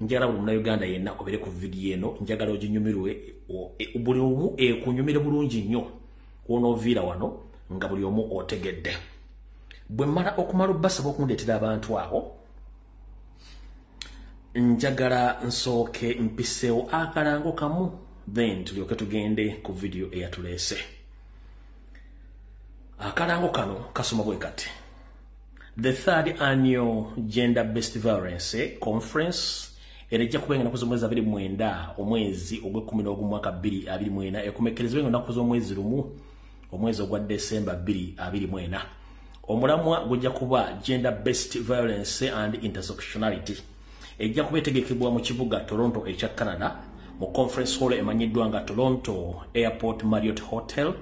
njagala buli munnayuganda yenna obere ku vidiyo eno njagala oginyumirwe buli omu ekunyumire bulungi nnyo kwonooviira wano nga buli omu otegedde bwe mmala okumala obbasaba okundeetera abantu abo njagala nsooke mpiseewo akalango kamu then tulyoke tugende ku vidiyo eyatuleese akalango kano kasoma bwe kati the third annual gender based violence conference erejja kubenga nakuza omwezi 29 omwezi ogw'ekumi mwaka 2024 ekumekerezebwa ennaku z'omwezi lumu omwezi ogwa December 2024 omulamwa gujja kuba gender based violence and intersectionality ejja kuba etegekebwa mu kibuga Toronto ekya Canada mu conference hall emanyiddwa nga Toronto Airport Marriott Hotel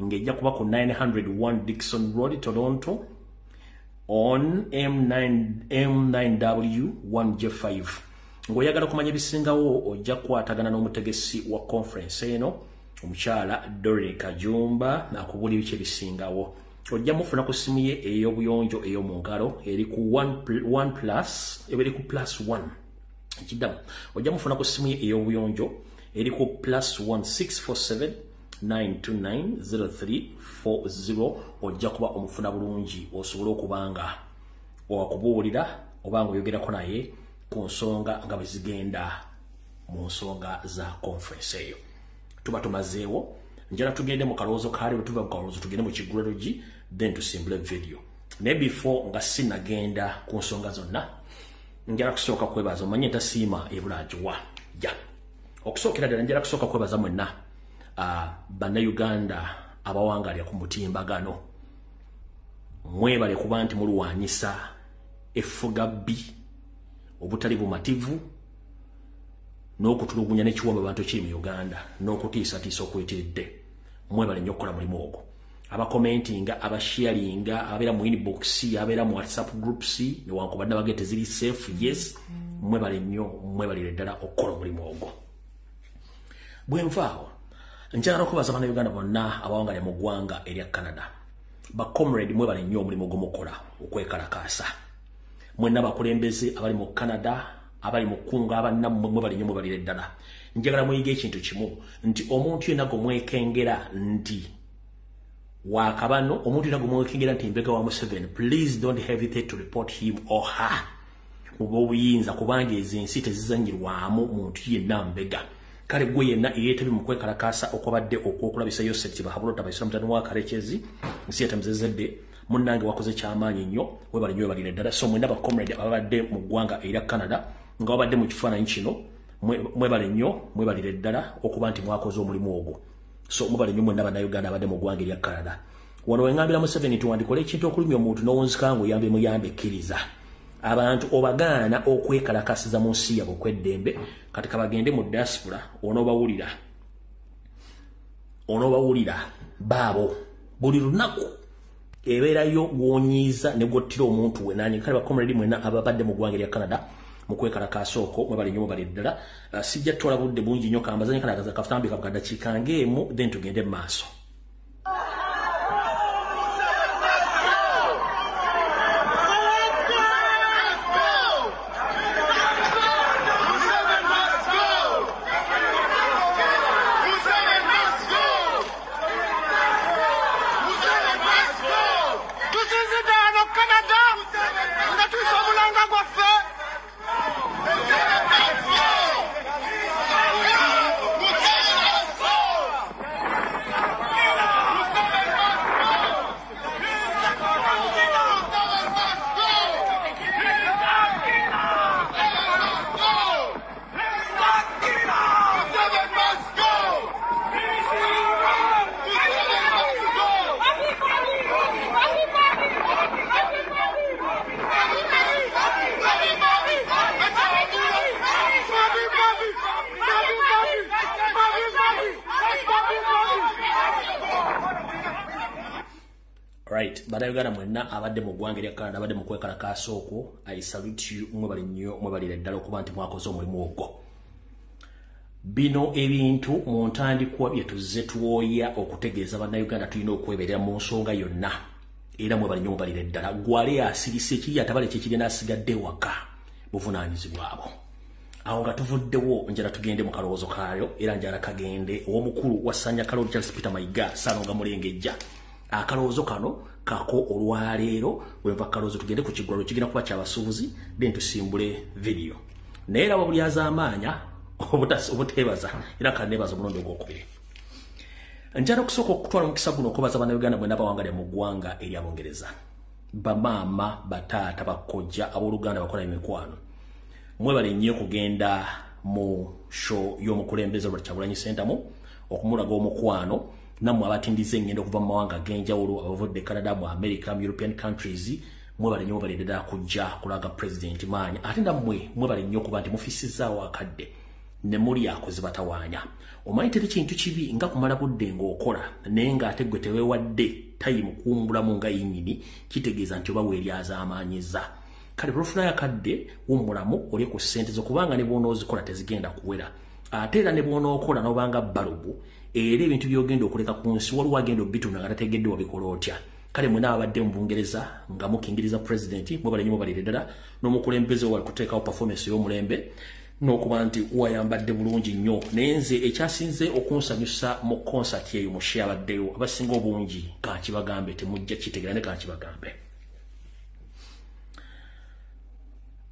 ng'ejja kuba ku 901 Dixon Road Toronto on M9W 1J5 ng'oyagala kumanya ebisingawo ojja kukwatagana n'omutegesi wa conference eno omukyala Doreen Kajumba nakubulira biki ebisingawo ojja mufuna ku simu ye ey'obuyonjo ey'omu ngalo eri ku 1+1 ekiddamu ojja mufuna ku simu ye ey'obuyonjo eri ku +1 647-929-0340 ojja kuba omufuna bulungi osobole okubanga owakubuulira obanga oyogerako naye ku nsonga nga bwe zigenda mu nsonga za conference eyo tuba tumazeewo njala tugende mu kalowoozo kaali bwe tuva mu kalowoozo tugende mu kiguralogi then tusimbule video naye before nga sinagenda ku nsonga zonna njala kusooka kwebaza omanye entasiima ebulaagiwa ja okusookera ddala njala kusooka kwebaza mwenna bannayuganda abawangalya ku mutimbagano mwebale kuba nti muluwanyisa effuga bbi obutali bumativu n'okutulugunya n'ekiwombe abantu kiri mu Uganda n'okutiisatiisa okwetiridde mwebale nnyo okukola mulimu ogwo abakomentinga abasharinga abeera mu inbox abeera mu WhatsApp groups newankubadde abagete ziri safe yes mwebale nnyo mwebalire ddala okukola omulimu ogwo bwe nvaawo njagala okubaza bannayuganda bonna abawangalya mu ggwanga erya Canada bacomrade mwebale nnyo omulimu ogumukola okwekalakaasa mwenna abakulembeze abali mu Canada abali mu kkunga abannammwe mwebale nnyo mwebalire ddala njagala muyiga ekintu kimu nti omuntu yenna gwe mwekengera nti wakabano omuntu yenna gwe mwekengera nti mbega wa Museveni please don't hesitate to report him or her muba obuyinza kubanga ezo ensi tezizanyirwamu muntu yenna mbega kale gwe yenna eyeetebye mu kwekalakaasa okwabadde okwokulabisa Yosef Bahabulota Baisiramu mutani wa Kalekezi nsi yatamuzezedde munnange wakoze kyamaanyi nnyo webale nnyo webalire ddala so mwenda bacomrade ababadde mu ggwanga erya Canada nga wabadde mu kifaananyi kino mwebale nnyo mwebalire ddala okuba nti mwakoze omulimu ogwo so mwebale nnyo mwenna bannayuganda abadde mu ggwanga erya Canada wano wengambira Museveni tuwandikola ekintu okulumya omuntu n'owunzika ng'oyambe muyambe ekkiriza abantu obagaana okwekalakasiza mu nsi yabwe okw'eddembe kati kabagende mu diaspora onoobawulira baabo buli lunaku ebeerayo gw'onyiiza ne gwottira omuntu we nanyi kale bakomredi mwenna ababadde mu ggwanga erya Canada mu kwekalakaasa okwo mwebale nnyo mwebale ddala sijja tutwala budde bungi nnyo kambazanye kalagaza kafutambi kabukadakiika ng'emu then tugende mu maaso right bannayuganda mwenna abadde mu ggwanga erya Canada abadde mu kwekalakaasa okwo I salute you mwebale nnyo mwebalire ddala okuba nti mwakoze omulimu ogwo bino ebintu mu ntandikwa bye tuzze tuwoya okutegeeza bannayuganda tulina okweberera mu nsonga yonna era mwebale nnyo mwebalire ddala gwale asirise ekiri atabale kyekiri n'asigadde waka buvunaanyizibwa abo awo nga tuvuddewo njala tugende mu kalowoozo kaayo era njala kagende ow'omukulu wa Ssanya Kaloli Charles Peter Mayiga Ssaalonga Mulengejja. Akalowoozo kano kako olwaleero bwenva kalowoozo tugende ku kiggwalo kigenda kuba kyabasuubuzi then tusimbule video naye era buli azaamaanya obuteebaza era kanneebaza omulundi ogwokubiri. Njala okusooka okutwala omukisa guno okubaza bannayuganda mwenna bawangalya mu ggwanga ery'Abongereza, bamaama bataata bakojja abooluganda bakola emikwano, mwebale nnyo okugenda mu show y'omukulembeze Robert Kyagulanyi Ssentamu okumulaga omukwano nammwe abatindiza engendo okuva mu mawanga ag'enjawulo abavudde Canada, mu America, mu European countries, mwebale nnyo baleddera kujja kulaga President maanyi ate nammwe mwebale nnyo okuba nti mufisizaawo akadde ne muli akozi batawaanya. Omanyi teri kintu kibi nga kumala budde ng'okola naye ng'ate gwe teweewadde tayimu kuwumbulamu nga yennyini, kitegeeza nti oba weeryazaamaanyiza. Kale bw'ofunayo akadde wummulamu oli ku ssente zo kubanga ne bw'onoozikola tezigenda kuwera. Ate era ne bw'onookola n'obanga balubu era ebintu by'ogenda okuleka ku nsi waliwo agenda obbitunda nga tategedde wabikola otya. Kale mwena abadde mu Bungereza nga mukingiriza President mwebale nnyo mubalire ddala n'omukulembeze wali kuteekawo performance y'omulembe n'okuba nti wayambadde bulungi nnyo. Naye nze ekyasinze okunsanyusa mu concert eyo mu share abaddeyo abasinga obungi kankibagambe temujja kitegeera ne kankibagambe.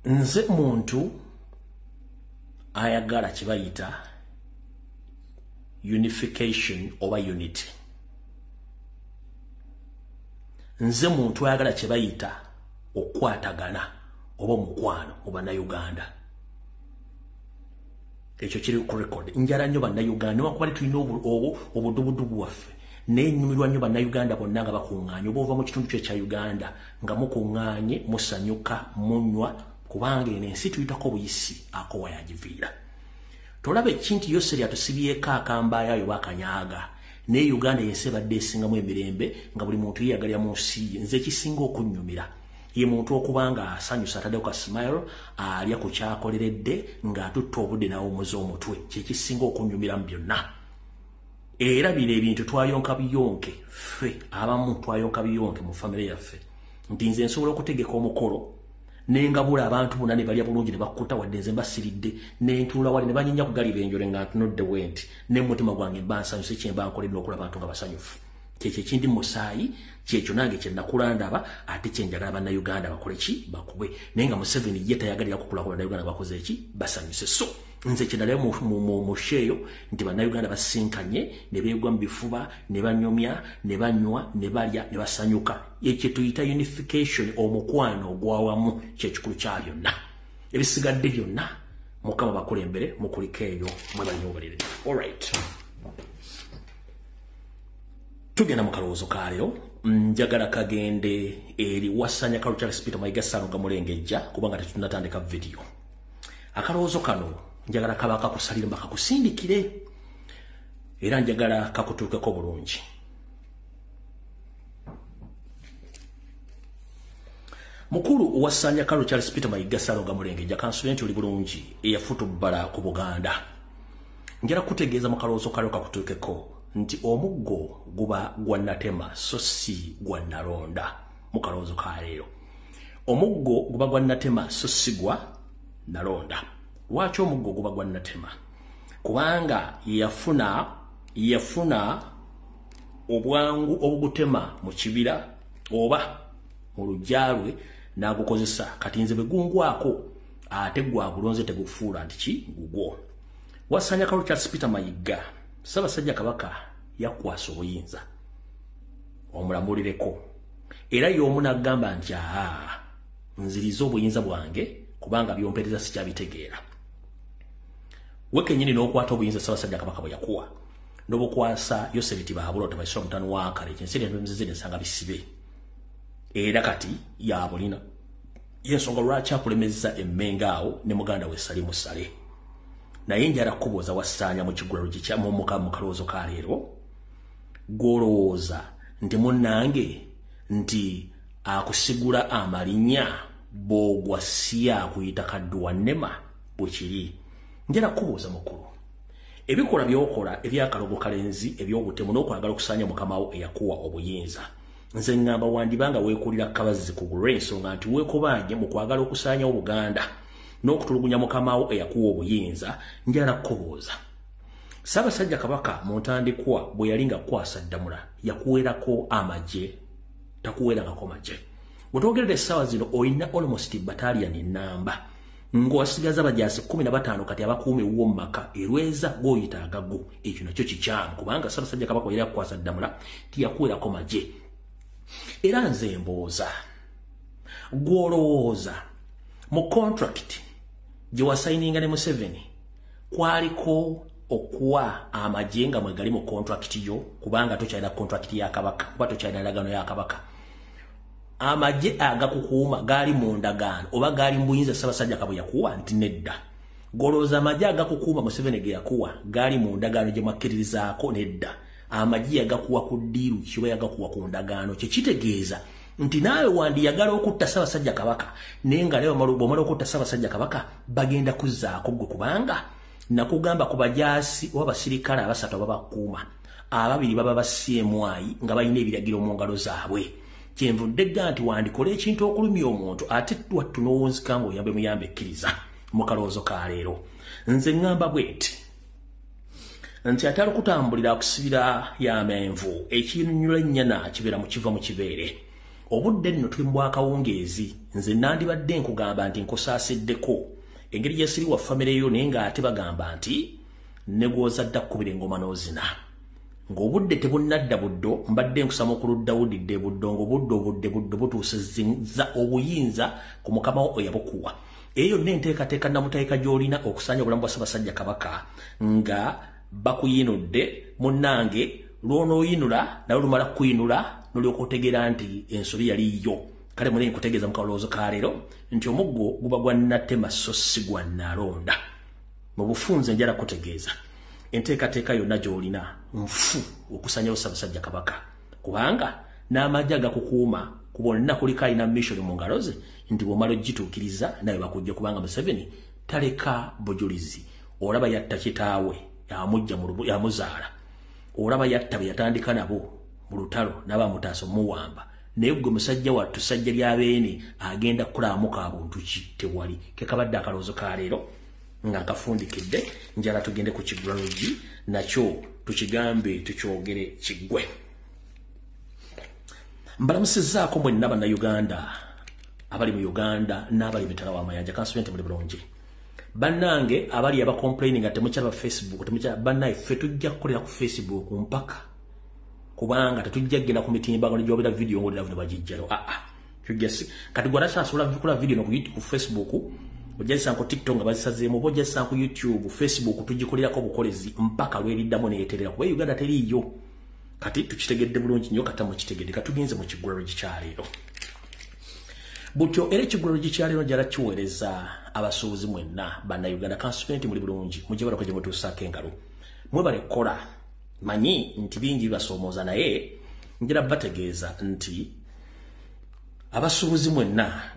Nze muntu ayagala kibayita unification oba unity. Nze muntu ayagala kibayita okwatagana oba mukwano mu bannayuganda. Ekyo kiri ku record. Njala nnyo bannayuganda newakuba tulina obudubudubu waffe naye nnyumirwa nnyo bannayuganda bonna nga bakuŋŋaanye oba ova mu kitundu kye kya Uganda nga mukuŋŋaanye musanyuka munywa kubanga eno ensi tuyitako buyisi akowa yagiviira. Tolaba ekintu yose lyatusibyeko akambaayo bakanyaaga naye Uganda yensi ebadde esingamu emirembe nga buli muntu yeyagalira mu nsi ye. Nze ekisinga okunnyumira ye muntu okubanga asanyusa ataddeko ka smile alya ku kyakoleredde ng'atutta obudde n'awumuza omutwe kyekisinga okunnyumira mu byonna. Era bino ebintu twayonka biyonke ffe abamu twayonka biyonke mu famire yaffe nti nze nsobola okutegeka omukolo nengabula abantu bonna ne balya bulungi ne bakkuta wadde nze mbasiridde nentuula wali ne banyinya kugalira enjole nga ntunudde wenti ne mutima gwange mbansanyuse kye mbankoledde okulaba abantu nga basanyufu. Kyekyo ekindi musaayi kyekyo nange kye nakulandaba ate kye njagala bannayuganda bakole ki bakube naye nga Museveni ye tayagalira kukulako bannayuganda bakoze ki basanyuse. So nze kye nalayo mu sheeyo nti bannayuganda basinkanye ne beegwa mu bifuba ne banyomya ne banywa ne balya ne basanyuka. Ekyo tuyita unification omukwano ogwawamu kyekikulu kya byonna. Ebisigadde byonna Mukama bakulembere mukuliko eyo mwebali obalire. Alright. Tugenda mu kalowoozo kaalyo njagala kagende eri wa Ssanya Kaloli Charles Peter Mayiga Ssaalonga Mulengejja kubanga tetunatandika video. Akalowoozo kano njagala kaba kakusalira mbaka kusindikire era njagala kakutuukeko bulungi. Mukulu wa Ssanya Kaloli Charles Peter Mayiga Ssaalonga Mulengejja kansulenti oli bulungi eyafutubbala ku Buganda. Njala kutegeeza mu kalowoozo kaalyo kakutuukeko nti omuggo guba gwa Natema so si gwa Nalonda mu kalowoozo kaleero. Omuggo guba gwa Natema so si gwa Nalonda. Lwaki omuggo guba gwa Natema? Kubanga yafuna obwangu obugutema mu kibira oba mu lujalwe n'agukozesa kati nze bwe gungwako ate gwa bulonze tegufuula nti ki gugwo. Wa Ssanya Kaloli Charles Peter Mayiga Ssaabasajja Kabaka yakwasa obuyinza omulamulireko era y'omu n'agamba nti nziriza obuyinza bwange kubanga byompereza sikyabitegeera. We kennyini n'okwata obuyinza Ssaabasajja Kabaka bwe yakuwa n'obukwasa Yosebeti Baabulota Baisirwa mutano wa Kale ekyensi eby'emizizire nsanga bisibe era kati yaabulina y'ensonga lwaki akulemezza emmenga awo ne muganda we Salimu Sale. Naye njala kubuuza wa Ssanya mu kiggwalo kikyamu mu kalowoozo kaleero gw'olowooza nti munnange nti akusigula amalinnya bw'ogwa si akuyita kaddu wa nnema bwe kiri. Njala kubuuza mukulu ebikola by'okola ebyakalogo kalenzi eby'obutemu n'okwagala okusaanya mukamawo eyakuwa obuyinza. Nze ngamba wandibanga weekulira kabazi ku gulw'ensonga nti weekobanye mu kwagala okusaanyawo Buganda n'okutulugunya mukamawo eyakuwa obuyinza njala kubuuza Ssaabasajja Kabaka mu ntandikwa bwe yali nga kwasa Ddamula yakuwerako amagye takuwerangako magye bw'otwogerera essaawa zino olina almost battalion namba ng'owasigaza bajaasi 15 kati abakuumi ewuwo mu maka erweza gw'oyita agagu ekyo nakyo kikyamu kubanga Ssaabasajja Kabaka yali akwasa Ddamula tiyakuwerako magye era nze mbooza gw'olowooza mu contract gye wasayininga ne Museveni kwaliko okuwa amagye nga mwe gali mu contract yo kubanga tokyalina contract ya Kabaka kuba tokyalina ndagaano ya Kabaka amagye agakukuuma gaali mu ndagaano oba gaali mu buyinza Ssaabasajja Kabaka yakuwa nti nedda golooza amagye agakukuuma Museveni ge yakuwa gaali mu ndagaano gye mwakkiririzaako nedda amagye yagakuwa ku ddiiru kiba yagakuwa ku ndagaano kye kitegeeza nti naawe wandiyagala okutta Ssaabasajja Kabaka naye nga leo bw'omala okutta Ssaabasajja Kabaka bagenda kuzzaako ggwe kubanga nakugamba ku bajaasi oba basirikale abasatu ababakuuma ababiri baba ba CMI nga balina ebiragiro mu ngalo zaabwe kyenvudde dda nti wandikola ekintu okulumya omuntu ate wattu n'owunzika ng'oyambe muyambe ekkiriza mu kalowoozo ka leero nze ŋŋamba bweti nti atali kutambulira kusibira y'amenvu ekinyunyula ennyana kibeera mu kiva mu kibeere obudde nno tuli mu bwakawungeezi nze nandibadde nkugamba nti nkosaaseddeko engeri gyesiri wa famire yo naye ng'ate bagamba nti ne gw'ozadde akkubira engoma n'ozina ng'obudde tebunnadda buddo mbadde nkusama okuludda wudidde buddo ng'obudde butuusizza obuyinza ku mukamawo eyabukuwa eyo yonna enteekateeka namuteeka gy'olina okusaanya obulamu bwa Ssaabasajja Kabaka nga bakuyinudde munnange lw'onooyinula nawe lumala kuyinula n'olyoka otegeera nti ensobi yaliyo kale mune nkutegeeza mu kalowoozo ka leero nti omuggo guba gwa Natema so si gwa Nalonda mu bufunze njala kutegeeza enteekateeka yonna gy'olina nfu okusanyawo Ssaabasajja Kabaka kubanga n'amagye agakukuuma ku bonna kuliko alina mission mu ngalo ze nti bw'omala ogituukiriza nawe bakujja kubanga Museveni taleka bujulizi olaba yatta kitaawe yamuzaala olaba yatta be yatandika nabo mu lutalo n'abamutaasa omuwamba naye gwe musajja wattu ssajja ly'abeene agenda kukulaamuka abuntu ki tewali kekabadde akalowoozo ka leero nga nkafundikidde njala tugende ku Kigulalogi nakyo tukigambe tukyogere kiggwe mbalamusizzaako mwenna bannayuganda abali mu Uganda n'abali mitala w'amayanja kansubente muli bulungi bannange abali abakomplaining ate mukyaba Facebook temukyaba bannaye ffe tujja kukolera ku Facebook mpaka kubanga tetujja genda ku mitimbagano gy'obera video ng'olira vuno bagijjalo tujjasi kati gwe atasobola kukola video no ku Facebook ojjasa ku TikTok nga bazisazeemu oba ojjasa ku YouTube Facebook tugikolerako bukolezi mpaka lweriddamu neeterera kuba Uganda teriiyo kati tukitegedde bulungi nnyo kata mukitegedde katugenze mu Kigulalogi kya leero butyo era Kigulalogi kya leero njala kiweereza abasuubuzi mwenna bannayuganda kansubenti muli bulungi mujje balako gye mutuusaako engalo mwebale kola manyi nti bingi bibasoomooza naye njala bategeeza nti abasuubuzi mwenna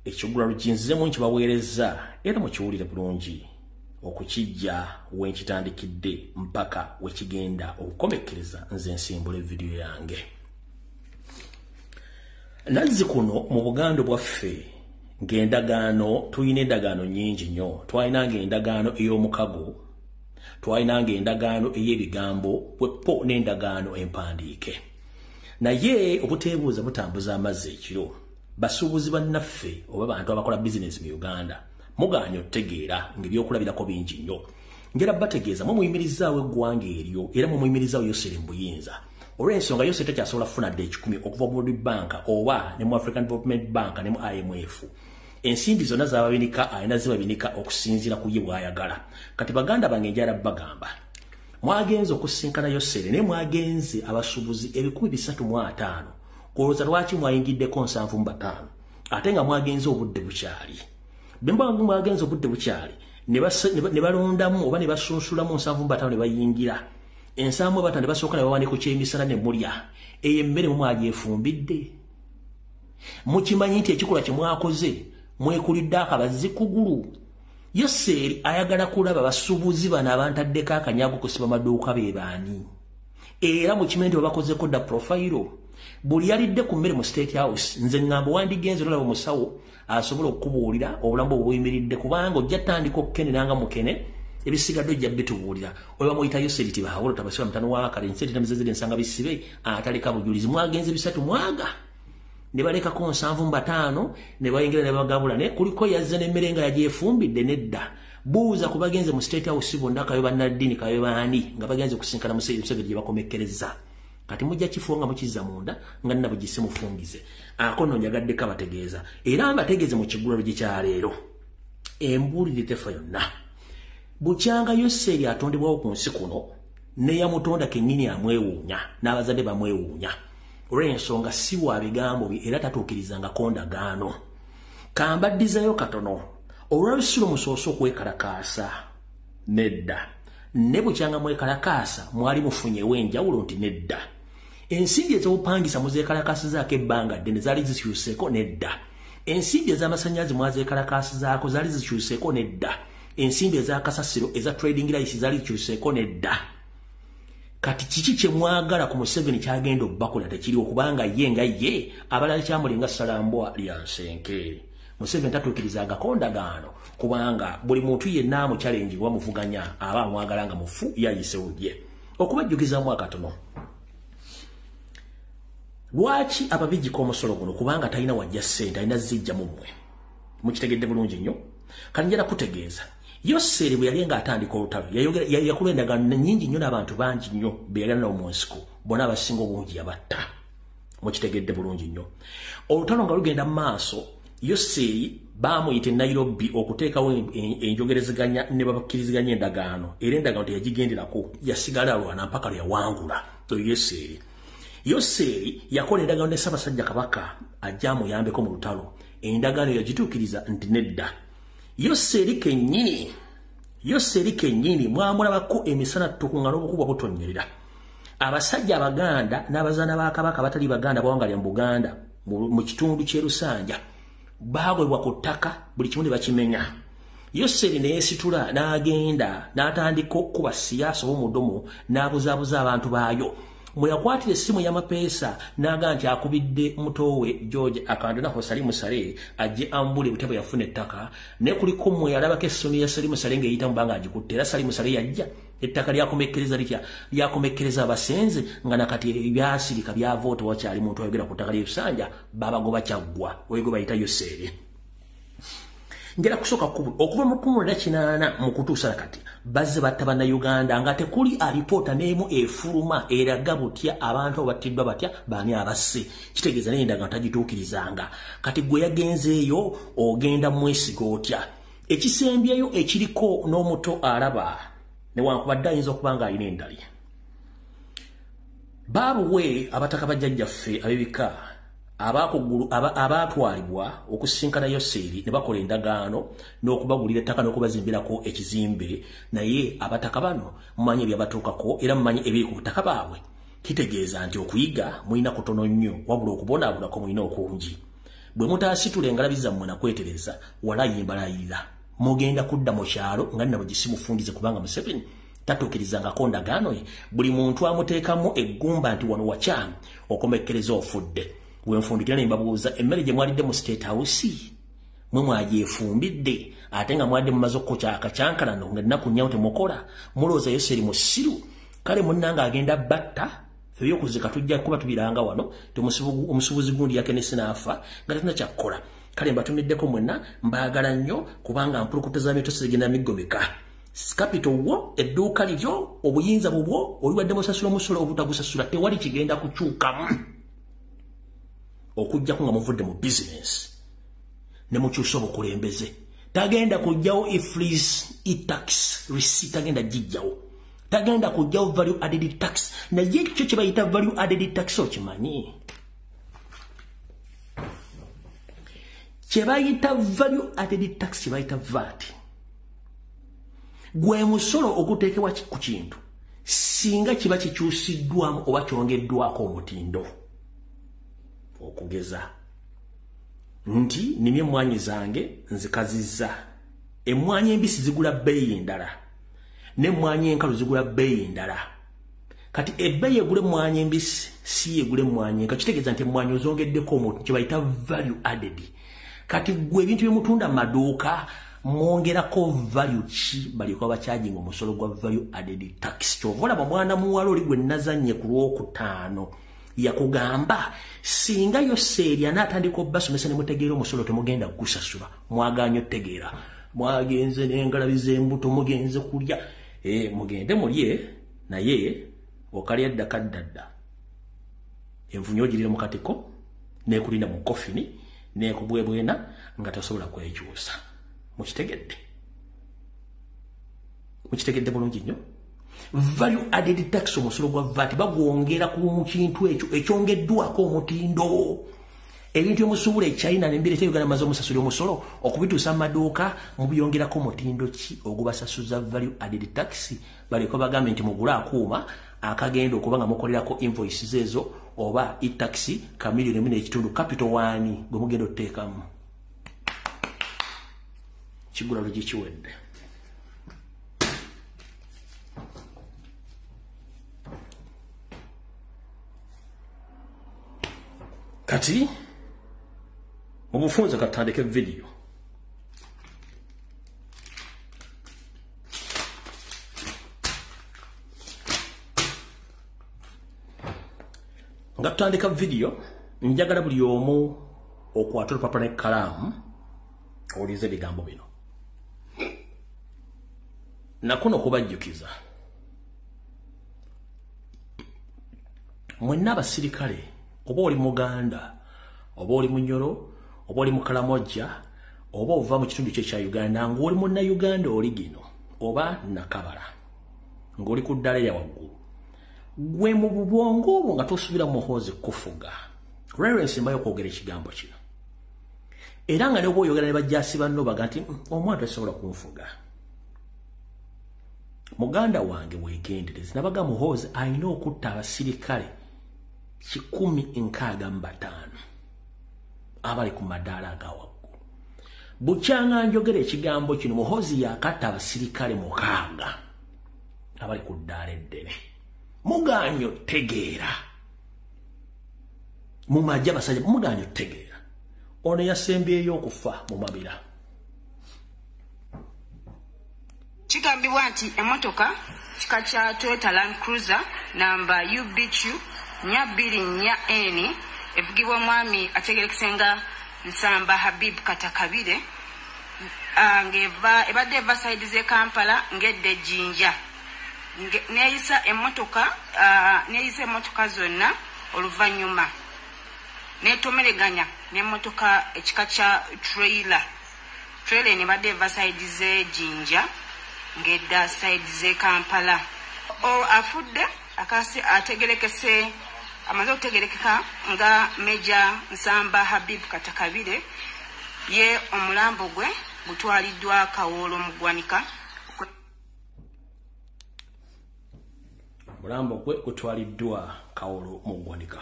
Ekigulalogi nzizemu nkibaweereza era mukiwulire bulungi okukijja wenkitandikidde mpaka wekigenda okukomekkereza nze nsimbula evidiyo yange nazzi kuno mu Buganda bwaffe ng'endagaano tuyina endagaano nnyingi nnyo twalinanga endagaano ey'omukago twalinanga endagaano ey'ebigambo bweppo n'endagaano empandiike naye obuteebuuza butambuza amazzi ekiro basuubuzi bannaffe oba bantu abakola bizinesi mu Uganda muganya otegeera ng'ebyokulabirako bingi nnyo ngera bategeeza muyimirizaawo eggwanga eryo era muyimirizaawo Yosere Mbuyinza olw'ensonga Yosere tekyasobola kufuna dde 10 okuva mu World Bank oba ne mu African Development Bank ne mu IMF ensimbi zonna z'ababinika alina zibabinika okusinziira ku ye bw'ayagala kati baganda bange njala bagamba mwagenze okusinkana Yosere naye mwagenze abasuubuzi 350 olowooza lwaki mwayingiddeko 75 ate nga mwagenze obudde bukyali bemba mwagenze obudde bukyali ne balondamu oba ne basunsulamu 75 ne bayingira ensamu batane basooka ne bawandiika kyemisana ne mulya eyo emmere mwajeefumbidde mukimanyi nti ekikolwa kye mwakoze mwekulidde akabazi kugulu Yosere ayagala kulaba basuubuzi bano abantaddeko akanyago kusiba maduuka be baani era mukimanyi nti babakozeko dda profile buli yalidde ku mmere mu State House nze ngamba wandigenze olaba musawo asobola okubuulira obulamu obuyimiridde kubanga ojja tandika okukenera mukene ebisigadde ojja bitubuulira oba muyita Yoseri tibawolo tabasiba mutano wa kale nsete tamizezere nsanga bisibe ataleka bujulizi mwagenze bisatu mwaga ne baleka ko 7 ne bayingira ne bagabula ne kuliko yazze ne merenga yajefumbidde nedda buuza kubagenze mu State House bonna kayo banadini kayo bani nga bagenze kusinkana mu Museveni gye bakomekereza kati mujja kifunga mukiza munda nga nabo gisimufungize akono nyagadde kabategeeza era mbategeeze mu kigulalo gya leero embulire tefa yonna bukyanga Yoseri atondebwawo ku nsi kuno ne yamutonda kennyini amwewuunya n'abazadde bamwewuunya olw'ensonga si wa bigambo era tatuukirizanga kondagaano kambaddizayo katono olw'olusulo musooso okwekalakaasa nedda ne bukyanga mwekalakaasa mwali mufunyewo enjawulo nti nedda ensimbi ez'obupangisa muzeekalakaasizaako ebbanga ddene zaali zikyuseeko nedda ensimbi ez'amasannyalaze mwazeekalakaasizaako zaali zikyuseeko nedda ensimbi ez'akasasiro eza trading rights zaali zikyuseeko nedda kati kiki kye mwagala ku Museveni kyagenda obbakola tekiriwo kubanga ye nga ye abalala kyamulinga salambwa lya nsenke Museveni tatuukirizanga kondagaano kubanga buli muntu yenna mu challenge wamuvuganya aba mwagala nga mufu yayisewuje okubajjukizamu akatono lwaki ababijjiko omusolo guno kubanga talina wajja ssente alina zijja mumwe mukitegedde bulungi nnyo kanjera kutegeeza Yoseri bwe yali nga atandika olutalo yakola endagaano nnyingi nnyo n'abantu bangi nnyo be yagala mu nsiko bonna abasinga obungi yabatta mukitegedde bulungi nnyo olutalo nga lugenda mu maaso Yoseri bamuyita e Nairobi okuteekawo enjogerezeganya ne babakkiriziganya endagaano era endagaano teyagigenderako yasigala alwana mpaka lweyawangula Yoseri yakola endagaano ne Ssaabasajja Kabaka ajja amuyambeko mu lutalo endagaano yagituukiriza nti nedda Yoseri kennyini mwamulabako emisana tukunga n'obukuba butonnyerera abasajja Abaganda n'abazaana ba Kabaka batali Baganda bawangalya mu Buganda mu kitundu ky'e Lusanja bagwebwa ku ttaka buli kimu ne bakimenya Yoseri ne yeesitula n'agenda n'atandika okuba siyaasa w'omudomo n'abuzaabuza abantu baayo mwe yakwatira essimu y'amapeesa n'aga nti akubidde mutowe George akandanaho Salimu Sale ajje ambule butebe yafuna ettaka ne kuliko mwe yalabako essoni ya Salimu Sale ng'eyita mu banga agikutte era Salimu Sale yajja ettaka lyakomekereza abasenze nga nakati ebyasirika byavoota wakyali muntu ayogera ku ttaka ly'Ebusanja babagoba kyaggwa oyego bayita Yoseri ngera kusoka okuva mu 18 mu kutuusa kati bazze batta bannayuganda nga tekuli alipoota n'emu efuluma eraga butya abantu abattiddwa batya baani abasse kitegeeza n'endagaano tagituukirizanga kati gwe yagenzeeyo ogenda mwesiga otya ekisembyeyo ekiriko n'omuto alaba newankubadde ayinza okuba nga alina endali baabuwe abataka bajjajjaffe ab'ebika abaatwalibwa okusinkana Yoseri ne bakola endagaano n'okubagulira ettaka n'okubazimbirako ekizimbe naye abataka bano mumanyi ebyabatuukako era mumanyi ebiri ku butaka baabwe kitegeeza nti okuyiga mulina kutono nnyo wabula okubonaabonako mulina okungi bwe mutaasitula engalabi zammwe nakwetereza walayimbalaayirira mugenda kudda mu kyalo nga nabo gisimufungize kubanga Museveni tatuukirizangako ndagaano ye buli muntu amuteekamu eggumba nti wano wakyami okomekkereza ofudde wenfundikira ne mbabuuza emmere gye mwalidde mu State House mwe mwagyefumbidde ate nga mwadde mumaze okukokya akacyankalano nga nnaku nnyawo temukola mulowooza Yoseri musiru kale munnanga agenda batta ebyokuzika tujja kuba tubiranga wano omusubuzi gundi yakenesi n'afa nga talina kyakkola kale mbatumiddeko mwenna mbaagala nnyo kubanga mpulukuta za mitose zigenda miggomeka capital wo edduuka liryo obuyinza bubwo oliwadde musasula omusolo obutagusasula tewali kigenda kukyukamu okujjako nga muvudde mu business ne mukyusa obukulembeze tagenda kujjawo iflis e-tax receipt tagenda jijjawo tagenda kujjawo value added tax naye ekyo kye bayita value added tax okimanyi kye bayita value added tax kye bayita VAT gwe musolo okuteekebwa ku kintu singa kiba kikyusiddwamu oba kyongeddwako omutindo okugeza nti nimye emmwanyi zange nzikazizza emmwanyi embisi zigula bbeeyi ndala n'emmwanyi enkalu zigula bbeeyi ndala kati ebbeeyi egula emmwanyi embisi si egula emmwanyi enkalu kitegeeza nti emmwanyi ozongeddeko omuntu kye bayita value added kati gwe ebintu byemutunda mu maduuka mwongerako value ki balyoka bakyajinga omusolo gwa value added tax kyova olaba mwana muwala oli gwe nazannye ku Lwokutaano yakugamba singa yo seerya n'atandika obbasomesa ne mutegeera omusolo temugenda kugusasula mwaganya otegeera mwagenze n'engalabi z'embuto mugenze kulya mugende mulye naye okalya eddaka ddadda envunyo ogirira mu katiko n'ekulinda mu kofini n'ekubwebwena nga tosobola kwekyusa mukitegedde bulungi nnyo value added tax omusolo gwa VAT bagwongera ku kintu ekyo ekyongeddwako omutindo ebintu emusuubula eChina n'embirete Uganda maze omusasula omusolo okubituusa mu maduuka mubiyongerako omutindo ki ogubasasuza value added tax baliko bagambe nti mugula akuuma akagenda okuba nga mukolerako invoices ezo oba e-taxi ka $1.5 capital 1 gwe mugenda oteekamu kigula lugi kiwedde kati mu bufunze katandike video nga tutandika video njagala buli omu okwata olupapula n'ekkalaamu olize ebigambo bino nakuno okubajjukiza mwenna abasirikale oba oli Muganda oba oli Munyoro oba oli Mukalamojja oba ova mu kitundu kye kya Uganda ng'oli Munnayuganda oli gino oba Nakabala ng'oli ku ddala ya waggulu gwe mu bubwongo obwo nga tosubira mu muhoozi kufuga Lawrence mbayo okwogera ekigambo kino era nga ne bwe oyogera ne bajjaasi banno baga nti omwana tasobola kunfuga muganda wange weegendereze nabaga muhoozi alina okutta abasirikale 165 abali ku madaala aga waggulu bukyanga njogera ekigambo kino muhoozi yakatta abasirikale 6 abali ku ddaala eddene muganyo tegeera mu majja basajja muganyo tegeera ono yasembyeyo okufa mu mabira kigambibwa nti emotoka kika kya Toyota Land Cruiser namba UBQ 224N evugibwa omwami ategerekisenga Nsamba Habib Katakabire ngeva ebadde eva side ze Kampala ngedde Jinja neyisa emotoka zonna oluvanyuma netomereganya n'emmotoka ekika kya trailer ne badde eva side ze Jinja ngedda side ze Kampala afudde akasi ategerekese amaze okutegerekeka nga Meja Nsamba Habib Katakabire ye omulambo gwe gutwaliddwa Kawolo mu ggwanika mulambo gwe gutwaliddwa Kawolo mu ggwanika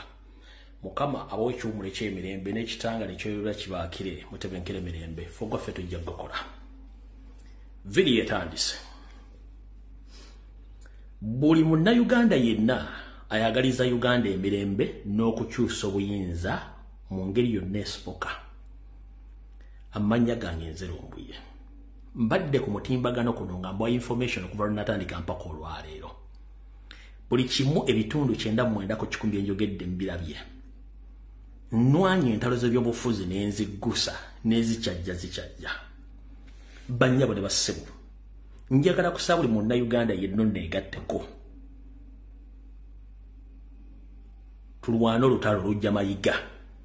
mukama abawe ekyumule ky'emirembe n'ekitanga nekyoyolera kibaakire mutebenkere emirembe fogwaffe tujja kukola video etandise buli Munnayuganda yenna ayagaliza Uganda emirembe n'okukyusa obuyinza mu ngeri yonna esoboka amannya gange Nzerombuye mbadde ku mutimbagano kuno nga mbwa information okuva lunatandika mpaka olwaleero buli kimu ebitundu 99 ku 10 byenjogedde mbirabye nwanye entalo z'ebyobufuzi n'enziggusa n'ezikyajja bannyabo ne bassebo njagala kusaba buli Munnayuganda yenna neegatteko tulwana olutalo lujja Mayiga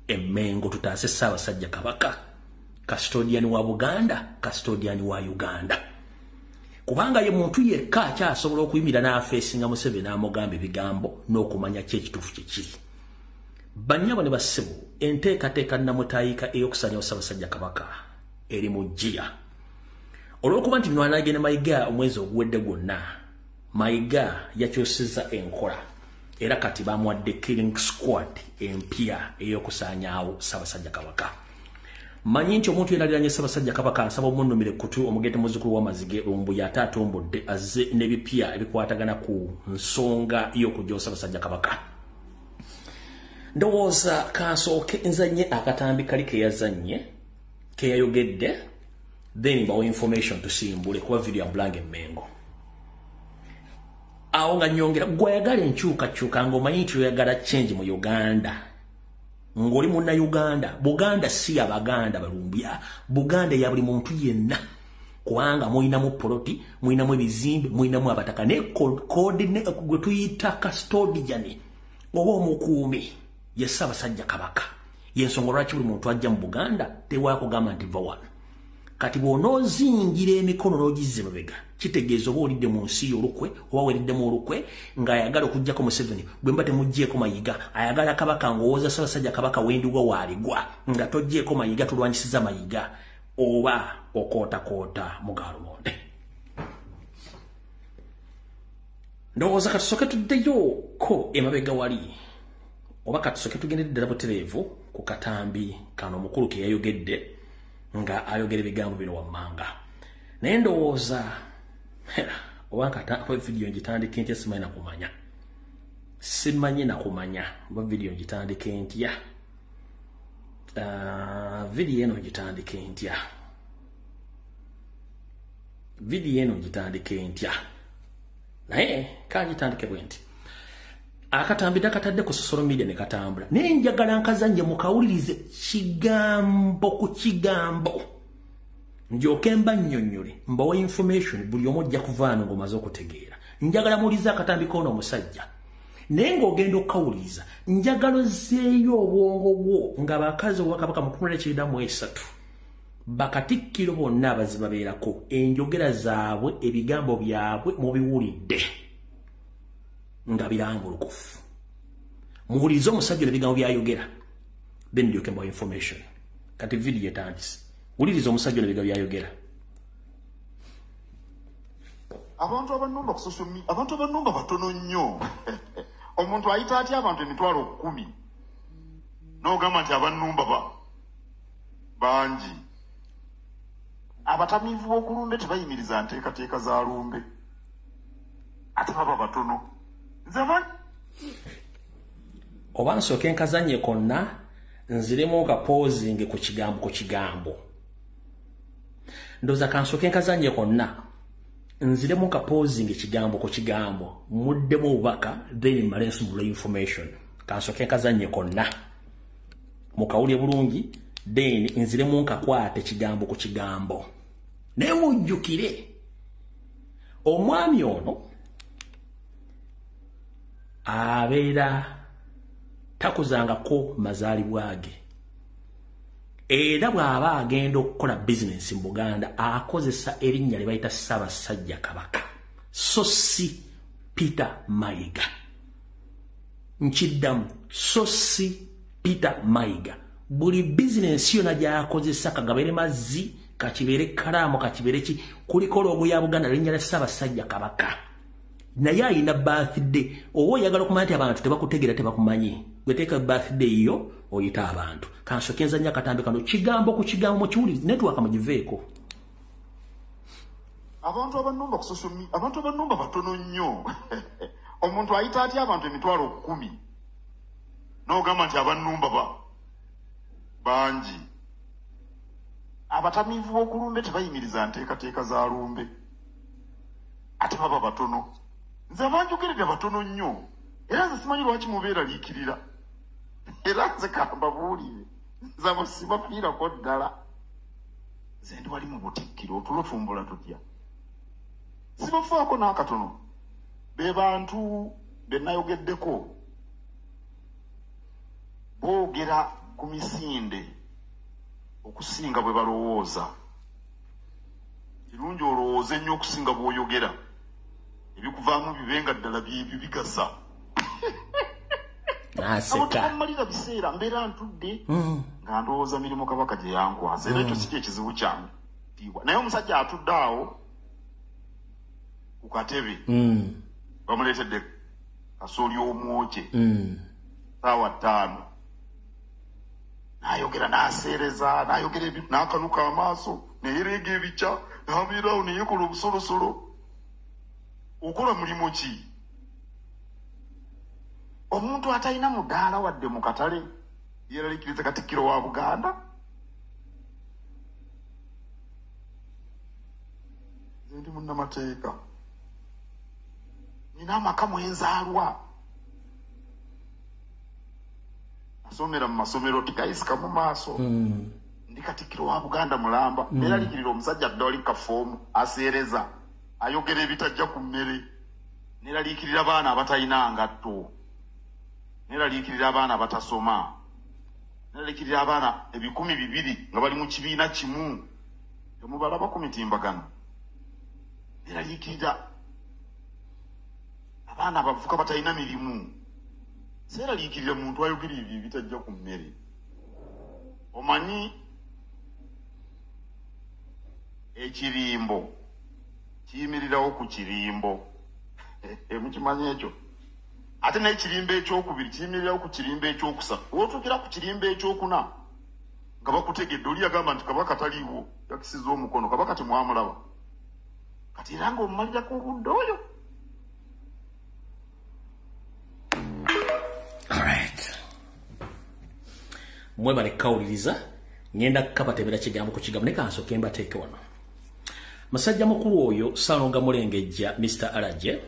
Emmengo tutaase Ssaabasajja Kabaka custodian wa Buganda custodian wa Uganda kubanga ye muntu yekka akyasobola okuyimira n'afeesinga Museveni n'amugamba ebigambo n'okumanya ki ekituufu kikiri bannyabo ne bassebo enteekateeka nnamutaayika ey'okusanya Ssaabasajja Kabaka eri mu jjiya olw'okuba nti nwanagenda Mayiga omwezi oguwedde gwonna Mayiga yakyusizza enkola era kati bamuwadde killing squad empya ey'okusaanyaawo Ssaabasajja Kabaka manyi nti omuntu yenaliranye Ssaabasajja Kabaka asaba omunumire kutu omugete muzzukulu w'amazige ombuya ate atombodde azze n'ebipya ebikwatagana ku nsonga y'okujja Ssaabasajja Kabaka. Ndowooza kansooke nzanye akatambi kali keyazanye keyayogedde then bawo information tusimbule kuba video ya Bulange Mmengo. Awo nga nyongera gwayagala enkyukakyuka ng'omanyi nti oyagala change mu Uganda. Ngoli muna Uganda, Buganda si Abaganda balumbya, Buganda ya buli muntu yenna. Kubanga muinamu poloti, muinamu ebizimbe, muinamu abataka ne kode ne gwe tuyita custodian oba omukuumi ye Ssaabasajja Kabaka. Yensonga lwaki buli muntu ajja mu Buganda tewaako gamba nti vawa. Kati bw'onoozingira emikono n'ogizze mabega kitegeeza oba olidde mu nsi y'olukwe oba weriddemu olukwe ng'ayagala okuggyako Museveni bwe mba temuggyeko Mayiga ayagala Kabaka ng'owooza Ssaabasajja Kabaka wendigwa waaligwa nga toggyeko Mayiga tulwanyisiza Mayiga oba okootakoota Mugalumonde. Ndowooza katusooke tuddeyo ko emabega wali oba katusooke tugendedde ddala butereevu ku katambi kano omukulu ke yayogedde nga ayogera ebigambo bino wammanga. Naye ndowooza oba nkata video ngitandike ntya simanyi nakumanya oba video ngitandike ntya video eno ngitandike ntya naye kagitandike bwenti akatambi dakatadde ku social media ne katambula naye njagala nkazanje mukawulirize kigambo ku kigambo njoke mba nnyonnyole mbawa information buli omu ojja kuvaano ng'omaze okutegeera. Njagala muliza akatambi k'ono omusajja naye ng'ogenda okukawuliriza njagala ozzeeyo obwongo bwo nga bakazi owa Kabaka mu 1993 bakatikkiro bonna abazibabeerako enjogera zaabwe ebigambo byabwe mubiwulidde nga birambulukufu. Muwulirize omusajja ebigambo byayogera then ndyoke mbawa information. Kati video etandise. Wuliriza omusajja ebigambo byayogera. Abantu abanumba ku social media, abantu abanumba batono nnyo. Omuntu ayita atya abantu emitwalo 10. N'ogamba nti abanumba bangi. Abatamiivu b'okulumbe tebayimiriza nteekateeka za lumbe. Ate baba batono. Oba nsooke nkazanye konna nziremu kapoozinge ku kigambo. Ndoza kansooke nkazanye konna nziremu kapoozinge ekigambo ku kigambo muddemu obubaka then mmale nsumula information. Kansooke nkazanye konna mukawulye bulungi then nziremu nkakwate ekigambo ku kigambo. Naye mujjukire omwami ono abeera takuzangako mazaalibwa ge era bw'aba agenda okukola business mu Buganda akozesa erinnya lye bayita Ssaabasajja Kabaka so si Peter Mayiga. Nkiddamu so si Peter Mayiga. Buli business yonna gy'akozesa kagabere mazzi kakibeere kalaamu kakibeere ki kuliko logo ya Buganda erinnya lya Ssaabasajja Kabaka. Naye ayina birthday oba oyagala okumanya nti abantu tebakutegeera tebakumanyi gweteeka birthday yo oyita abantu. Kansooke nzanya akatambi kano kigambo ku kigambo mukiwulirize network mugiveeko. Abantu abanumba ku social media, abantu abanumba batono nnyo. Omuntu ayita atya abantu emitwalo 10. N'ogamba nti abanumba bangi. Abatamiivu b'okulumbe tebayimiriza nteekateeka za lumbe. Ate baba batono. Nze banjogeredde batono nnyo. Era nze simanyi lwaki mubeera liikirira. Era nze kambabuulire. Nze abo sibafiirako ddala. Nze ndi wali mu butikkiro otulo tumbula tutya. Sibafaako n'akatono. Be bantu be nayogeddeko boogera ku misinde okusinga bwe balowooza. Kirungi olowooze nnyo okusinga bw'oyogera. Ebikuvaamu bibenga ddala byebyo bigasa. Amalira biseera mbeera ntudde nga ndowooza mirimu Kabaka gye yankwaza era ekyo si kye ekizibu kyange. Naye omusajja atudde awo ku katebe bamuleetedde kasooli omwoke ssaawa 5 n'ayogera n'aseereza n'ayogera ebintu n'akanuka amaaso neyereega ebica n'abeerawo neyekola obusolosolo okola mulimu ki? Omuntu atalina mudaala wadde mu katale yeeraliikiriza Katikkiro wa Buganda? Nze ndi munnamateeka, nina amaka mwenzaalwa, nasomera mu masomero tigayisika mu maaso. Ndi Katikkiro wa Buganda mulamba. Neeraliikirira omusajja ddali kafoomu aseereza ayogera ebitajja ku mmere. Neeraliikirira abaana abatalina ngatto. Neeraliikirira abaana abatasoma. Neeraliikirira abaana 200 nga bali mu kibiina kimu temubalaba ku mitimbagano. Neeraliikirira abaana abavuka batalina mirimu. Seeraliikirira muntu ayogera ebyo ebitajja ku mmere. Omanyi ekirimbo kiyimirirawo ku kirimbo. Mukimanyi ekyo? Ate n'ekirimbo ekyokubiri kiyimirirawo ku kirimbo ekyokusatu. Otuukira ku kirimbo ekyokuna nga bakutegedde, oli yagamba nti Kabaka taliiwo, yakisiza omukono, Kabaka temwamulaba. Kati era ng'omumalirako obudde oyo. Mwebale kawuliriza ngenda kukabatebera kigambo ku kigambo ne kansooke mbateeke wano. Musajja mukulu oyo Ssalonga Mulengejja Mr. Alaje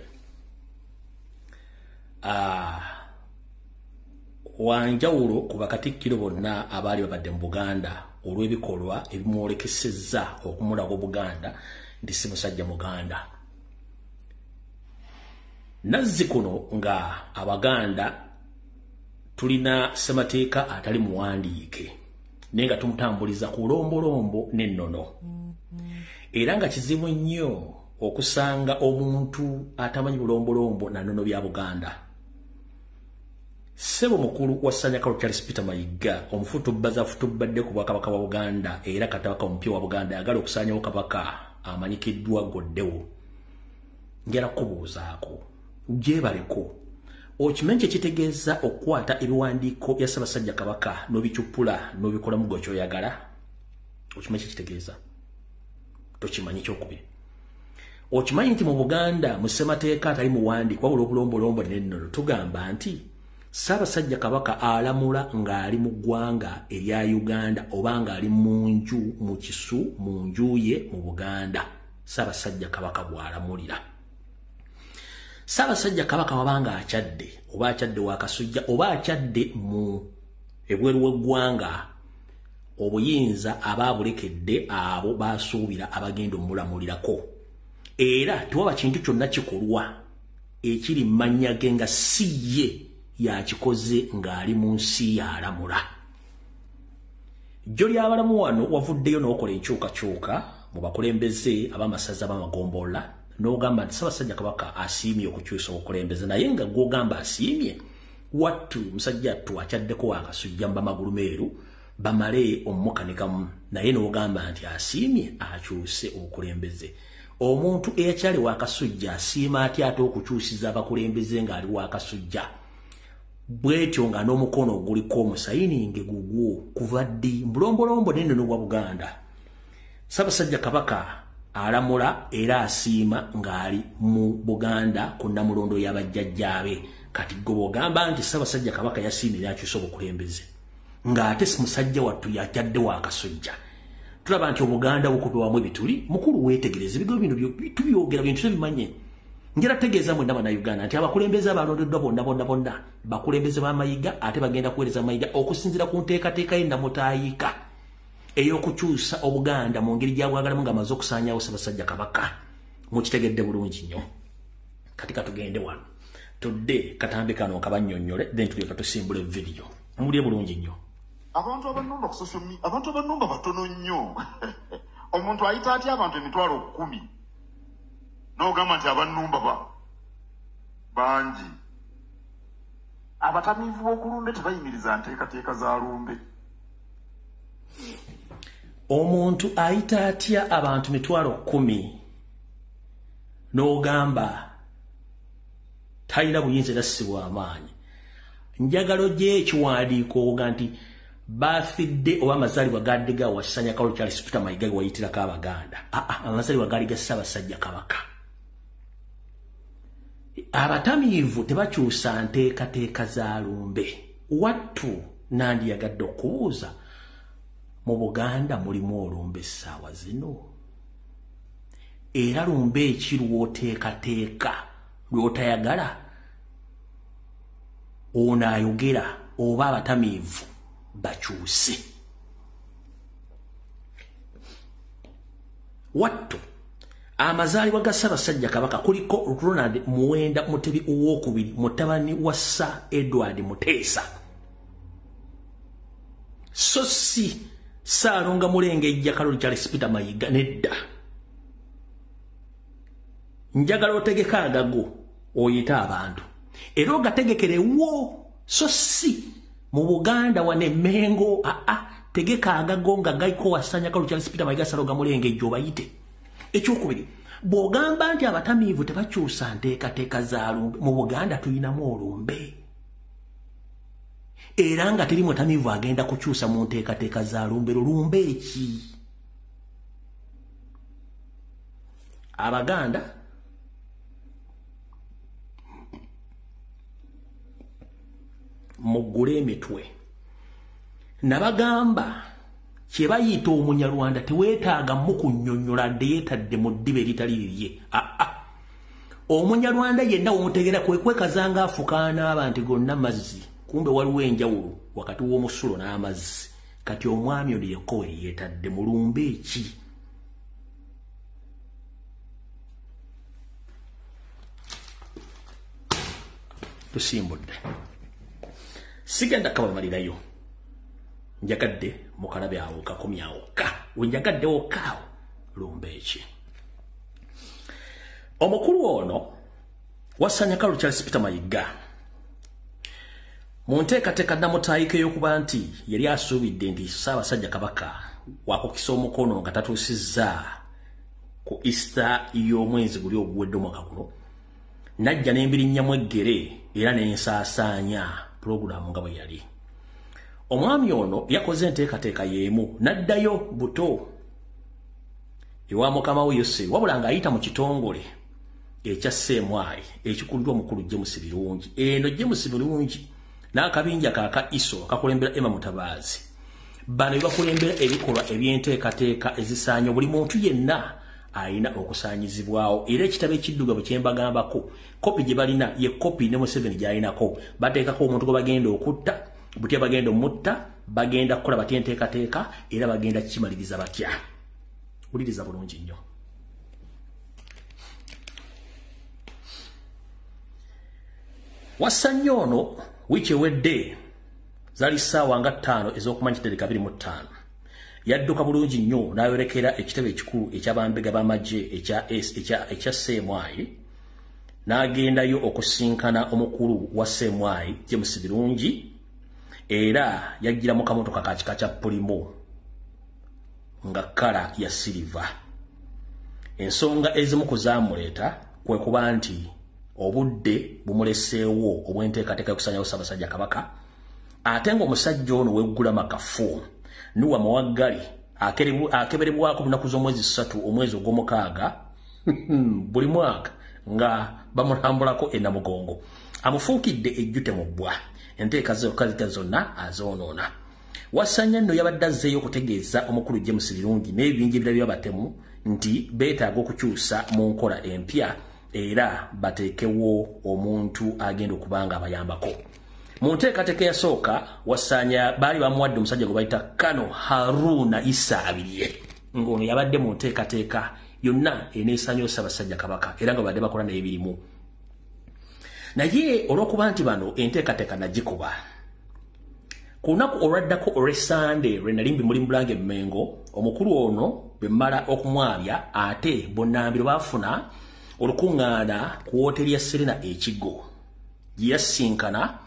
wanjawulo ku Bakatikkiro bonna abaali babadde mu Buganda olw'ebikolwa ebimwolekesezza okumulaga Obuganda nti si musajja Muganda. Nazzi kuno nga Abaganda tulina ssemateeka atali muwandiike naye nga tumutambuliza ku lombolombo n'ennono. Era nga kizibu nnyo okusanga omuntu atamanyi bulombolombo na nnono bya Buganda. Ssebo mukulu wa Ssannyakalu Charles Peter Mayiga omufutubbaza afutubbadde ku Bwakabaka bwa Buganda era Kabaka omupya wa Buganda ayagala okusaanyawo Kabaka amanyikiddwa Goddewo. Njala kubuuzaako gyebaleko okimanyi kye kitegeeza okukwata ebiwandiiko bya Ssaabasajja Kabaka n'obicuppula n'obikola mu gw'oky'oyagala? Okimanyi kye kitegeeza? Tokimanyi kyokubiri. Okimanyi nti mu Buganda mu ssemateeka atali muwandiikwa wabula obulombolombo n'ennono tugamba nti Ssaabasajja Kabaka alamula ng'ali mu ggwanga erya Uganda oba ng'ali mu nju mu kisu mu nju ye mu Buganda. Ssaabasajja Kabaka bw'alamulira. Ssaabasajja Kabaka wabanga akyadde oba akyadde wa Kasujja oba akyadde mu ebweru w'eggwanga, obuyinza abaabulekedde abo baasuubira abagenda omulamulirako. Era tewaba kintu kyonna kikolwa ekiri mu mannya ge nga si ye yakikoze ng'ali mu nsi y'alamula. Jjo ly'abalamu wano wavuddeyo n'okola enkyukakyuka mu bakulembeze ab'amasaza b'amagombolola n'ogamba nti Ssaabasajja Kabaka asiimye okukyusa obukulembeze, naye nga gw'ogamba asiimye wattu musajja attu akyaddeko wa Kasujja mbamagulu meeru bamale omukanikamu, naye n'ogamba nti asiimye akyuse obukulembeze. Omuntu eyakyali wa Kasujja asiima atya ate okukyusiza abakulembeze ng'ali wa Kasujja? Bwetyo nga n'omukono oguliko omusayininge gugwo kuva ddi mbulombolombo n'ennono bwa Buganda. Ssaabasajja Kabaka alamula era asiima ng'ali mu Buganda ku Namulondo y'abajjajjaabe. Kati gwe bw'ogamba nti Ssaabasajja Kabaka yasiimira akyusa obukulembeze ng'ate si musajja wattu yakyadde wa Kasujja. Tulaba nti Obuganda bukubibwamu ebituli. Mukulu weetegereze ebigambo bino tubyogera bintu tebimanye. Njala tegeeza mwenda Bannayuganda nti abakulembeze abalondeddwa bonna bakulembeze ba Mayiga ate bagenda kuweereza Mayiga okusinziira ku nteekateeka y'endamutaayiika ey'okukyusa Obuganda mu ngeri gy'abwagalamu ng'amaze okusaanyaawo Ssaabasajja Kabaka. Mukitegedde bulungi nnyo. Kati katugende wano tudde katambi kano kabannyonnyole then tulyoka tusimbula video. Mulye bulungi nnyo. Abantu abannumba ku social media, abantu abannumba batono nnyo. Omuntu ayita atya abantu 10,000 n'ogamba nti abannumba bangi. Abatamiivu b'okulumbe tebayimiriza nteekateeka za lumbe. Omuntu ayita atya abantu 10,000 n'ogamba talina buyinza era si bw'amaanyi. Njagalo gye ekiwandiiko oga nti bafidde oba amazaalibwa gadde ga Wasanya Kalu Charles Peter Mayiga wayitirako Abaganda. Amazaalibwa gaali ga Ssaabasajja Kabaka. Abatamiivu tebakyusa nteekateeka za lumbe. Wattu nandiyagadde okubuuza mu Buganda mulimu olumbe essaawa zino. Era lumbe eki lw'oteekateeka lw'otayagala onaayogera oba abatamiivu bakyuse. Wattu amazaalibwa ga Ssaabasajja Kabaka kuliko Ronald Muwenda Mutebi owookubiri mutabani wa Sir Edward Muteesa. So si Ssaalonga Mulengejja Kaloli Charles Peter Mayiga nedda. Njagala otegeka agago oyita abantu. Era ogategekerewo so si mu Buganda wane Mengo tegeka agago nga gaiko Wasanya Kalu Charles Peter Mayiga Ssaalonga Mulengejja obayite. Ekyokubiri bw'ogamba nti abatamiivu tebakyusa nteekateeka za lumbe mu Buganda tuyinamu olumbe. Era nga teri mutamiivu agenda kukyusa mu nteekateeka za lumbe. Lumbe eki Abaganda muggule emitwe. Nabagamba kye bayita Omunyarwanda teweetaaga mukunnyonnyola dde yeetadde mu ddiba eritali lirye. Omunyarwanda yenna omutegera kwe kwekazanga afukaana abantu gonna mazzi. Kumbe waliwo enjawulo wakati w'omusulo n'amazzi. Kati omwami ono yekko we yeetadde mu lumbe eki. Tusimbudde. Sigenda kabamalirayo. Njagadde mukalabe awo kakomyawo ka. Wenjagadde okaawo lumbe eki. Omukulu ono Wasanya Kalu Charles Peter Mayiga mu nteekateeka namutaayika ey'okuba nti yali asuubidde nti Ssaabasajja Kabaka wakukisa omukono nga tatuusizza ku Easter y'omwezi guli oguwedde omwaka guno, najja n'embirinnyamu eggere era n'ensaasaanya pulogulaamu nga bwe yali. Omwami ono yakoze enteekateeka y'emu n'addayo buto ewa mukama we Yose, wabula ng'ayita mu kitongole ekya Ssemwai ekikuliddwa omukulu James Birungi. Eno James Birungi n'akabinja kaaka Iso kakulembera Emma Mutabaazi. Bano bakulembera ebikolwa eby'enteekateeka ezisaanya buli muntu yenna ayina okusaanyizibwawo. Era ekitabo ekiddugavu kye mbagambako kopi gye balina ye kopi ne Museveni gy'alinako. Bateekako omuntu gwe bagenda okutta, butya bagenda omutta, bagenda kukola batya enteekateeka, era bagenda kimaliriza batya. Wuliriza bulungi nnyo. Wasanya ono wiki ewedde zali ssaawa nga 5 ez'okumanya 25 yadduka bulungi nnyo n'ayorekera ekitebe ekikulu eky'abambega b'amagye ekya Ssemwai, n'agendayo okusinkana omukulu wa Ssemwai James Birungi, era yajjira mu kamotoka ka kika kya Pulimo nga kala ya siliva. Ensonga ezimu kuzaamuleeta kwe kuba nti obudde bumuleseewo obw'enteekateeka y'okusaanyawo Ssaabasajja Kabaka, ate ng'omusajja ono weggula makafu nuwa mawaggali akeberebwako lunaku z'omwezi 3 omwezi ogw'omukaaga buli mwaka nga bamulambulako ennamugongo. Amufuukidde ejjute mu bbwa, enteeka zonna azoonoona. Wasanya nno yabadde azzeeyo okutegeeza omukulu James Birungi n'ebibinja ebirala by'abatemu nti beetaaga okukyusa mu nkola empya era bateekewo omuntu agenda okubanga abayambako. Mu nteekateeka yasooka Wasanya baali bamuwadde omusajja gwe bayita Kano Haruna Issa Abirye, ng'ono yabadde mu nteekateeka yonna eneesaanyawo Ssaabasajja Kabaka era nga badde bakola naye birimu. Naye olw'okuba nti bano enteekateeka nagikuba ku lunaku olwaddako olw'Essande lwe nali mbimuli mu Bulange Mmengo, omukulu ono bwe mmala okumwabya ate bonnambiro baafuna olukuŋŋaana ku wooteri ya Serena Ekigo gye yasinkana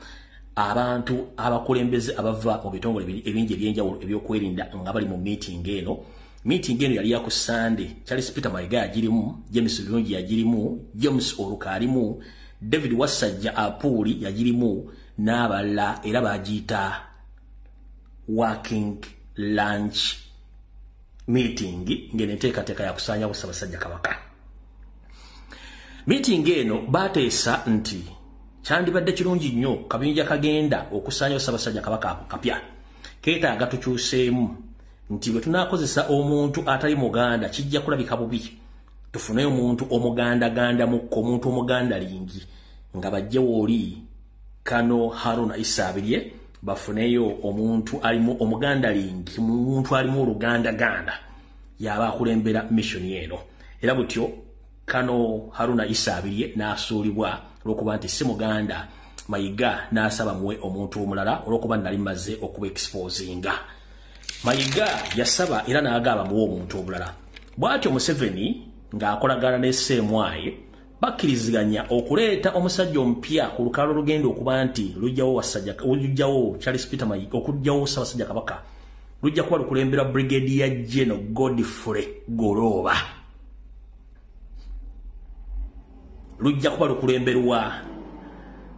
abantu abakulembeze abava mu bitongole ebingi eby'enjawulo ebyokwerinda nga bali mu meeting eno. Meeting eno yali ya ku Sunday. Charles Peter Mayiga yagirimu, James Birungi yagirimu, James Oluka alimu, David Wasajja Apuli yagirimu n'abalala, era bagiyita working lunch meeting ngeneteekateeka ya kusaanyawo Ssaabasajja Kabaka. Meeting eno bateesa nti kyandibadde kirungi nnyo kabinja kagenda okusaanyawo Ssaabasajja Kabaka kapya keetaaga tukyuseemu nti bwe tunaakozesa omuntu atali Muganda kijja kulabika bubi. Tufuneyo omuntu omuganda mukko, omuntu omuganda lingi nga bajjewo oli Kano Haruna Isabirye bafuneyo omuntu alimu omuganda lingi, omuntu alimu oluganda ganda yaba akulembera mission eno. Era butyo Kano Haruna Isabirye n'asuulibwa olw'okuba nti si Muganda. Mayiga n'asaba muwe omuntu omulala olw'okuba nali maze okuba exposinga. Mayiga yasaba era n'agaba muwe omuntu omulala. Bw'atyo Museveni ng'akolagana ne Ssemwaye bakkiriziganya okuleeta omusajja omupya ku lukalala olugenda okuba nti lujjawo Charles Peter Mayiga, okujjawo Ssaabasajja Kabaka lujja kuba lukulembera Brigadier General Godfrey Goroba. Lujja kuba lukulemberwa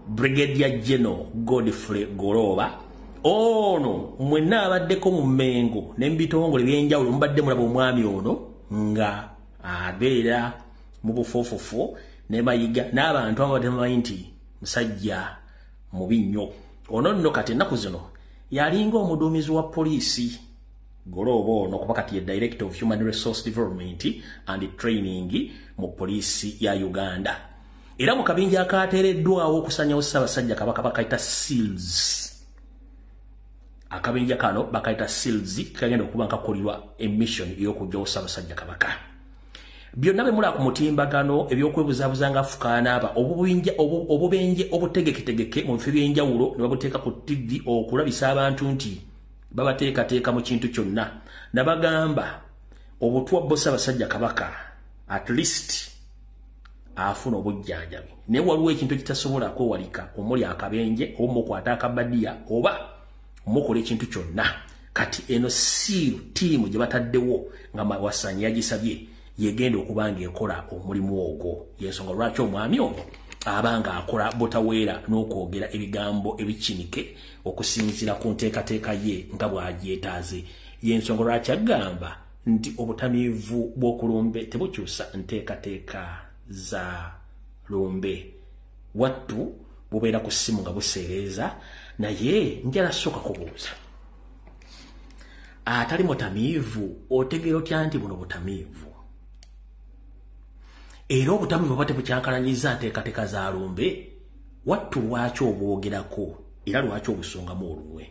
Brigadier General Godfrey Goroba. Ono mwenna abaddeko mu Mmengo n'embitongole ebyenjawulo mubadde mulaba omwami ono nga abeera mu bufofofo ne Mayiga n'abantu ababadde bamanyi nti musajja mubi nnyo. Ono nno kati ennaku zino yalinga omuduumizi wa poliisi Goroba ono kuba kati ye Director of Human Resource Development and Training mu poliisi ya Uganda. Era mu kabinja akateereddwawo okusanyawo Ssaabasajja Kabaka bakayita SEALs. Akabinja kano bakayita SEALs kagenda okuba nkakolirwa emission ey'okujjawo Ssaabasajja Kabaka. Byonna bwe mula ku mutimbagano ebyokwebuzabuza nga afukaana aba obubenje obutegeketegeke mu bifo by'enjawulo ne babuteeka ku TV okulabisa abantu nti babateekateeka mu kintu kyonna. Nabagamba obutwa bwo Ssaabasajja Kabaka at least afuna obujjanjabi. Ne waliwo ekintu kitasobola kwewalika omuli akabenje oba mukwata akabadiya oba mukola ekintu kyonna. Kati eno SEAL team gye bataddewo nga Wasanyi yagisabye yegenda okuba ng'ekola omulimu ogwo. Yensonga lwaki omwami ono abanga akola botaweera n'okwogera ebigambo ebikinike okusinziira ku nteekateeka ye nga bw'agyetaaze. Yensonga lwaki agamba nti obutamiivu bw'okulumbe tebukyusa nteekateeka za lumbe. Wattu bubeera ku ssimu nga buseereza, naye njala sooka kubuuza. Atali mutamiivu otegeera otya nti buno butamiivu? Era obutamiivu bwate bukyankalanyiza nteekateeka za lumbe. Wattu lwaki obwogerako era lwaki obusongamu olunwe?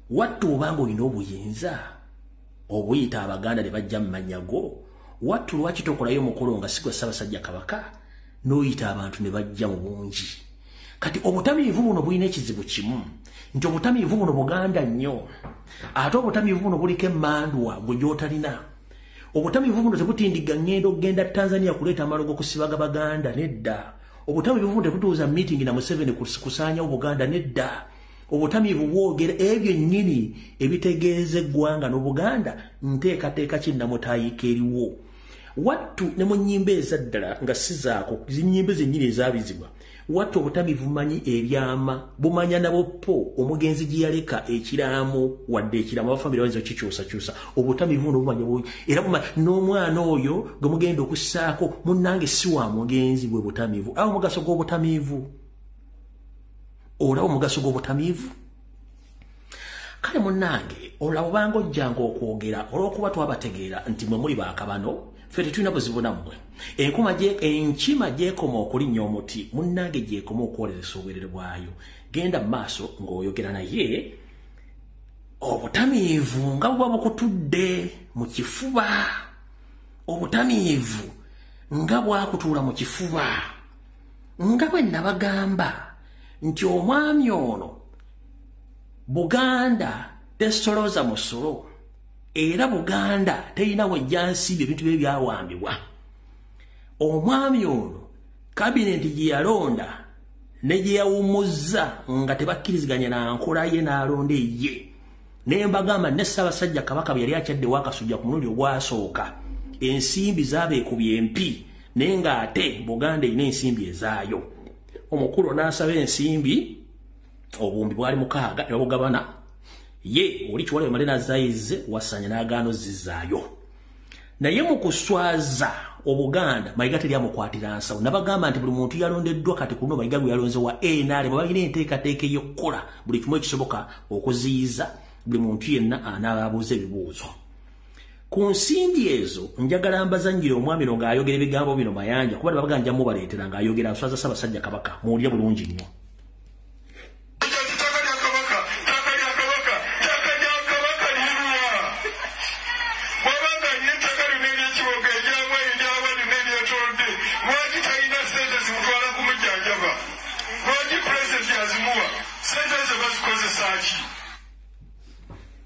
Wattu obanga olina obuyinza obuyita Abaganda ne bajja mu mannya go, wattu lwaki tokolayo mukolo nga si gwa Ssaabasajja Kabaka n'oyita abantu ne bajja mu bungi? Kati obutamiivu buno bulina ekizibu kimu nti obutamiivu buno Buganda nnyo, ate obutamiivu buno buliko emmandwa gwe gy'otalina. Obutamiivu buno tebutindiga ngendo okugenda Tanzania kuleeta amalogo kusibaga Baganda, nedda. Obutamiivu buno tebutuuza meeting na Museveni kusaanyawo Buganda, nedda. Obutamiivu bwogera ebyo nnyini ebitegeeza eggwanga n'Obuganda nteekateeka kinnamutaayika eriwo. Wattu ne mu nnyimba ezaddala nga si zaako zinnyimba zennyini ezaabizibwa, wattu obutamiivu bumanyi ebyama, bumanya nabo po omugenzi gye yaleka ekiraamo wadde ekiraamo abafamire bayinza kikyusakyusa. Obutamiivu buno bumanya era bumanya n'omwana oyo gwe mugenda okussaako munnange si wa mugenzi bwe butamiivu. Awo omugaso gw'obutamiivu, olaba omugaso gw'obutamiivu? Kale munnange olaba obanga ojjanga okwogera olw'okuba twabategeera nti mwe muli baakabano, ffe tetulina buzibu nammwe. Enkima gyekoma okulinnya omuti munnange gyekoma okwolezesa obwerere bwayo. Genda mu maaso ng'oyogera naye obutamiivu nga buba bukutudde mu kifuba, obutamiivu nga bwakutuula mu kifuba, nga bwe nabagamba nti omwami ono Buganda tesolooza musolo, era Buganda terina wejjansiibye ebintu bye byawambibwa. Omwami ono kabineti gye yalonda ne gye yawummuzza nga tebakkiriziganya na nkola ye n'alonda ye. Ne mbagamba ne Ssaabasajja Kabaka bwe yali akyaddewo akasujja ku mulundi ogwasooka, ensimbi zaabeekubye empi naye ng'ate Buganda erina ensimbi ezaayo. Omukulu n'asaba ensimbi, obuwumbi bwali 6 ne babugabana ye oli Kyewalabye Male n'azaayize wasanya n'agaano zizaayo naye mu kuswaza Obuganda Mayiga teryamukwatira nsawo nabagamba nti buli muntu yalondeddwa kati kuno Mayiga gwe yalonze wa NRM balina enteekateeka ey'okkola buli kimu ekisoboka okuziyiza buli muntu yenna anaabuuza ebibuuzo ku nsimbi ezo njagala mbazannyire omwami ono ng'ayogera ebigambo bino mayanja kuba babaganja mubaleetera ng'ayogera nswaza Ssaabasajja Kabaka muwulire bulungi nnyo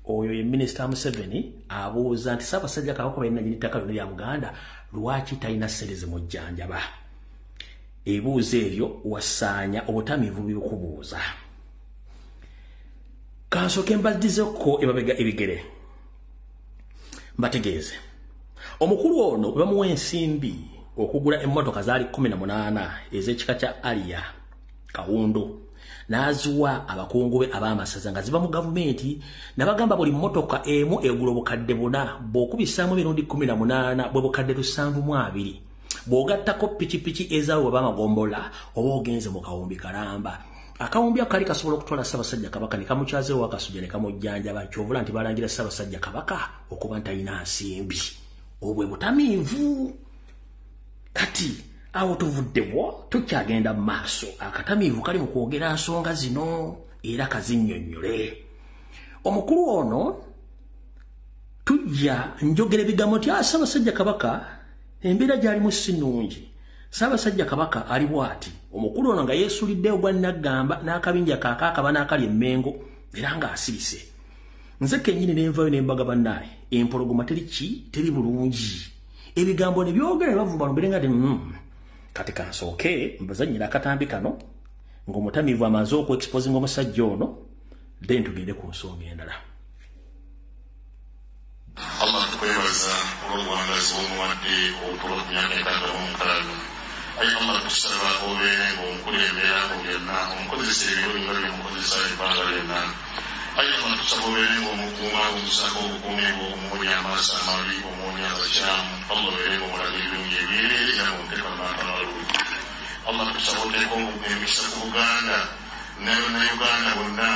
oyo ye Minisita Museveni abuuza nti Ssaabasajja Kabaka balina nnyini ttaka lyonna lya Buganda lwaki talina ssente zimujjanjaba ebibuuzo ebyo wasaanya obutamiivu by'okubuuza kansooke mbadizeko emabega ebigere mbategeeze omukulu ono bamuwa ensimbi okugula emmotoka zaali 18 ez'ekika kya Alia Kawundo naziwa abakungu be ab'amasaza nga ziba mu gavumenti nabagamba buli mmotoka emu egula obukadde 4 bw'okubisaamu emirundi 18 bwe bukadde 720 bw'ogattako pikipiki ezaawo b'amagombola oba ogenze mu kawumbi kalamba akawumbi ako kali kasobola okutwala Ssaabasajja Kabaka ne kamukyazeewo akasujja ne kamujjanjaba kyovula nti balangira Ssaabasajja Kabaka okuba ntalina nsimbi obwe butamiivu kati awo tuvuddewo tukyagenda mu maaso akatamiivu kali mu kwogera nsonga zino era kazinnyonnyole omukulu ono tujja njogera ebigambo nti Ssaabasajja Kabaka embeera gy'alimu si nnungi Ssaabasajja Kabaka ali bw'ati omukulu ono nga yeesulidde ogwa Naggamba n'akabinja kaakaakaba n'akali emmengo era ng'asirise nze kennyini nenvayo ne mbaga bannaye empologoma teri bulungi ebigambo ne byogera ne bavuba lumbere nga kati kansooke mbazannyira akatambi kano ng'omutamiivu amaze okuexposinga omusajja ono then tugende ku nsonga endala Allah tukwebaza olw'obuwangazi bw'omuwadde okutuuka ku myaka 56 ayi Allah tukusaba obeere ng'omukulembera mu byonna omukozesa ebiro nga byomukozesa ebbanga lyonna ayi Allah tukusaba obeere ng'omukuuma omusaka obukuumi bw'omuwonya amaaso amabi omuwonya abakyamu Allah obeere ng'omulaga ebirungi ebyereere era ng'omuteeka mu bantu abalungi Allah tukusaba oteeka emikisa ku Buganda ne Uganda bonna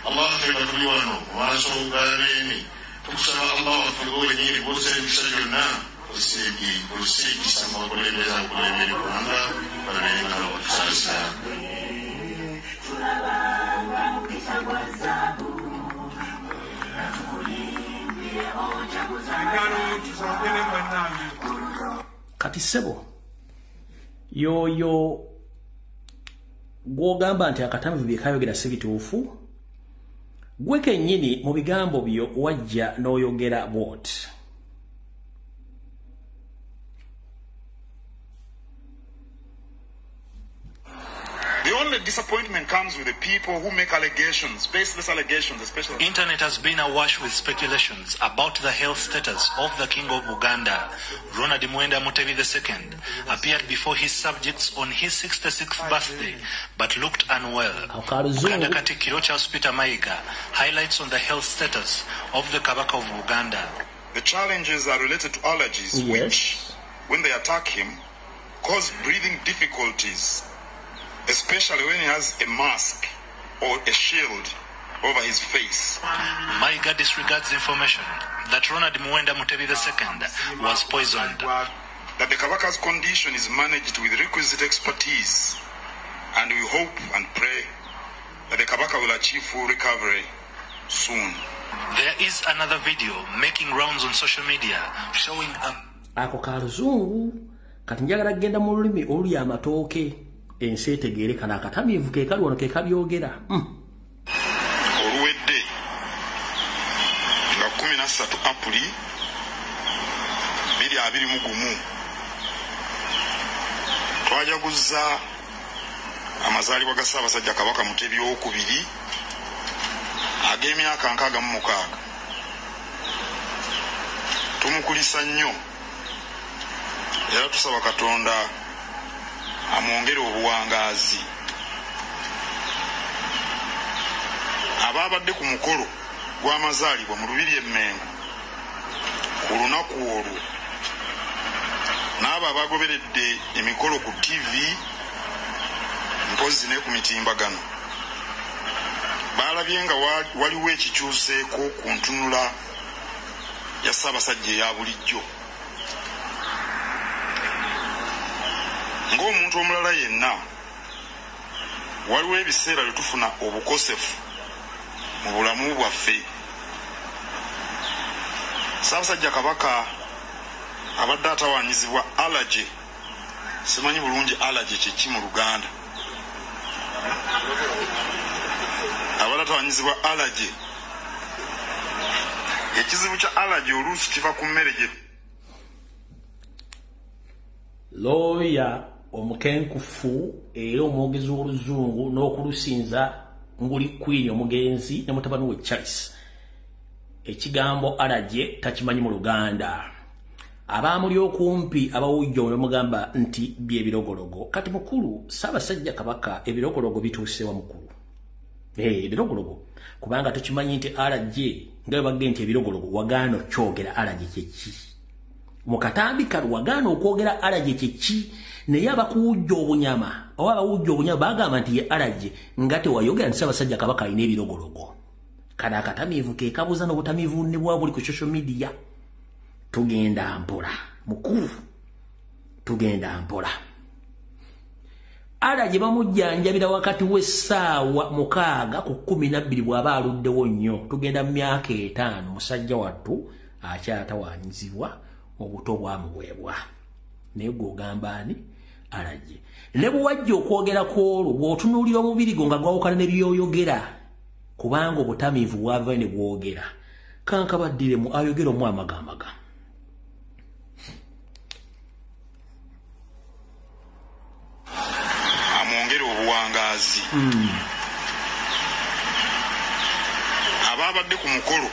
Allah feba tuli wano mu maaso ga beene tukusaba Allah wafuga wenyini bose emikisa gyonna oseekisa mubakulembeza mukulembera eggwanga balemenga okusaasira kati ssebo yoyo gw'ogamba nti akatamiivu bye kayogera si bituufu gwe kennyini mu bigambo byo wajja n'oyogera bw'oti The only disappointment comes with the people who make allegations, baseless allegations, especially. Internet has been awash with speculations about the health status of the King of Buganda. Ronald Muwenda Mutebi II appeared before his subjects on his 66th birthday, but looked unwell. Buganda Katikkiro Charles Peter Mayiga highlights on the health status of the Kabaka of Buganda. The challenges are related to allergies, which, when they attack him, cause breathing difficulties, especially when he has a mask or a shield over his face. Mayiga disregards information that Ronald Muwenda Mutebi II was poisoned. That the Kabaka's condition is managed with requisite expertise, and we hope and pray that the Kabaka will achieve full recovery soon. There is another video making rounds on social media showing ako kaluzungu kati njagala kugenda mu lulimi oluli amatooke ensi etegeerekana akatamiivu ke kali wano ke kabyogera oluwedde nga 13 Apuli 2021 twajaguza amazaalibwa ga Ssaabasajja Kabaka Mutebi II ag'emyaka 66. Tumukulisa nnyo era tusaba Katonda amwongere obuwangaazi. Ababadde ku mukolo gw'amazaalibwa mu Lubiri e Mengo ku lunaku olwo n'abo abagoberedde emikolo ku TV mpozi ne ku mitimbagano baalabye nga waliwo ekikyuseeko ku ntunula ya Ssaabasajja eya bulijjo. Ng'omuntu omulala yenna waliwo ebiseera bye tufuna obukosefu mu bulamu bwaffe. Ssaabasajja Kabaka abadde atawaanyizibwa allergy. Simanyi bulungi allergy kiki mu Luganda. Abadde atawaanyizibwa allergy. Ekizibu kya allergy oluusi kiva ku mmere gye. Lawyer omukenkufu era omwogezi w'Oluzungu n'okulusinza nguli Queen omugenzi ne mutabani we Charles. Ekigambo allergy takimanyi mu Luganda. Abamuli okumpi abawujjo ne mugamba nti byebirogologo. Kati mukulu Ssaabasajja Kabaka ebirogologo bituusewa mukulu. Ebirogologo kubanga tukimanyi nti allergy nga bagge nti ebirogologo wagaano kyogera allergy kyeki. Mukatambi kalu wagaano okwogera allergy kyeki naye abakuwujja obunyama oba abawujja obunyama bagamba nti ye allergy nga tewayogera nti Ssaabasajja Kabaka alina ebirogologo. Kana akatamiivu ke kabuza n'obutamiivu ne bwa buli ku social media. Tugenda mpola mukulu tugenda mpola. Allergy bamujjanjabira wakati w'essaawa 6 ku 12 bw'aba aluddewo nnyo. Tugenda mu myaka 5 musajja wattu akyatawaanyizibwa obuto bwamuweebwa. Naye gw'ogamba ani allergy. Ne bwe wajja okwogera kw'olwo bw'otunuulira omubiri gwo nga gwawukana ne by'oyogera kubanga obutamiivu bwava ne bwogera. Kankabaddiremu ayogera omu amagamaga. Amwongere obuwangaazi. Abaabadde ku mukolo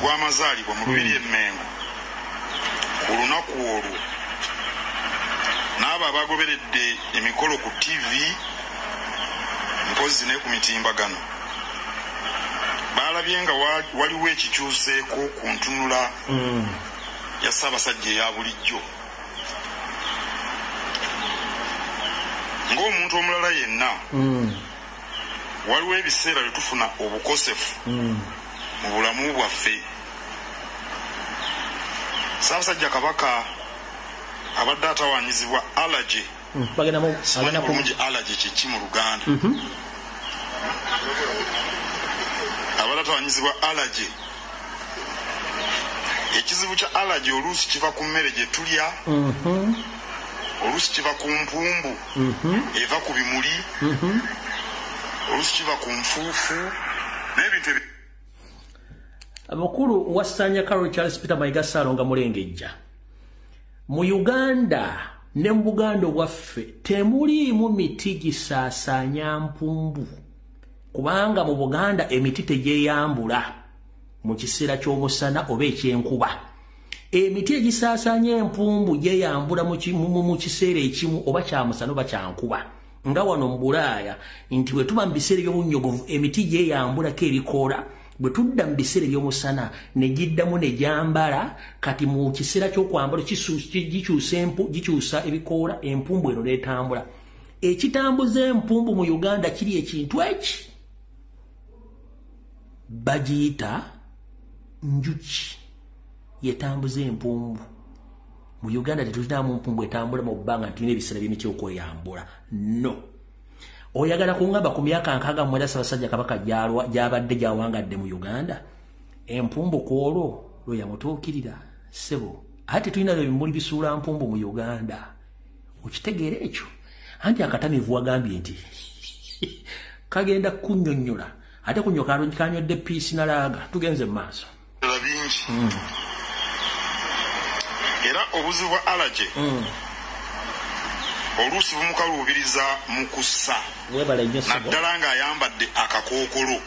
gw'amazaalibwa mu Lubiri e Mengo ku lunaku olwo n'abo abagoberedde emikolo ku TV mpozi ne ku mitimbagano baalabye nga waliwo ekikyuseeko ku ntunula ya Ssaabasajja eya bulijjo. Ng'omuntu omulala yenna waliwo ebiseera bye tufuna obukosefu mu bulamu bwaffe. Ssaabasajja Kabaka abadde atawaanyizibwa allergy. Simanyi bulungi allergy kiki mu Luganda. Abadde atawaanyizibwa allergy. Ekizibu kya allergy oluusi kiva ku mmere gye tulya. Oluusi kiva ku mpumbu eva ku bimuli. Oluusi kiva ku nfuufu n'ebintu ebi. Abakulu Wasanya Carol Charles Peter Mayiga Ssaalonga Mulengejja. Mu Uganda ne mu Buganda waffe temuliimu miti gisaasaanya mpumbu. Kubanga mu Buganda emiti tegyeyambula mu kiseera ky'omusana oba ekyenkuba. Emiti egisaasaanya empumbu gyeyambula mu kiseera ekimu oba kyamusana oba kyankuba. Nga wano mu Bulaaya nti bwe tuba mu biseera by'obunnyogovu emiti gyeyambulako ebikoola. Bwe tudda mu biseera by'omusana ne giddamu ne gyambala kati mu kiseera ky'okwambala gikyusa ebikoola empumbu eno n'etambula. Ekitambuza empumbu mu Uganda kiri ekintu eki bagiyita njuki yetambuza empumbu. Mu Uganda tetulinamu mpumbu etambula mu bbanga tulina ebiseera by'emiti okweyambula. No. Oyagala kungamba ku myaka 60 Ssaabasajja Kabaka gy'abadde gyawangadde mu Uganda empumbu kwolwo lwe yamutuukirira ssebo. Ate tulina ebimuli bisuula mpumbu mu Uganda. Okitegeera ekyo anti akatamiivu wagambye nti kagenda kunnyonnyola ate kunnyoka kanywedde piisi nalaaga tugenze mu maaso. Bingi. Era obuzibu bwa allergy oluusi bumukaluubiriza mu kussa naddala ng'ayambadde akakookolo.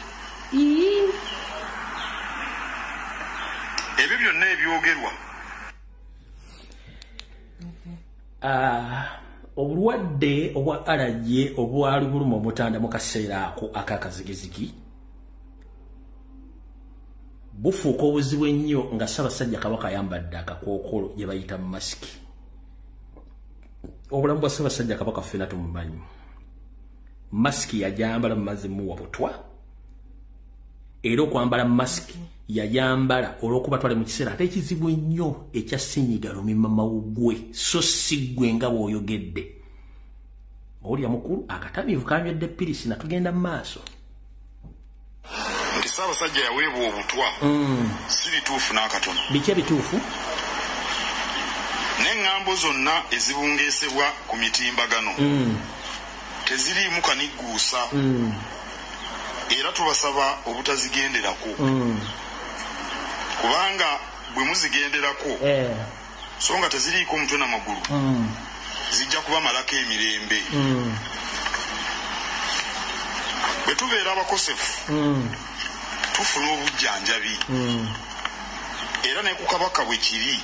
Ebyo byonna ebyogerwa obulwadde obwa allergy obwali buluma omutanda mu kaseera ako ak'akazigizigi bufuuka obuzibu ennyo nga Ssaabasajja Kabaka ayambadde akakookolo gye bayita masiki. Obulamu bwa Ssaabasajja Kabaka ffenna tumumanyi. Masiki yajambala mu mazimu wabutwa. Era okwambala masiki yajambala olw'okuba twali mu kiseera ate ekizibu ennyo ekya Ssennyiga Lumimamawuggwe so si ggwe nga bw'oyogedde. Olya mukulu akatamiivu kanywedde pirisi na tugenda mu maaso. Nti Ssaabasajja yaweebwa obutwa si bituufu n'akatono. Biki ebituufu? N'eŋŋambo zonna ezibungeesebwa ku mitimbagano teziriimu kanigguusa era tubasaba obutazigenderako kubanga bwe muzigenderako so nga teziriiko mutwe n'amagulu zijja kubamalako emirembe. Bwe tubeera abakosefu tufuna obujjanjabi era ne ku Kabaka bwe kiri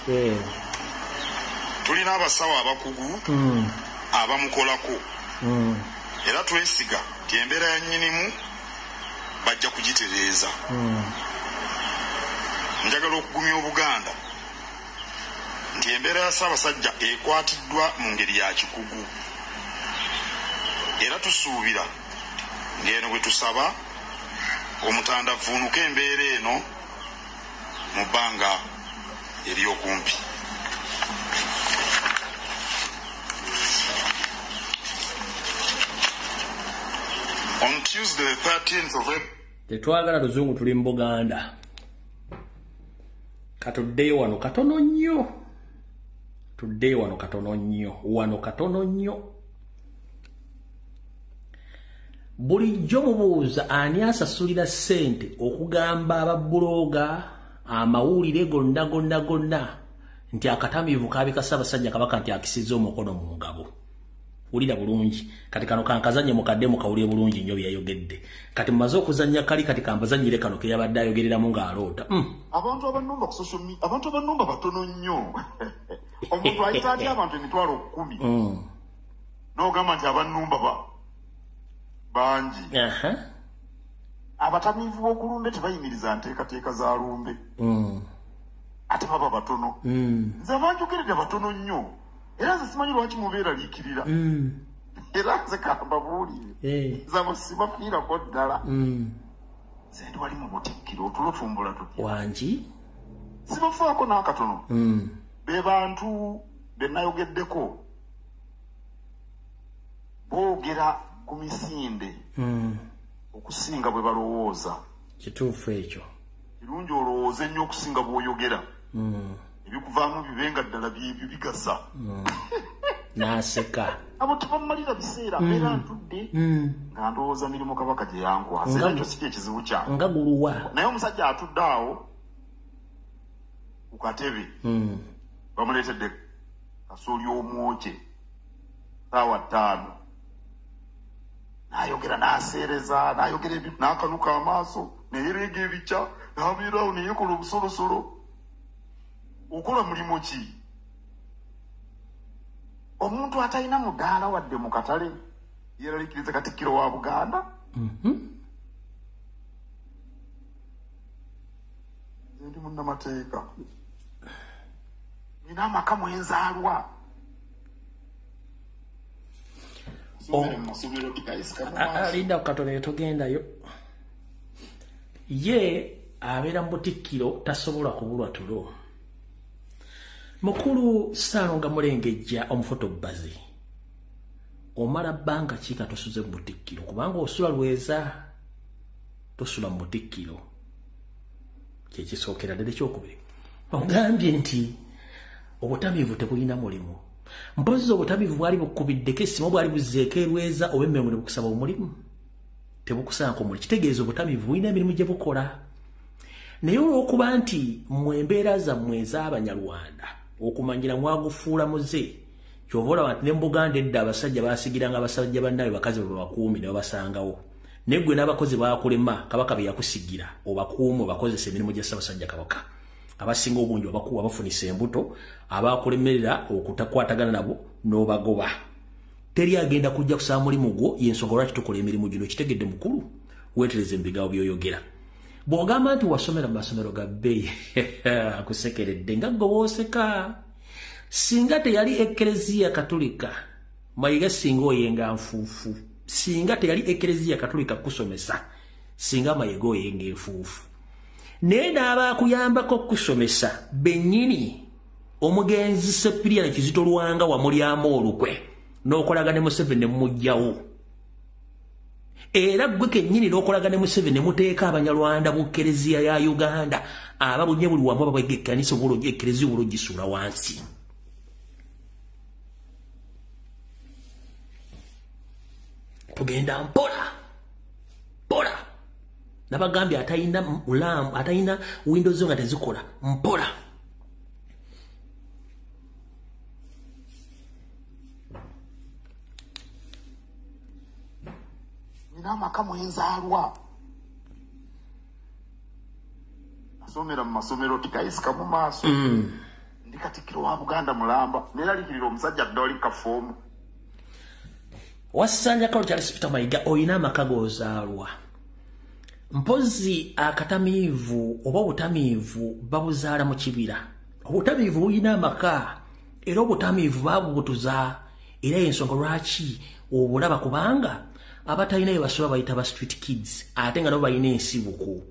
tulina abasawo abakugu abamukolako era twesiga ti embeera ya nnyinimu bajja kugitereeza. Njagala okugumya Obuganda nti embeera ya Ssaabasajja ekwatiddwa mu ngeri ya kikugu era tusuubira ng'eno bwe tusaba omutandavvuunuka embeera eno mu bbanga ery'okumpi. On Tuesday the 13th of April. Tetwagala luzungu tuli mu Buganda. Katuddeyo wano katono nnyo. Tuddeyo wano katono nnyo. Wano katono nnyo. Bulijjo mubuuza ani asasulira ssente okugamba ababulooga amawulire gonna nti akatamiivu kaabika Ssaabasajja Kabaka nti akisizza omukono mu ngabo. Ulira bulungi kati kano kankazanye mukadde mukawulire bulungi nnyo byayogedde kati mumaze okuzannya kali kati kambazanyire kano ke yabadde ayogereramu ng'aloota. Abantu abanumba ku social media, abantu abanumba batono nnyo. Omuntu ayita atya abantu emitwalo 10 n'ogamba nti abanumba bangi. Abatamiivu b'okulumbe tebayimiriza nteekateeka za lumbe ate baba batono. Nze abanjogeredde batono nnyo era nze simanyi lwaki mubeeraliikirira era nze kambabuulire nze sibafiirako ddala. Nze ndi wali mu Butikkiro otulo tumbula tutya wangi sibafaako n'akatono. Be bantu be nayogeddeko boogera ku misinde okusinga bwe balowooza. Kituufu ekyo. Kirungi olowooze nnyo okusinga bw'oyogera ebikuvaamu bibenga ddala byebyo bigasa. N'aseka. Abo tebamalira biseera mbeera ntudde nga ndowooza mirimu Kabaka gye yankwasa era ekyo si kye kizibu kyange. Nga guluwa. Naye omusajja atudde awo ku katebe bamuleetedde kasooli omwokye ssaawa 5 n'ayogera n'aseereza n'ayogera ebintu n'akanuka amaaso neyereega ebikya n'abeerawo neyekola obusolosolo. Okola mulimu ki? Omuntu atalina mudaala wadde mu katale yeeraliikiriza Katikkiro wa Buganda. Ndi munnamateeka nina amaka mwenzaalwa. Linda katono togendayo. Ye abeera mu Butikkiro tasobola kubulwa tulo. Mukulu Ssaalonga Mulengejja omufotobbazi. Omala bbanga ki nga tosuze mu Butikkiro kubanga osula Lweza tosula mu Butikkiro. Kyekisookera ddala ekyokubiri. Ogambye nti obutamiivu tebulina mulimu. Mpozi obutamiivu bwali bukubiddeko essimu bwali buzzeeko e Lweza oba emmengo ne bukusaba omulimu. Tebukusaako mulimu. Kitegeeza obutamiivu bulina emirimu gye bukola. Naye olw'okuba nti mu embeera zammwe ez'Abanyarwanda okumanyira mwagufuula muze kyova olaba nti ne mu Buganda edda abasajja baasigiranga abasajja bannaabwe bakazi bwe babakuumi ne babasangawo. Naye ggwe n'abakozi baakulema Kabaka be yakusigira obakuume obakozesa emirimu gya Ssaabasajja Kabaka. Abasinga obungi abakuwa bafunisa embuto abaakulemerera okutakwatagana nabo n'obagoba. Teri agenda kujja kusaba mulimu gwo y'ensonga lwaki tukola emirimu gino. Kitegedde mukulu weetereze embigawo by'oyogera. bw'ogamba nti wasomera mu masomero ga bbeeyi akusekeredde nga gwe wooseka. Singa teyali Ekereziya Katolika Mayiga singa oyenga nfuufu, singa teyali Ekereziya Katolika kusomesa, singa Mayiga oyenga enfuufu. Naye n'abaakuyambako kusomesa bennyini omugenzi Sepirian Kizito Lwanga wamulyamu olukwe n'okolaga ne Museveni ne mumugjawo. Era gwe kennyini n'okolaga ne Museveni ne muteeka Abanyarwanda mu Ekereziya ya Uganda ababunye buli wamu ababega ekkanisa obulungi Ekereziya obulugisuula wansi. Tugenda mpola nabagambye atayina ulamu atayina Windows nga tezikola mpola. Nina amaka mwenzaalwa nasomera mu masomero tikayisika mu maaso ndi Katikkiro wa Buganda Mulamba neralikirira omusajja Doli Kafoomu. Wasanja Kalo Charles Peter Mayiga oyina amaka gozaalwa. Mpozi akatamiivu oba obutamiivu babuzaala mu kibira. Obutamiivu buyina amaka era obutamiivu babubutuza era ensonga lwaki obulaba kubanga abatalina bye basobola bayita ba street kids ate nga nabo balina ensibuko.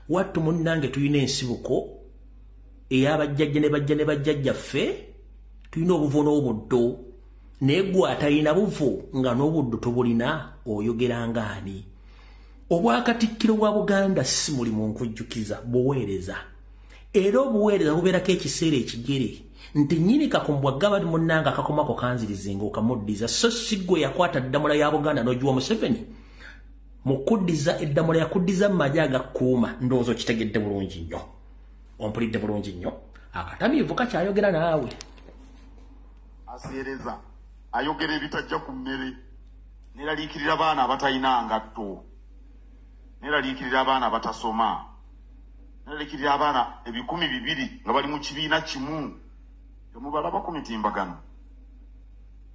Wattu munnange tulina ensibuko ey'abajjajja ne bajja ne bajjajjaffe tulina obuvo n'obuddo. Naye gwe atalina buvo nga n'obuddo tobulina oyogera ngaani. Obwakatikkiro bwa Buganda si mulimu nkujjukiza buweereza. Era obuweereza bubeerako ekiseera ekigere nti nnyini kakumbwa gavana munnanga akakomako kanzirizinga okamuddiza so si gwe yakwata ddamula ya Buganda n'ogiwa Museveni. Mu kuddiza eddamula yakuddiza mu magye agakkuuma ndowooza okitegedde bulungi nnyo. Ompulidde bulungi nnyo. Akatamiivu kakyayogera naawe. Aseereza ayogera ebitajja ku mmere neraliikirira abaana abatalina ngatto neraliikirira abaana abatasoma neraliikirira abaana 200 nga bali mu kibiina kimu temubalaba ku mitimbagano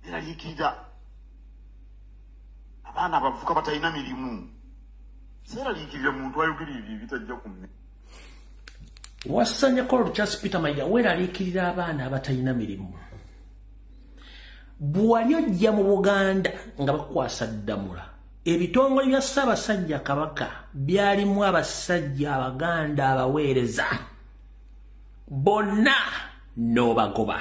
neraliikirira abaana abavuka batalina mirimu seraliikirira muntu ayogera ebyo ebitajja ku mmere. Wasanya Kolo Charles Peter Mayiga weraliikirira abaana abatalina mirimu. Bwali ojja mu Buganda nga bakwasa ddamula ebitongole bya Ssaabasajja Kabaka byalimu abasajja Abaganda abaweereza bonna n'obagoba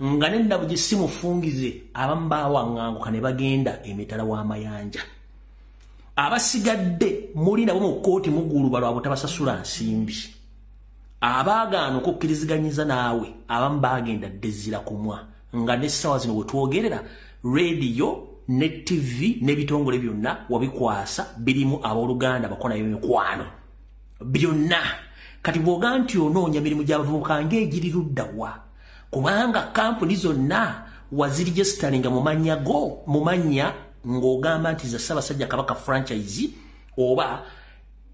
nga n'ennabugi mufungize abamu baawaŋŋanguka ne bagenda emitala w'amayanja. Abasigadde muli nabo mu kkooti muguluba lwa butabasasula nsimbi. Abaagaana okukkiriziganyiza naawe abamu baagenda ddezira kumwa nga n'essaawa zino bwe twogerera radio ne TV n'ebitongole byonna wabikwasa birimu abooluganda bakona b'emikwano byonna. Kati bw'oga nti onoonya mirimu gy'abavubuka ng'egiri luddawa kubanga kampuni zonna waziregisitaringa mu mannya ng'ogamba nti za Ssaabasajja Kabaka franchise oba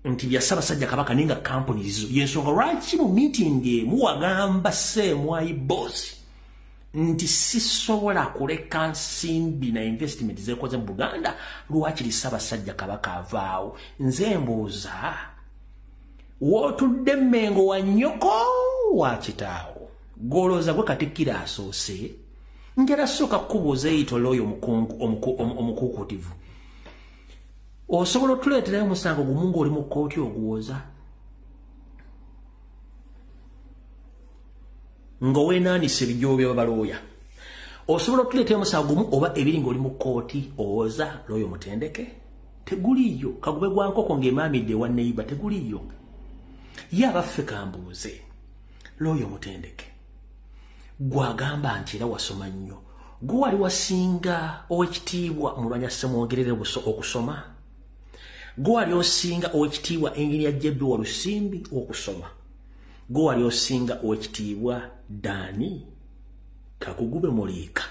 nti bya Ssaabasajja Kabaka ninga kampuni zo. Yensonga lwaki mu meeting emu wagamba Ssemwayi boss nti sisobola kuleka nsimbi na investment zekoze mu Buganda lwaki Ssaabasajja Kabaka avaawo. Nze mbuuza wootudde Mmengo wa nnyoko wa kitaawo golooza gwe Katikkiro asoose njala sooka kukubuuza eyitolo oyo omukuukutivu osobola otuleeterayo omusango gumu ng'oli mu kkooti oguwoza ng'oweenaanisa ebijoobo by'abalooya. Osobola otuleeterayo omusango gumu oba ebiri ng'oli mu kkooti owoza looyo mutendeke teguliiyo. Kagube gwa nkoko ng'emaamidde ewa neiba teguliiyo. Ye abaffe kambuuze looyo mutendeke gwagamba nti era wasoma nnyo gwe wali wasinga owekitiibwa Mulwanya Ssemwogerere okusoma? Gwe wali osinga owekitiibwa Engineer Jebbi Walusimbi okusoma? Gwe wali osinga owekitiibwa Dani Kakugube Muliika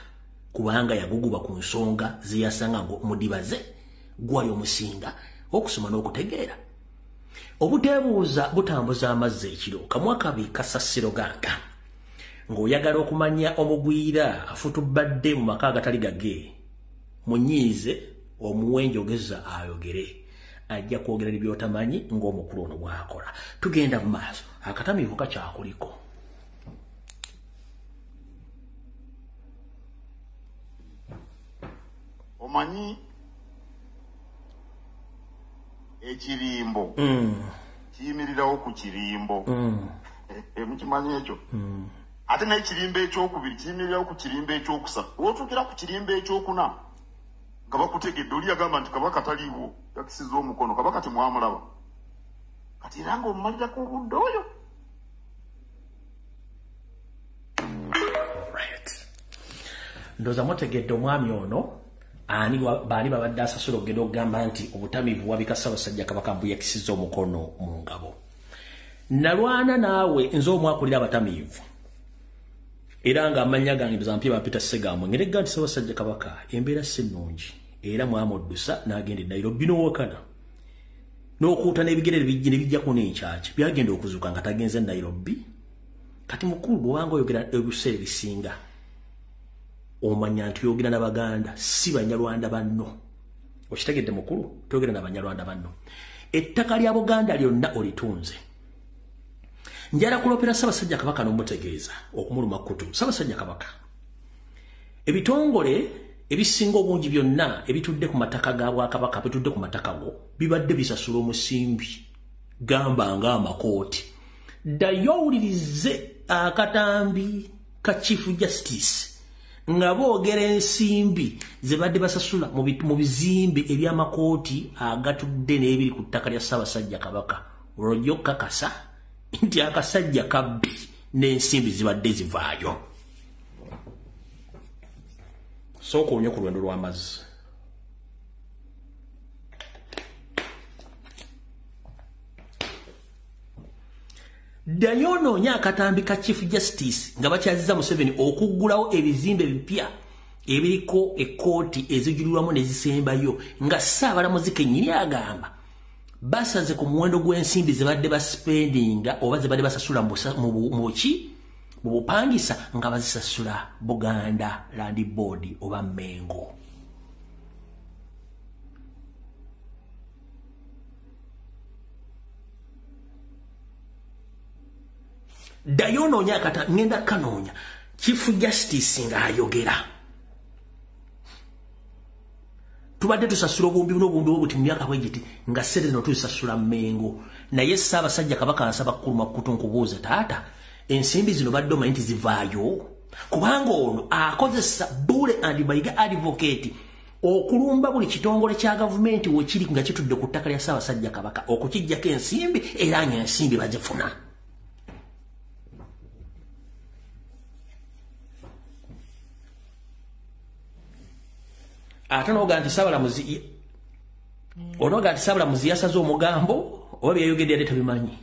kubanga yaguguba ku nsonga zeyasanga mudibaze? Gwe wali omusinga okusoma n'okutegeera? Obuteebuuza butambuza amazzi ekiro kamwa kabi kasasiro ganga ng'oyagala okumanya omugwira afutubadde mu maka agatali gage munyiize omuwe njogeza ayogere ajja kwogera ebyotamanyi ng'omukulu ono bw'akola. Tugenda mu maaso. Akatamiivu kakyakuliko. Omanyi ekirimbo kiyimirirawo ku kirimbo. Mukimanyi ekyo? Ate n'ekirimbo ekyokubiri kiyimirirawo ku kirimbo ekyokusatu. W'otuukira ku kirimbo ekyokuna nga bakutegedde oli yagamba nti kabaka taliiwo yakisiza omukono kabaka temwamulaba kati era ng'omumalirako obudde oyo. Ndowooza mutegedde omwami ono ani baali babadde asasula okugenda okugamba nti obutamiivu wabika Ssaabasajja Kabaka mbuyakisiza omukono mu ngabo. Nalwana naawe nze omwakulira abatamiivu era ng'amannya gange ndozampye bapita Ssegamwe ngeregga nti Ssaabasajja Kabaka embeera si nnungi era mwamuddusa n'agenda e Nairobi n'owakana n'okuuta n'ebigere ne bijjako n'enkyaki byagenda okuzuuka nga tagenze Nairobi. Kati mukulu bw'obanga oyogera ebiseera ebisinga omanya nti oyogera n'Abaganda si Banyarwanda banno. Okitegedde mukulu toyogera n'Abanyarwanda banno. Ettaka lya Buganda lyonna olitunze. Njala kulopera Ssaabasajja Kabaka n'omutegeeza okumuluma kkutu. Ssaabasajja Kabaka ebitongole ebisinga obungi byonna ebitudde ku mataka ga Bwakabaka bitudde ku mataka go bibadde bisasula omusimbi gamba ng'amakooti. Ddayo owulirize akatambi ka Chief Justice nga boogera ensimbi ze badde basasula mu bizimbe eby'amakooti agatudde n'ebiri ku ttaka lya Ssaabasajja Kabaka. Olwo kakasa nti akasajja kabbi n'ensimbi zibadde zivaayo. Sooka onye ku lwendo lw'amazzi. Ddayo noonya akatambi ka Chief Justice nga bakyaziza Museveni okuggulawo ebizimbe bipya ebiriko ekkooti ezijulirwamu ne zisembayo nga Ssaabalamuzi kennyini agamba basaze ku muwendo gw'ensimbi ze badde baspendinga oba ze badde basasula mu bupangisa nga bazisasula Buganda Land Board oba Mengo. Ddayo noonya akata ngenda kanoonya Chief Justice ng'ayogera. Tubadde tusasula obumbi obuti mu myaka bwegiti nga ssente zino tuzisasula Mengo. Naye Ssaabasajja Kabaka ansaba kuluma kkutu nkubuuza taata ensimbi zino badde omanyi nti zivaayo? Kubanga ono akozesa Bule and Mayiga Advocate okulumba buli kitongole kya gavumenti wekiri nga kitudde ku ttaka lya Ssaabasajja Kabaka okukijjako ensimbi era ng'ensimbi bazifuna. Ate n'oga nti Ssaabalamuzi onoga nti Ssaabalamuzi yasaze omugambo oba byayogedde yali tabimanyi.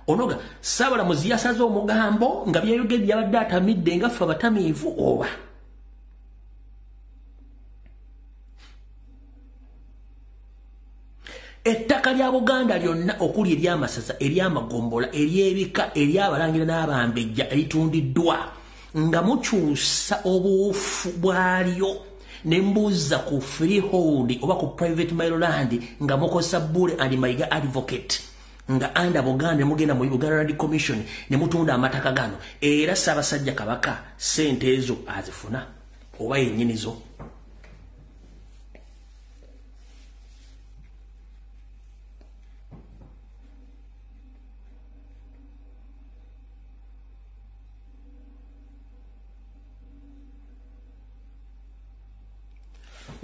Onoga Ssaabalamuzi yasaze omugambo nga byayogedde yabadde atamidde nga ffe abatamiivu oba. Ettaka lya Buganda lyonna okuli ery'amasaza ery'amagombola ery'ebika ery'abalangira n'abambejja eritundiddwa nga mukyusa obuufu bwalyo ne mbuuza ku freehold oba ku private land nga mukozesa Bule and Mayiga Advocate nga anda Buganda mugenda mu Uganda Land Commission ne mutunda amataka gano era Ssaabasajja Kabaka ssente ezo azifuna oba yennyinizo.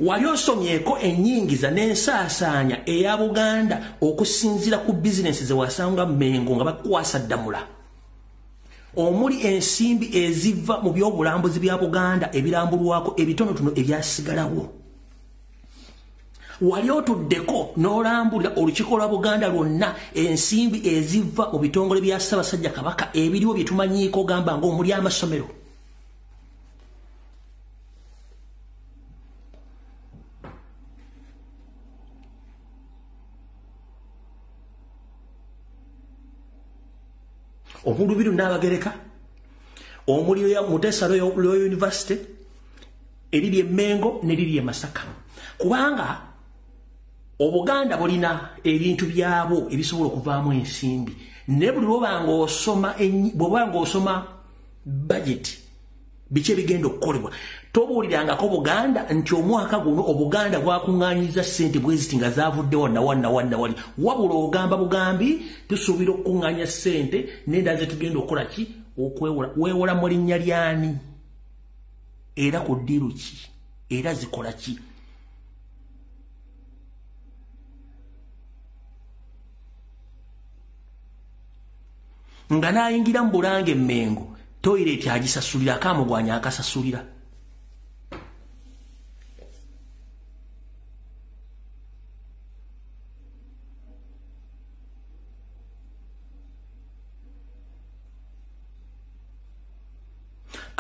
Wali osomyeko ennyingiza n'ensaasaanya eya Buganda okusinziira ku bizinesi ze wasanga Mengo nga bakwasa ddamula omuli ensimbi eziva mu byobulambuzi bya Buganda ebirambulwako ebitonotono ebyasigalawo. Wali otuddeko n'olambulira olukiiko lwa Buganda lwonna ensimbi eziva mu bitongole bya Ssaabasajja Kabaka ebiriwo bye tumanyiiko gamba ng'omuli amasomero. Omulubiru n'Abagereka omuli Mutesa Royal University eriri e Mengo neriri e Masaka kubanga Obuganda bulina ebintu byabo ebisobola okuvaamu ensimbi ne buli bwobanga osoma budget biche bigenda okukolebwa tobuulirangako Buganda nti omwaka guno Obuganda bwakuŋŋaanyiza ssente bweziti nga zaavudde wonna wali wabula ogamba bugambi tusuubira okukuŋŋaanya ssente n'endala ze tugenda okukola ki weewola mu linnya lyani era ku ddiiru ki era zikola ki nga naayingira mu Bulange Mengo toilet agisasulira akamugwanya akasasulira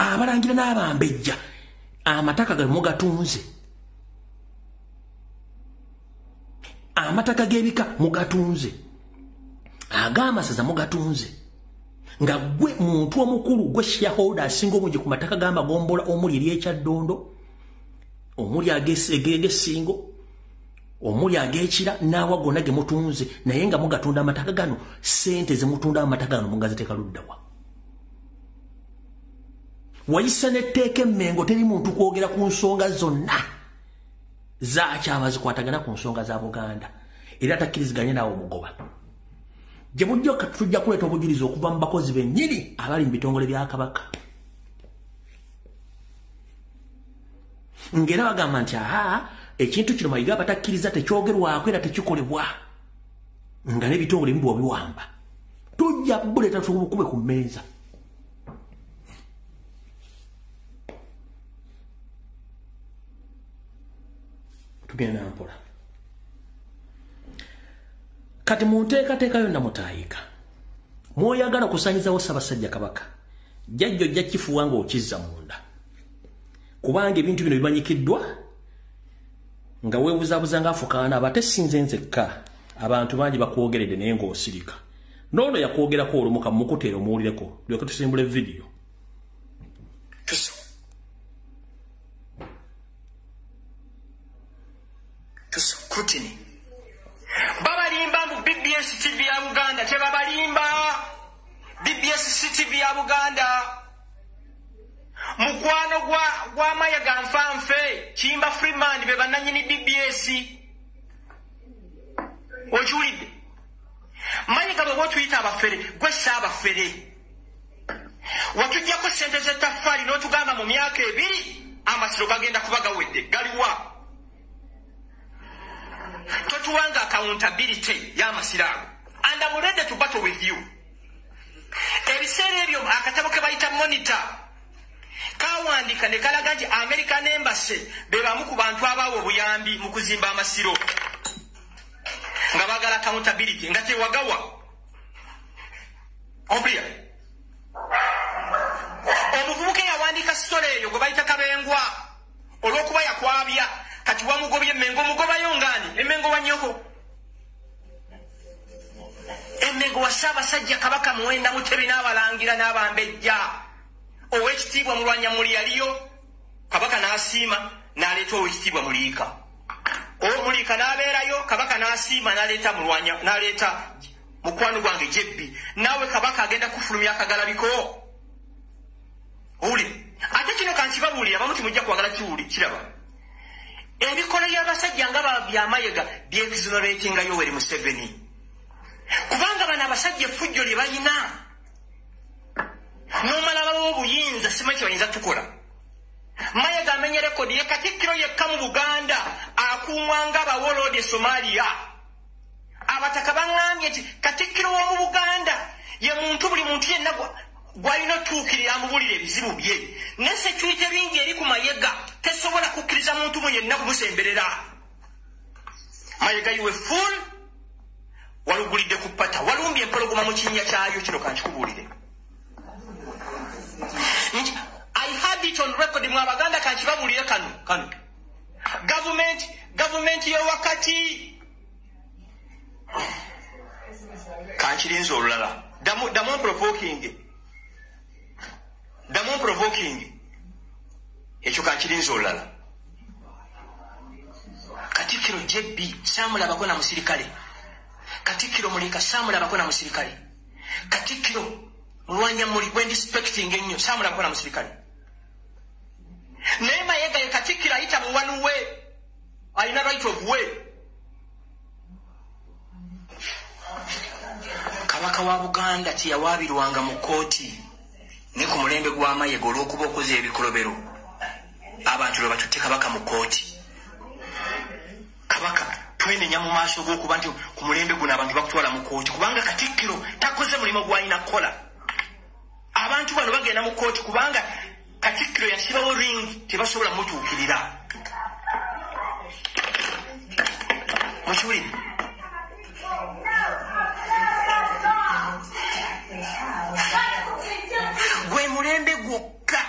abalangira n'abambejja amataka ga mugatunze amataka g'ebika mugatunze ag'amasaza mugatunze nga gwe muntu omukulu gwe shareholder asinga obungi ku mataka g'amagombola omuli ery'ekyaddondo omuli ag'esingo omuli ag'ekira n'awa gonna ge mutunze naye nga mugatunda amataka gano ssente ze mutunda amataka gano mugaziteeka luddawa wayisa n'etteeka e Mengo teri muntu kwogera ku nsonga zonna zaakyabazikwatagana ku nsonga za Buganda era takkiriziganye naawe omugoba gye bujja tujja kuleeta obujulizi okuva mu bakozi bennyini abali mu bitongole bya Kabaka ng'era bagamba nti ekintu kino Mayiga batakkiriza tekyogerwako era tekikolebwa nga n'ebitongole bimu bw'obiwamba tujja buleeta tubukube ku mmeeza tugenda mpola kati munteekateeka yonna mutaayika mwoyagala kusanyizawo Ssaabasajja Kabaka jjajjo ojja kifuuwa ng'okizza munda kubanga ebintu bino bimanyikiddwa nga weebuzaabuza ng'afukaana ate sinze nzekka abantu bangi bakwogeredde naye ng'osirika n'ono yakwogerako olumuka mukuteera omuwulireko lyoke tusimbula vidiyo tusukutini babalimba mu BBS TV ya Buganda tebabalimba BBS TV ya Buganda mukwano gwa Mayiga Nfanfe Kimba Freeman be bananyini BBS ojulide Mayiga bwe tuyita abafere gwe saabafere watujjako ssente z'ettaffaali n'otugamba mu myaka ebiri amasiro gagenda kuba gawedde galiwa totuwanga accountability y'amasirago and I'm ready to battle with you ebiseera ebyo akatabo ke bayita monitor kawandika ne kalaga nti American Embassy be bamu ku bantu abawo obuyambi mu kuzimba amasiro nga bagala accountability nga tewagawa obria omuvubuka yawandika story eyo gwe bayita Kabengwa olw'okuba yakwabya kati wamugobye Mengo mugobayo ngani emengo wanyoko emengo wa Ssaabasajja Kabaka muwenda Mutebi n'abalangira n'abambejja ow'ekitiibwa Mulwanya muli yaliyo Kabaka n'asiima n'aleeta ow'ekitiibwa Muliika Muliika n'abeerayo Kabaka n'asiima n'aleeta Mulwanya n'aleeta mukwano gwange Jebbi naawe Kabaka agenda kufulumya akagalabiko uli ate kino kankibabuulira abamu timujja kwagala kiwuli kiraba ebikola by'abasajja nga bya Mayiga by'exoneratinga Yoweri Museveni kubanga bano abasajja effujjo lye balina n'omala bawo obuyinza simanyi kye bayinza tukola Mayiga amenye rekodi ye Katikkiro yekka mu Buganda akuumwa ng'abawoloodi e Somalia abataka baŋŋambye nti Katikkiro w'omu Buganda ye muntu buli muntu yenna gwalina otuukirira amubulira ebizibu bye ne security bingi eri ku Mayiga tesobola kukkiriza muntu mu yenna kumusemberera Mayiga you fool walugulidde ku ppata walumbye empologoma mu kinnya kyayo kino kankikubuulire I had it on record mu Abaganda kankibabuulire kano government y'owakati kankirinza olulala damu provoking ekyo kankirinza olulala. Katikkiro JB saamulabako na musirikale. Katikkiro Mulika saamulabako na musirikale. Katikkiro Mulwanyamuli bwe inspecting ennyo saamulabako na musirikale. Naye Mayiga ye Katikkiro ayita muwanuwe alina right of way. Kabaka wa Buganda tiyawaabirwanga mu kooti ne ku mulembe gwa Mayiga olw'okuba okoze ebikolobero. Abantu lwe batutte Kabaka mu kooti. Kabaka twenenya mu maaso g'okuba nti ku mulembe guno abantu bakutwala mu kooti kubanga Katikkiro takoze mulimu gw'alina kukola. Abantu bano bagenda mu kooti kubanga Katikkiro yasibawo ring tebasobola mutuukirira. Mukiwulire? Gwe mulembe gwokka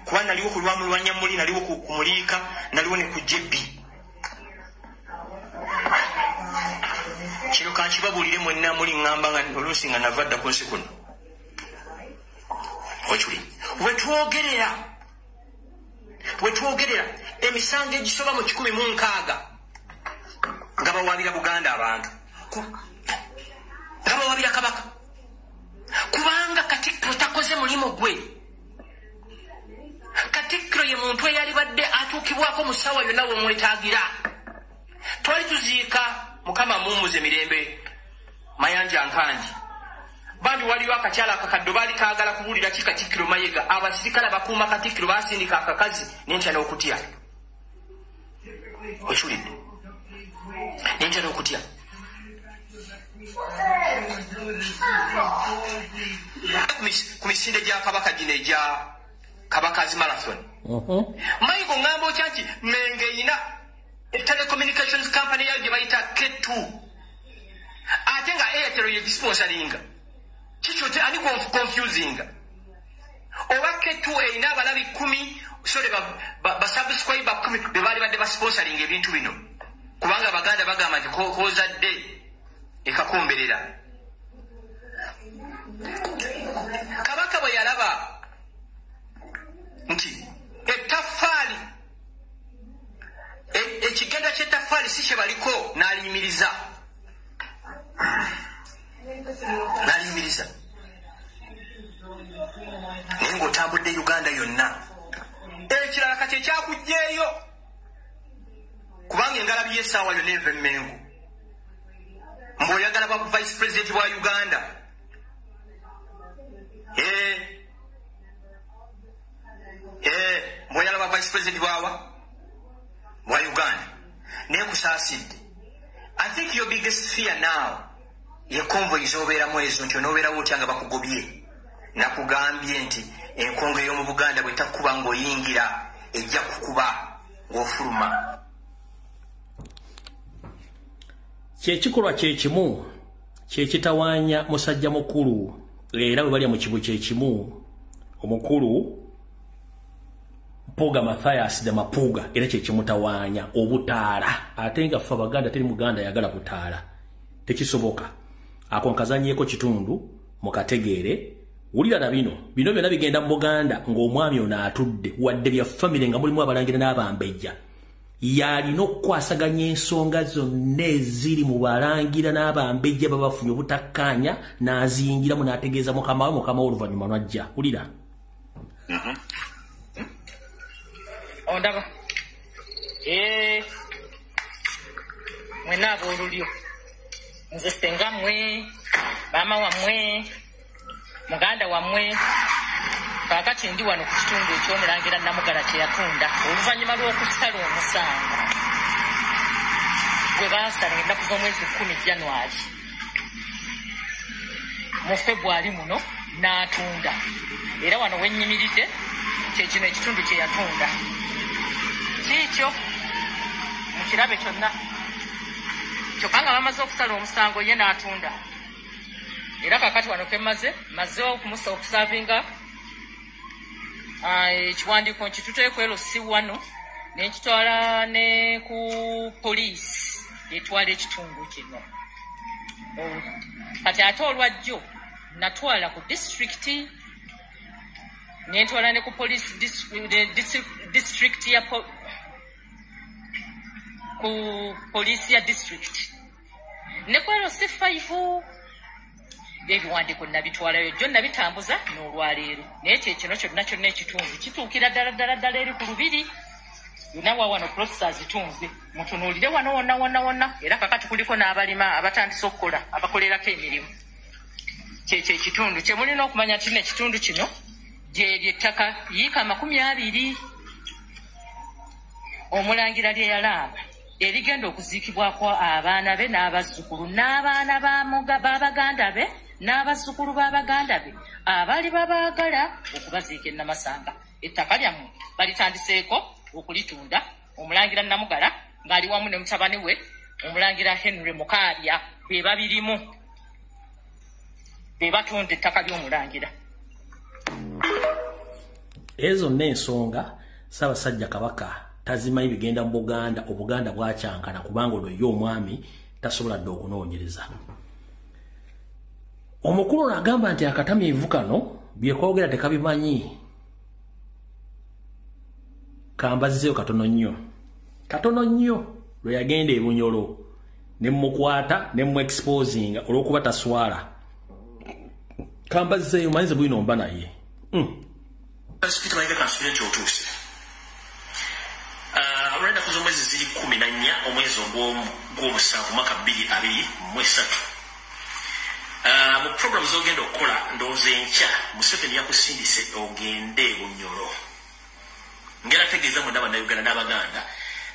kuba naliwo ku Lwanyamuli, naliwo ku Mulika, naliwo ne ku JB. Kino kankibabuulire mwenna muli ŋŋamba nga oluusi nga nava ddako nsi kuno. Okiwulire? We twogerera emisango egisoba mu 160 nga bawaabira Buganda abantu. Nga bawaabira Kabaka. Kubanga Katikkiro takoze mulimu gwe. Katikkiro ye muntu eyalibadde atuukibwako mu ssaawa yonna w'omwetaagira. Twali tuziika Mukama mumuze mirembe Mayanja Nkanji. Bambi waliwo akakyala akakaddo baali kaagala kubuulira ki Katikkiro Mayiga. Abasirikale bakuuma Katikkiro baasindika akakazi n'entya n'okutya. Okiwulidde? N'entya n'okutya. Ku misinde gya Kabaka gino egya Kabaka's Marathon. Mayiga ŋŋamba otya nti Menge eyina telecommunications company yayo gye bayita K2. Ate nga Airtel ye gisponsoringa. Kikyo ani confusing. Oba K2 eyina abalabi 10 basubscriber 10 be baali badde basponsoringa ebintu bino. Kubanga Baganda bagamba nti kozadde ekakomberera. Kabaka bwe yalaba nti ettaffaali ekigenda ky'ettaffaali si kye baliko n'aliyimiriza. Naye ng'otambudde Uganda yonna ekirala kati ekyakugjeeyo kubanga engalabi y'essaawa yonna eva Emmengo mbw'oyagala ba vice president wa Uganda mbw'oyagala ba vice president wa Uganda naye kusaasidde. I think your biggest fear now ye convoy z'obeeramu ezo nti onoobeerawo otya nga bakugobye. Nakugambye nti enkongo ey'omu Buganda bwe takkuba ng'oyingira ejja kukuba ng'ofuluma. Kyekikolwa kyekimu kyekitawaanya musajja mukulu era bwe balya mu kibu kyekimu omukulu Mpuuga Mathias de Mapuuga era kyekimutawaanya obutaala. Ate nga ffe Abaganda teri Muganda yagala butaala tekisoboka. Ako nkazanyeeko kitundu mukategeere. Wulira na bino byonna bigenda mu Buganda ng'omwami ono atudde wadde bya famire nga mulimu abalangira n'abambejja. Yalina okukwasaganya ensonga zonna eziri mu balangira n'abambejja babafunye obutakkaanya n'aziyingiramu n'ategeeza mukama we oluvannyuma n'ajja. Wulira. Ondaba. Mwena ab'olulyo. Nze senga mmwe, maama wammwe, muganda wammwe, kaakati ndi wano ku kitundu eky'omulangira Namugala kye yatunda oluvannyuma lw'okusala omusango gwe baasala ennaku z'omwezi 10 January mu February muno n'atunda. Era wano wennyimiridde kyekino ekitundu kye yatunda. Kiikyo mu kirabe kyonna kyokka nga bamaze okusala omusango ye n'atunda. Era kakati wano mazeewo okusavinga ekiwandiiko nkituteeko LC1 nenkitwala ne ku poliisi etwala ekitundu kino. Kati ate olwajjo natwala ku disitulikiti nentwala ne ku police district ya ku police ya district ne kwero C5 ebiwandiiko nabitwalayo jjo nabitambuza n'olwaleero naye kyekino kyonna kyonna ekitundu kituukira ddala eri ku lubiri yonna wawano processors zitunze mutunuulire wano wonna era kakati kuliko n'abalima abatandise okukola abakolerako emirimu kyekyo ekitundu kye mulina okumanya nti n'ekitundu kino gyeryo ettaka yiika 20 omulangira lye yalamba erigenda okuziikibwako abaana be n'abazzukulu n'abaana b'abaganda be n'abazzukulu b'abaganda be abaali babaagala okubaziika e Namasanga. Ettaka lyammwe balitandiseeko okulitunda. Omulangira Namugala ng'ali wamu ne mutabani we omulangira Henry Mukaabya be babirimu be batunda ettaka ly'omulangira. Ezo n'ensonga Ssaabasajja Kabaka tazimanyi bigenda mu Buganda, Obuganda bwakyankana kubanga ono ye omwami tasobola dde okunoonyereza. Omukulu agamba nti akatamiivu kano byekwogera tekabimanyi. Kambazizeyo katono nnyo lwe yagenda e Bunyoro ne mukwata ne mu exposinga olw'okuba taswala. Kambazizeyo manyize bwino mba naye. Peter Mayiga kasubira ky'otuuse. Olwenda kuza omwezi ziri 14 omwezi ogw'omusanvu mwaka 2023. Mu program z'ogenda okukola ndowooza enkya Museveni yakusindise ogende e Bunyoro. Ngera tegeeza mu Bannayuganda n'Abaganda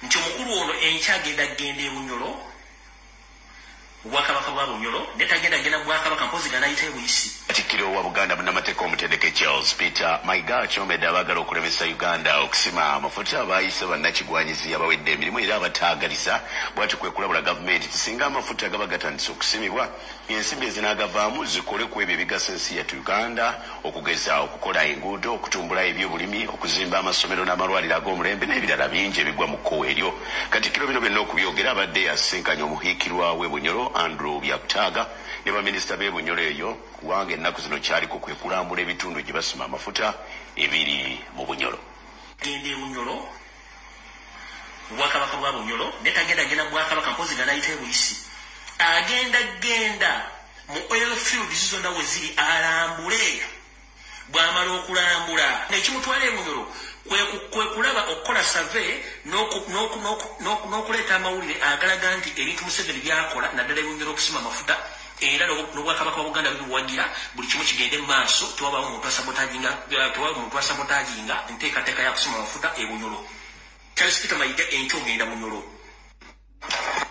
nti omukulu ono enkya agenda e Bunyoro, Obwakabaka bwa Bunyoro netagenda Bwakabaka mpozi ganayita ebuyisi. Katikkiro wa Buganda munnamateeka omutendeke Charles Peter Mayiga akyomedde abaagala okulemesa Uganda okusima amafuta abaayise bannakigwanyizi abawedde emirimu era abataagaliza bw'ati kwe kulabula gavumenti tisinga amafuta gaba gatandise okusimibwa ensimbi ezinaagavaamu zikole ku ebyo ebigasa ensi yattu Uganda okugeza okukola enguudo, okutumbula ebyobulimi, okuzimba amasomero n'amalwaliro ag'omulembe n'ebirala bingi ebigwa mu kkowa eryo. Katikkiro bino byonna okubyogera abadde yasisinkanya omuhiikirwa w'e Bunyoro Andrew Byakutaaga ne baminisita b'e Bunyoro eyo kubanga ennaku zino kyaliko kwe kulambula ebitundu gye basima amafuta ebiri mu Bunyoro. Genda e Bunyoro, Obwakabaka bwa Bunyoro netagenda Bwakabaka mpozi ganayita ebuyisi. Agenda mu oil fields zonna we ziri alambule. Bw'amala okulambula n'ekimutwala e Bunyoro kwe kulaba okukola survey n'okuleeta amawulire agalaga nti ebintu Museveni byakola naddala e Bunyoro okusima amafuta era n'Obwakabaka bwa Buganda biwagira buli kimu kigende mu maaso tewabawo omuntu asabotaginga enteekateeka ya kusima amafuta e Bunyoro. Charles Peter Mayiga enkya ogenda Bunyoro.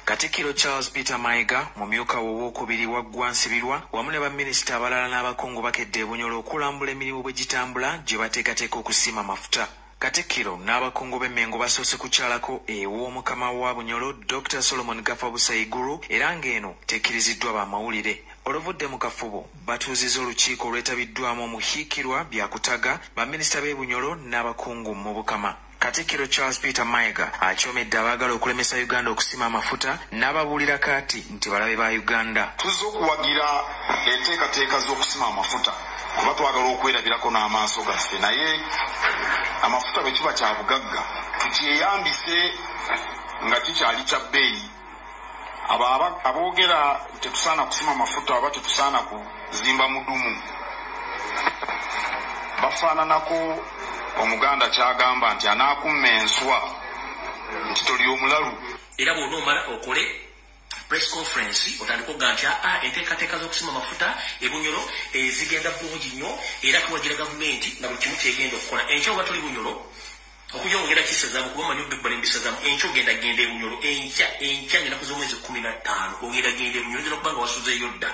Katikkiro Charles Peter Mayiga mumyuka w'owokubiri wa Gwansibirwa wamu ne baminisita abalala n'abakungu bakedde e Bunyoro okulambula emirimu bwe gitambula gye bateekateeka okusima amafuta. Katikkiro n'abakungu b'emmengo basoose kukyalako ew'omukama wa Bunyoro Dr. Solomon Gafa Busaiguru era ng'eno tekkiriziddwa bamawulire. Oluvudde mu kafubo batuuzizza olukiiko olwetabiddwamu omuhiikirwa Byakutaaga, baminisita b'e Bunyoro n'abakungu mu Bukama. Katikkiro Charles Peter Mayiga akyomedde abaagala okulemesa Uganda okusima amafuta n'ababuulira kati nti balabe ba Uganda. Tuzze okuwagira enteekateeka z'okusima amafuta kuba twagala okwerabirako n'amaaso gaffe, naye amafuta bwe kiba kya bugagga tukyeyambise nga kikyali kya bbeeyi. Aboogera tetusaana kusima amafuta oba tetusaana kuzimba mudumu bafaananako Omuganda kyagamba nti anaakumma enswa nti toli omulalu. Era bw'onoomala okole press conference otandika okuga nti enteekateeka z'okusima amafuta e Bunyoro zigenda bulungi nnyo era tuwagira gavumenti na buli kimu kyegenda okukola. Enkya oba tuli Bunyoro okuyongera kisazaamu kuba manyi obbala embisazaamu enkya ogenda e Bunyoro enkya ng'ennaku z'omwezi 15 ogenda e Bunyoro nzira okubanga wasuzeeyo dda.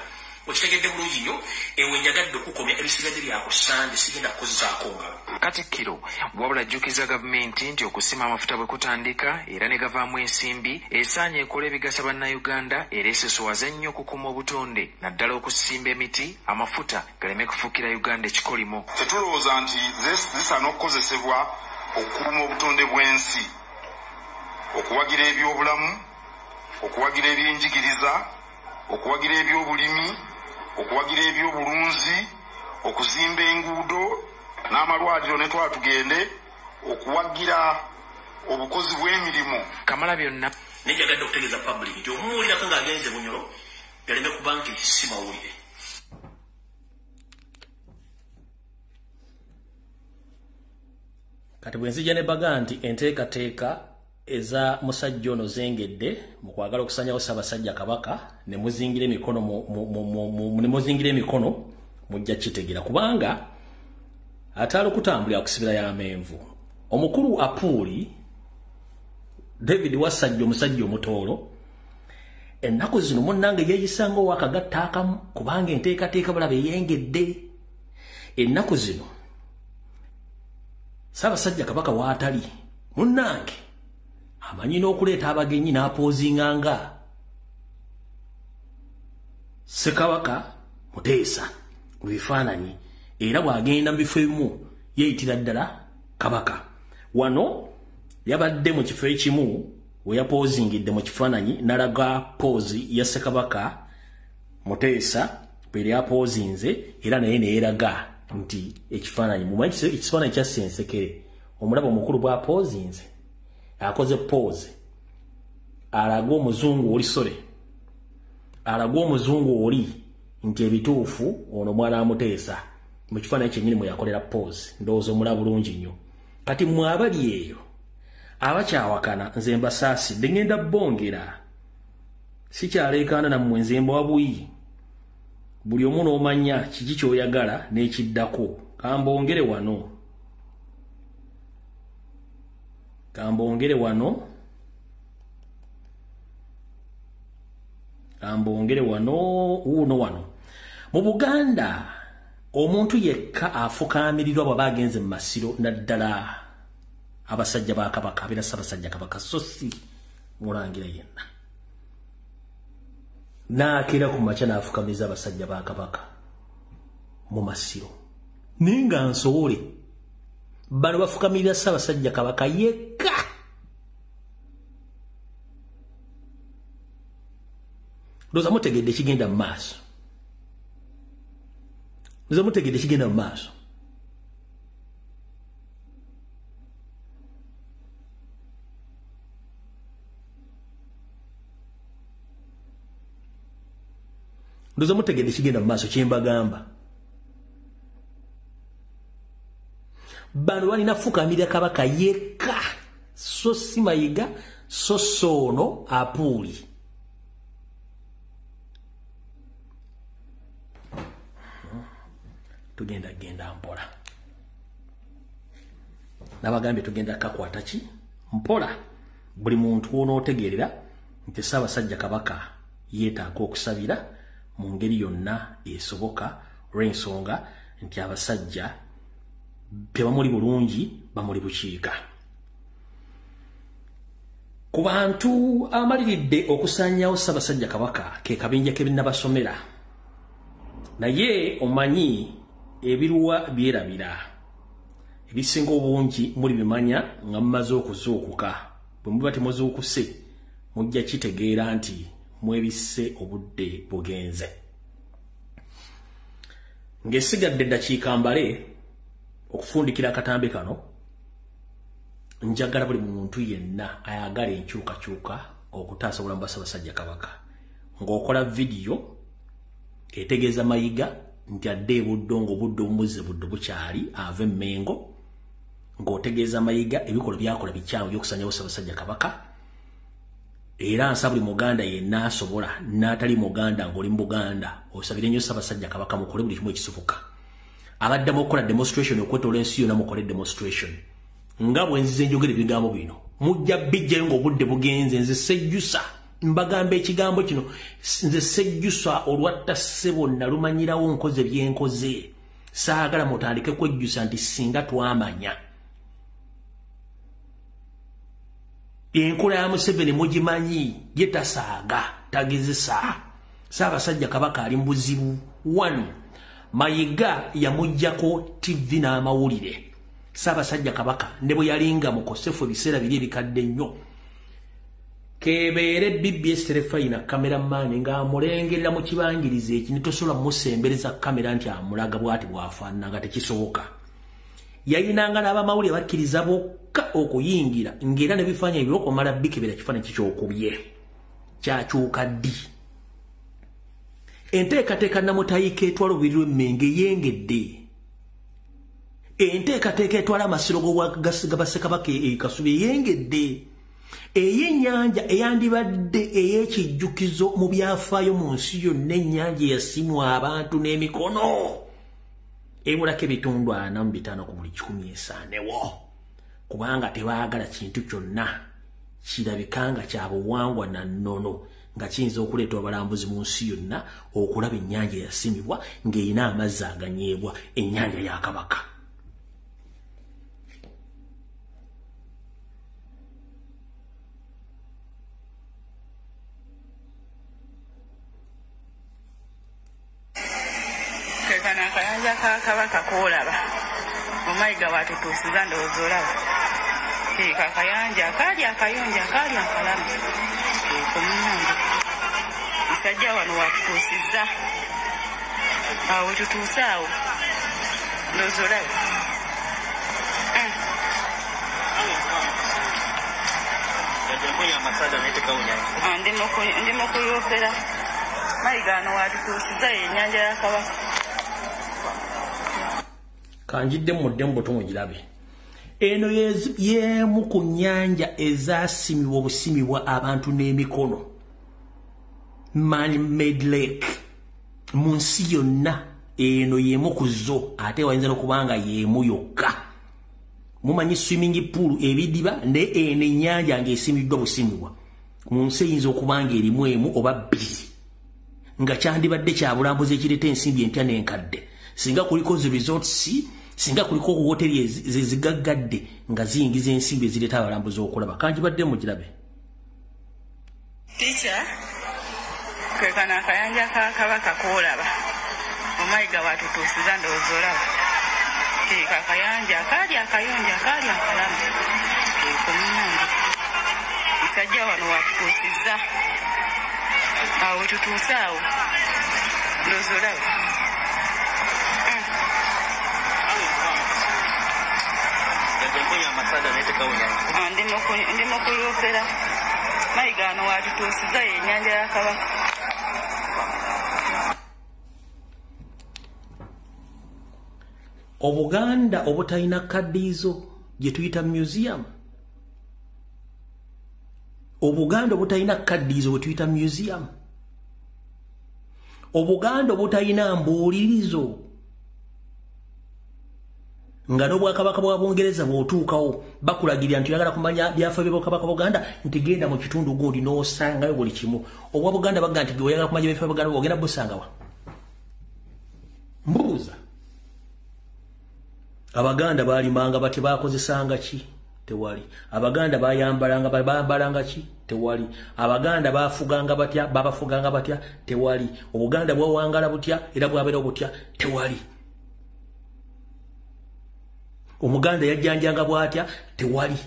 Okitegedde bulungi nnyo ewe njagadde okukomya ebisigadde byako sande sigenda kukozesaako ngalo. Katikkiro wabula ajjukiza gavumenti nti okusima amafuta bwe kutandika era ne gavaamu ensimbi esaanye ekola ebigasa bannayuganda era esesowaze nnyo okukuuma obutonde naddala okusimba emiti amafuta galeme kufuukira Uganda ekikolimo. Tetulowooza nti zisaana okukozesebwa okukuuma obutonde bw'ensi, okuwagira ebyobulamu, okuwagira ebyenjigiriza, okuwagira ebyobulimi, okuwagira ebyobulunzi, okuzimba enguudo n'amalwaliro ne twatugende okuwagira obukozi bw'emirimu. Kamalabyonna nejagadde okutegeeza public nti omuwulirako ng'agenze Bunyoro yaleme kuba nti si mawulire. Kati bwenzija ne baga nti enteekateeka eza musajja ono zengedde mu kwagala okusanyawo Ssaabasajja Kabaka ne muzingira emikono mujja kitegeera kubanga atali okutambulira kusibira y'amenvu. Omukulu Apuuli David Wasajja omusajja omutoolo ennaku zino munnange yeeyisanga owakagatta akamu kubanga enteekateeka balaba eyengedde. Ennaku zino Ssaabasajja Kabaka waatali munnange amanyi n'okuleeta abagenyi n'apoozinganga Ssekabaka Muteesa mu bifaananyi era bw'agenda mu bifo ebimu yeeyitira ddala Kabaka. Wano yabadde mu kifo ekimu we yapoozingidde mu kifaananyi n'alaga poozi ya Ssekabaka Muteesa bwe yapoozinze era naye neeraga nti ekifaananyi mumanyi ekifaananyi kya Ssensekere omulaba omukulu bw'apoozinze akoze poozi alaga omuzungu oli sole alaga omuzungu oli nti ebituufu ono mwana Muteesa mu kifaananyi kyennyini mwe yakolera poozi ndowooza omulaba bulungi nnyo. Kati mmwe abali eyo abakyawakana nze mbasaasidde ngenda bongera sikyaleekaana nammwe nze mbawabuyi buli omu n'omanya kiki ky'oyagala n'ekiddako. Kambongere wano mu Buganda omuntu yekka afukamirirwa bw'aba agenze mu masiro naddala abasajja ba Kabaka abeera Ssaabasajja Kabaka so si mulangira yenna naakera ku makya n'afukamiriza abasajja ba Kabaka mu masiro naye nga nsobole bano bafukamirira Ssaabasajja Kabaka yekka. Ndowooza mutegedde ekigenda mu maaso. Ndowooza mutegedde ekigenda mu maaso kye mbagamba. Bano balina fukamirira Kabaka yekka so si Mayiga so Soono Apuuli. Tugenda mpola. Nabagambye tugenda kakwata ki mpola. Buli muntu onootegeerera nti Ssaabasajja Kabaka yeetaaga okusabira mu ngeri yonna esoboka olw'ensonga nti abasajja tebamuli bulungi bamuli bukiika. Ku bantu amaliridde okusaanyawo Ssaabasajja Kabaka ke kabinja ke binnabasomera naye omanyi ebiruwa byerabira ebisinga obungi muli bimanya nga mumaze okuzuukuka. Bwe muba temuzuukuse mujja kitegeera nti mwebisse obudde bugenze. Ng'esigadde eddakiika mbale okufundikira akatambi kano njagala buli muntu yenna ayagala enkyukakyuka okutaasa obulamu bwa Ssaabasajja Kabaka ng'okola vidiyo etegeeza Mayiga nti adde ebuddo ng'obudde obumuzze budde bukyali ava Mmengo ng'otegeeza Mayiga ebikola byakola bikyamu by'okusanyawo Ssaabasajja Kabaka era nsa buli Muganda yenna asobola n'atali Muganda ng'oli mu Buganda osabire nnyo Ssaabasajja Kabaka mukole buli kimu ekisoboka. Abaddamu okukola demonstration okwetoola ensi yonna mukole demonstration nga bwe nzize njogera ebigambo bino mujja bijjayo ng'obudde bugenze. Nze sejjusa mbagamba ekigambo kino nze sejjusa olwatta ssebo nalumanyirawo nkoze byenkoze saagala mutandike kwejjusa nti singa twamanya enkola ya Museveni mugimanyi ye tasaaga tagezesa. Ssaabasajja Kabaka ali mu buzibu. 1 Mayiga yamuggyako TV n'amawulire. Ssaabasajja Kabaka ne bwe yalinga mukosefu ebiseera biri ebikadde nnyo kebeere BBS terefayina cameraman ng'amulengerera mu kibangirizi eki ne tosobola musembereza kamera nti amulaga bw'ati bw'afaanana nga tekisoboka. yayinanga n'abamawulire bakkiriza bokka okuyingira ng'era ne bifaananyi ebyokomala bikebera kifaananyi kikyokubye kyakyuka ddi enteekateeka namutayika etwala obubiri lw'emmenge yengedde enteekateeka etwala amasiro g'Obwaggabasekabaka Kasubi yengedde ey'ennyanja eyandibadde ey'ekijjukizo mu byafaayo mu nsi yonna ennyanja eyasimwa abantu n'emikono ebulako ebitundu 45 ku buli 100 esaanewo kubanga tebaagala kintu kyonna kirabikanga kya buwangwa na nnono nga kiyinza okuleeta abalambuzi mu nsi yonna okulaba ennyanja eyasimibwa ng'erina amazzi aganyeebwa ennyanja ya Kabaka. Akayanja ka Kabaka koolaba omayiga watutuusiza ndowooza olaba akayanja akaali akayonja akaali akalamu komunange musajja wano watutuusiza awo wetutuuse awo ndowooza olaba ndi mukuyopera mayiga wano watutuusiza ennyanja ya Kabaka kanjidde mudde mbuto mugirabe eno yemu ku nnyanja ezasimibwa obusimibwa abantu n'emikono man-made lake mu nsi yonna eno yemu ku zo ate wayinza n'okubanga yemu yokka mumanyi swimming pool ebidiba ne eno ennyanja ng'esimiddwa busimibwa mu nsi eyinza okubanga erimu emu oba bbiri nga kyandibadde kya bulambuzi ekireeta ensimbi empya n'enkadde singa kuliko zi resorts singa kuliko hoteli zigaggadde nga ziyingiza ensimbi ezireeta abalambuzi okulaba kanjibadde mugirabe teacher kwekana akayanja ka Kabaka koolaba omayiga watutuusiza ndowooza olaba akayanja akaali akayonja akaali akalamu komunange musajja wano watutuusiza awo wetutuuse awo ndowooza olaba ndi mukuyopera mayiga wano watutuusiza ennyanja ya Kabaka Obuganda obutalina kaddiizo gye tuyita museum Obuganda obutalina kaddiizo bwe tuyita museum Obuganda obutalina mbuulirizo nga n'Obwakabaka bwa Bungereza bw'otuukawo bakulagirira nti oyagala kumanya byafaayo by'Obwakabaka Buganda nti genda mu kitundu gundi n'osangayo buli kimu obwa Buganda baga nti oyagala kumanya byafaayo Buganda ogenda busangawa mbuuza Abaganda baalimanga bati baakozesanga ki tewali Abaganda bayambalanga bambalanga ki tewali Abaganda baafuganga batya babafuganga batya tewali Obuganda bwawangala butya era bwabeera butya tewali Omuganda yajjanjanga bwatya tewali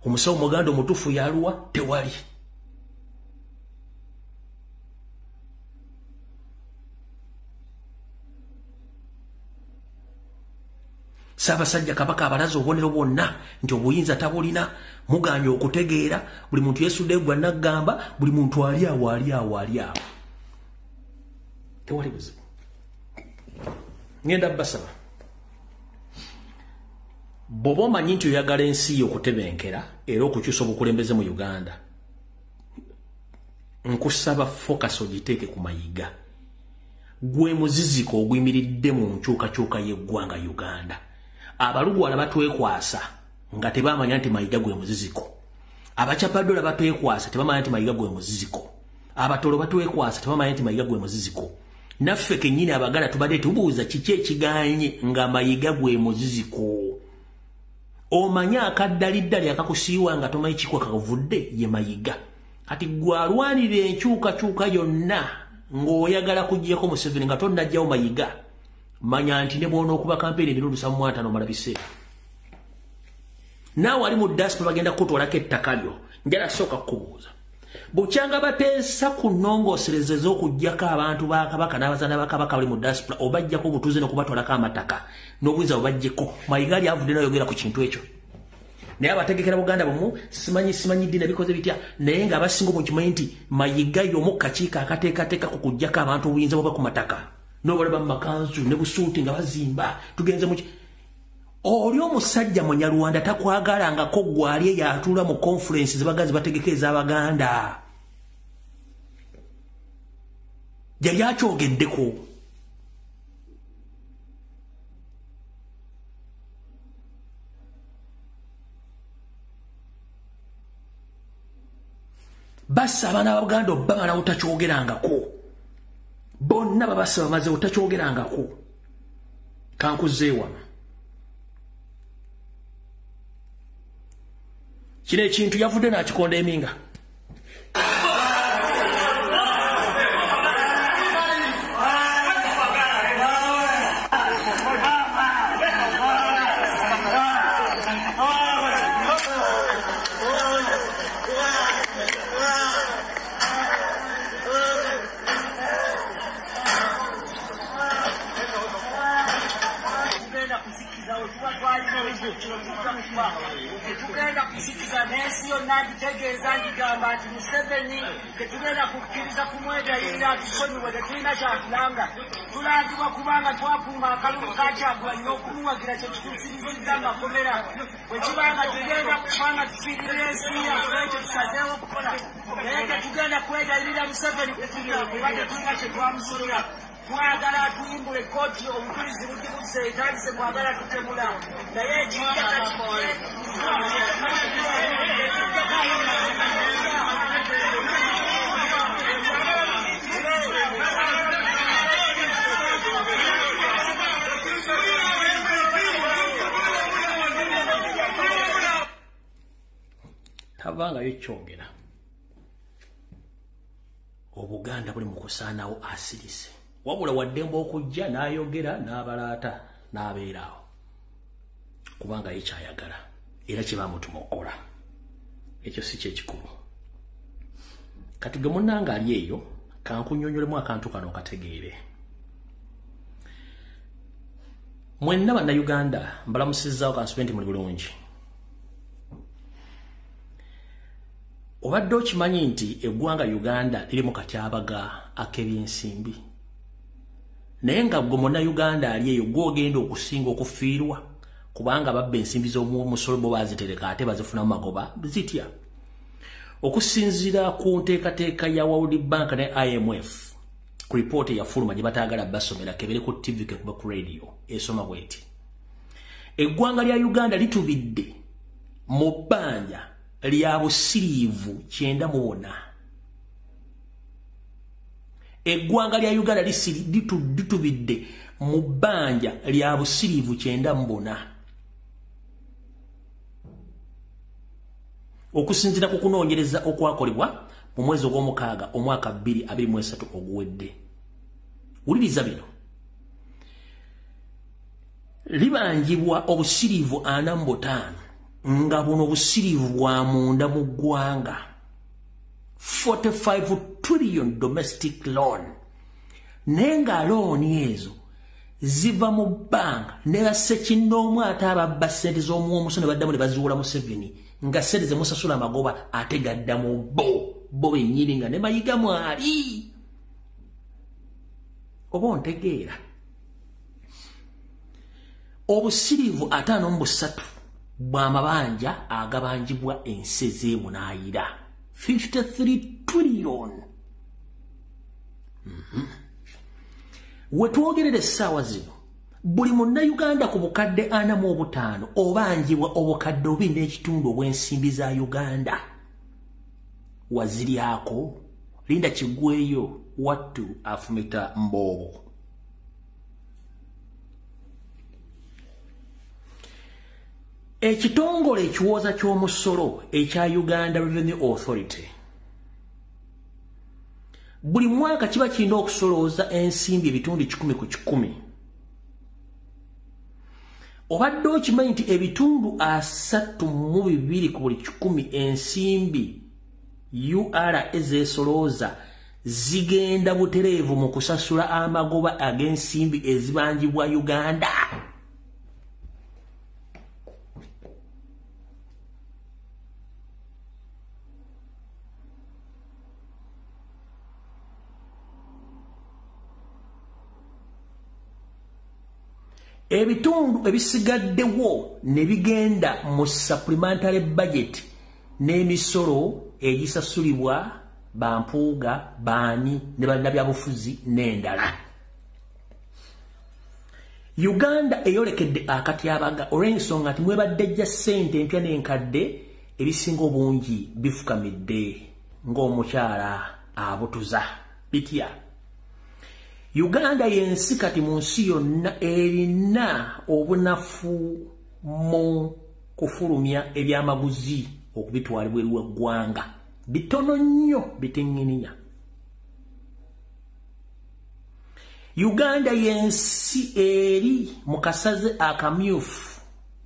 Omusawo Muganda omutufu yaluwa tewali Ssaabasajja Kabaka abalaza obubonero bwonna nti obuyinza tabulina muganya okutegeera buli muntu yeesudde gwa naggamba buli muntu ali awo tewali buzibu ngenda basaba bw'oba omanyi nti oyagala ensi yo okutebenkera era okukyusa obukulembeze mu Uganda nkusaba focus ogiteeke ku mayiga gwe muziziko oguyimiridde mu nkyukakyuka y'eggwanga Uganda abalugwala batwekwasa nga tebamanya nti mayiga gwe muziziko abacapadola batwekwasa tebamanya nti mayiga gwe muziziko abatolo batwekwasa tebamanya nti mayiga gwe muziziko naffe kennyini abagala tubadde tubuuza kiki ekiganye nga mayiga gwe muziziko omanya akaddaliddali akakusiiwa nga tomanyi kikwa kakavudde ye mayiga kati gwalwanira enkyukakyuka yonna ng'oyagala kuggyeko Museveni nga tonnajjawo mayiga manya nti ne bwona okuba kampeeni emirundi 35 omala biseera naawe ali mu diaspora bagenda kutwalako ettaka lyo njala sooka kukubuuza bukyanga bateesa ku nnongosereze z'okuggyako abantu ba kabaka n'abazaana ba kabaka bali mu diaspora obajjako obutuuze n'okubatwalako amataka n'obuyinza bubajjeko Mayiga alyavudde n'ayogera ku kintu ekyo naye abategekera Buganda bumu simanyi ddi nabikoze bitya naye ng'abasinga omukimanyi nti Mayiga y'omu kakiiko akateekateeka ku kuggyako abantu obuyinza buba ku mataka n'obalaba mu makanzu ne busuuti nga bazimba tugenze mu oli omusajja Munyarwanda takwagalangako gwali yatuula mu conference zebagazi bategekeza Abaganda yali akyogeddeko basa abaana b'Abaganda obamala otakyogerangako bonna babasa bamaze otakyogerangako kankuzeewa kino ekintu yavudde n'akikonda eminga Tetugenda kusikiza n'ensi yonna agitegeeza ngigamba nti Museveni tetugenda kukkiriza kumwegayirira atusonyiwe tetulina kyatulanga tulangibwa kubanga twakuuma akalulu ka Kyagulanyi n'okumuwagira kye tutuusirizizza amakomera bwe kibanga tugenda kufanga tufiirira ensi yaffe ekyo tusazeewo okukola naye tetugenda kwegayirira Museveni kutunya kuba tetulina kye twamusonera twagala tuyimbule kooti obujulizi bugibuse etandise kwagala tutemula naye tavangayo kyogera Obuganda buli mu kusaanawo asirise wabula waddemba okujja n'ayogera n'abalaata n'abeeraawo kubanga ye kyayagala era kye bamutuma okukola ekyo si kyekikulu kati ge munnanga ali eyo kankunnyonnyolemu akantu kano okategeere mwenna bannayuganda mbalamusizaawo kansube nti muli bulungi obadde okimanyi nti eggwanga Uganda liri mu katyabaga ak'ebyensimbi naye nga gwe Munnayuganda ali eyo gw'ogenda okusinga okufiirwa kubanga babba ensimbi z'omusolo bo bazitereka ate bazifuna mu magoba zitya okusinziira ku nteekateeka ya World Bank ne IMF ku ripoota eyafuluma gye bataagala basomera kebere ku TV kekuba ku radio esoma bweti eggwanga lya Uganda litubidde mu bbanja lya busiriivu 94 eggwanga lya Uganda litubidde mu bbanja lya busiriivu 94 okusinziira ku kunoonyereza okwakolebwa mu mwezi ogw'omukaaga omwaka 2023 oguwedde wuliriza bino libanjibwa obusiriivu 45 nga buno busiriivu bwa munda mu ggwanga 45 trillion domestic loan nenga looni ezo ziva mu bbanga ne bassekinnoomu ate ababba ssente z'omuwomuso ne baddamu ne baziwula Museveni nga ssente ze musasula amagoba ate gaddamu bo bennyini nga ne Mayiga mwali oba ontegeera obusiriivu 53 bw'amabanja agabanjibwa ensi ez'emunaayira 53 trillion wetwogerera essaawa zino buli Munnayuganda ku bukadde 45 obanjibwa obukadde 2.5 obw'ensimbi za Uganda waziryako Linda Kigweyo wattu afumita Mbogo ekitongole ekiwooza ky'omusolo ekya Uganda Revenue Authority buli mwaka kiba kirina okusolooza ensimbi ebitundu 10 ku 100 obadde okimanyi nti ebitundu 32 ku buli 100 ensimbi URA ezeesolooza zigenda butereevu mu kusasula amagoba ag'ensimbi ezibanjibwa Uganda. Ebitundu ebisigaddewo ne bigenda mu supplementary budget n'emisolo egisasulibwa bampuuga baani ne bannabyabufuzi n'endala. Uganda eyolekedde akatyabaga olw'ensonga nti mwebadde jja ssente empya n'enkadde ebisinga obungi bifukamidde ng'omukyala abutuza bitya. Uganda yensi kati mu nsi yonna erina obunafu mu kufulumya ebyamaguzi okubitwalibwa eri waggwanga. Bitono nnyo biteŋŋininya. Uganda yensi eri mu kasaze akamyufu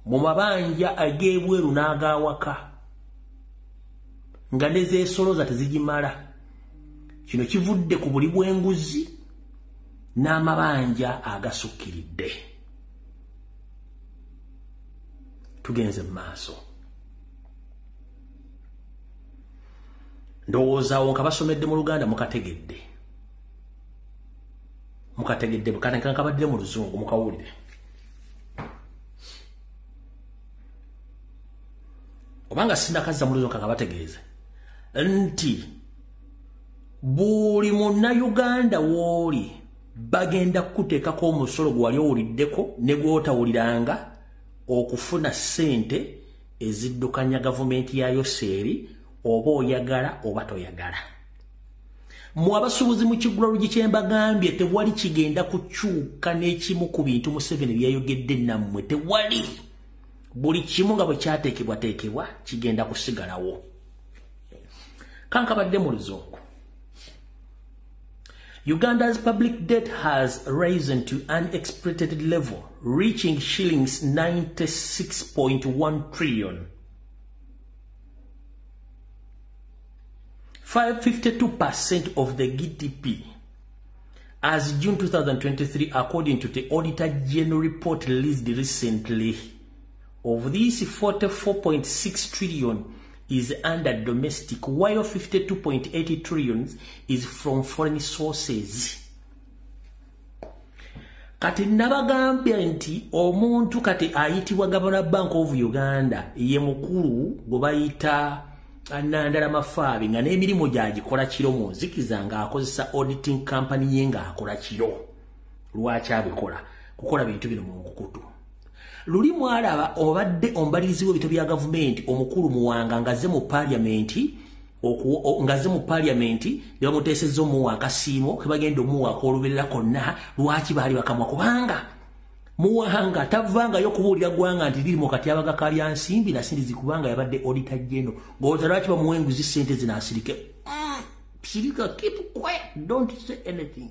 mu mabanja ag'ebweru n'agawaka nga nezeesolooza tezigimala. Kino kivudde ku buli bw'enguzi n'amabanja agasukkiridde. Tugenze mu maaso. Ndowooza awo nga basomedde mu Luganda mukategedde. Mukategedde kabadde mu Luzungu mukawulire. Obanga sinakazza mu Luzungu kabategeeze nti buli munnayuganda w'oli bagenda kuteekako omusolo gwe wali owuliddeko ne gw'otawuliranga okufuna ssente eziddukanya gavumenti ya Yoseeri oba oyagala oba toyagala. Mu abasuubuzi mu Kigulawugi kye mbagambye tewali kigenda kukyuka n'ekimu ku bintu Museveni byayogedde nammwe, tewali. Buli kimu nga bwe kyateekebwateekebwa kigenda kusigalawo. Kankabadde mu Luzungu. Uganda's public debt has risen to unexpected level, reaching shillings 96.1 trillion. 52% of the GDP as June 2023, according to the Auditor General report released recently. Of this, 44.6 trillion is under domestic, while 52.8 trillion is from foreign sources. Kati nabagambye nti omuntu kati ayitibwa Governor Bank of Uganda ye mukulu gwe bayita Nandala Mafaabi nga n'emirimu gyagikola kiro mu nzikiza nga akozesa auditing company ye nga akola kiro. Lwaki abikola? Kukola bintu bino mu nkukutu. Luli mwalaba obadde ombalirizi w'ebintu bya gavumenti omukulu Muwanga ngaze mu parliamenti ne bamuteesezza omuwa akasiimo ke bagenda omuwa ak'oluberera konna. Lwaki baali bakamwa? Kubanga Muwanga tavangayo kubuulira ggwanga nti liri mu katyabaga ka bya nsimbi na sindi zikubanga yabadde auditor general. Ng'olowooza lwaki bamuwa enguzi ssente zino asirike? Sirika, keep quiet, don't say anything.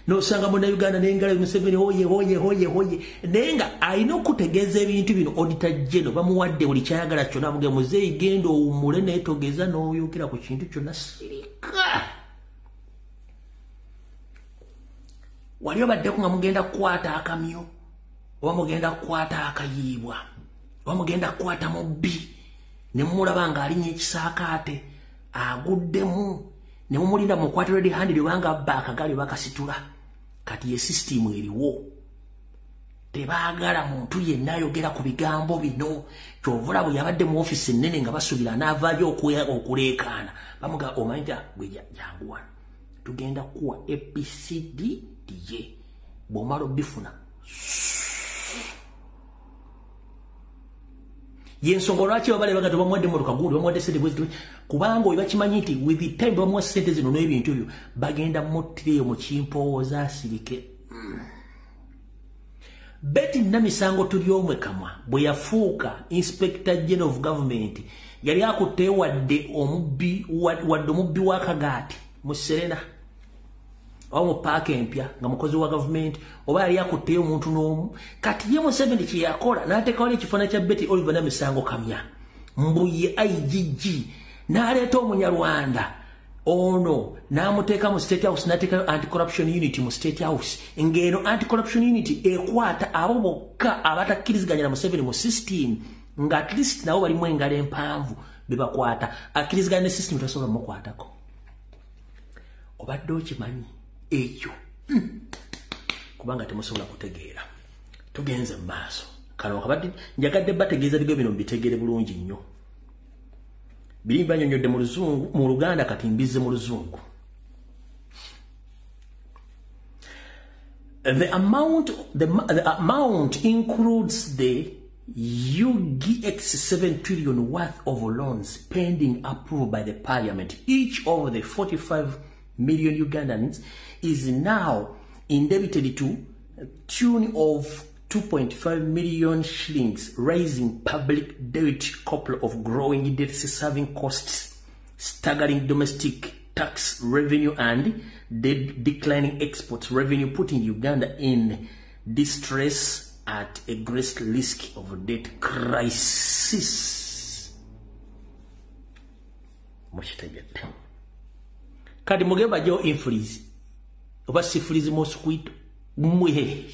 No sanga muna Uganda n'engala Museveni hoye nenga alina okutegeeza ebintu bino auditor general bamuwadde buli kyayagala kyonna amuge muzeeyi genda owummule naye togeza n'oyogera ku kintu kyonna sirika. Wali obaddeko nga mugenda kukwata akamyo oba mugenda kukwata akayiibwa oba mugenda kukwata mubbi ne mumulaba ng'alinya ekisaakaate aguddemu ne mumulinda mukwate ready hand libanga bakagali bakasitula. Kati ye system eriwo. Tebaagala muntu yenna ayogera ku bigambo bino. Kyovula bwe yabadde mu office ennene nga basubira n'avaayo okuleekaana. Bamuga omanja gwe janguwa. Tugenda kuwa ABCD DJ. Bw'omala obifuna. Yensonga lwaki babale baga tebamwadde mmotoka gundi bamwadde sente bwezi kubanga oyo bakimanyi nti with the time bamuwa sente zino n'ebintu ebyo bagenda mmuttiraeyo mu kimpowooza asirike. Betty Namisango tuli omwe kamwa bwe yafuuka Inspector General of Government yali akutte wadde omubbi wa Kagaati mu Serena oba mu paaka empya nga mukozi wa government oba yali akutteyo omuntu n'omu. Kati ye Museveni kye yakola n'ateekawo n'ekifaananyi kya Betty Oliver Namisango kamya mbuye IGG n'aleeta Omunyarwanda ono n'amuteeka mu State House n'ateekayo anti-corruption unit mu State House ng'eno anti-corruption unit ekwata abo bokka abatakkiriziganya na Museveni mu system nga at least nabo balimu engalo empanvu bebakwata akkiriziganya ne system tosobola mukwatako obadde okimanyi ekyo kubanga temusobola kutegeera tugenze mu maaso kano kabadde njagadde bategeeza bigo bino mbitegeere bulungi nnyo biri banyonyodde mu Luzungu mu Luganda kati mbize mu Luzungu. The amount includes the UGX 7 trillion worth of loans pending approval by the parliament. Each of the 45 million Ugandans is now indebted to tune of 2.5 million shillings, raising public debt coupled of growing debt serving costs, staggering domestic tax revenue and declining exports revenue, putting Uganda in distress at a great risk of debt crisis. Kadi mugeba jo infreeze. Oba sifreeze mosquito mwe.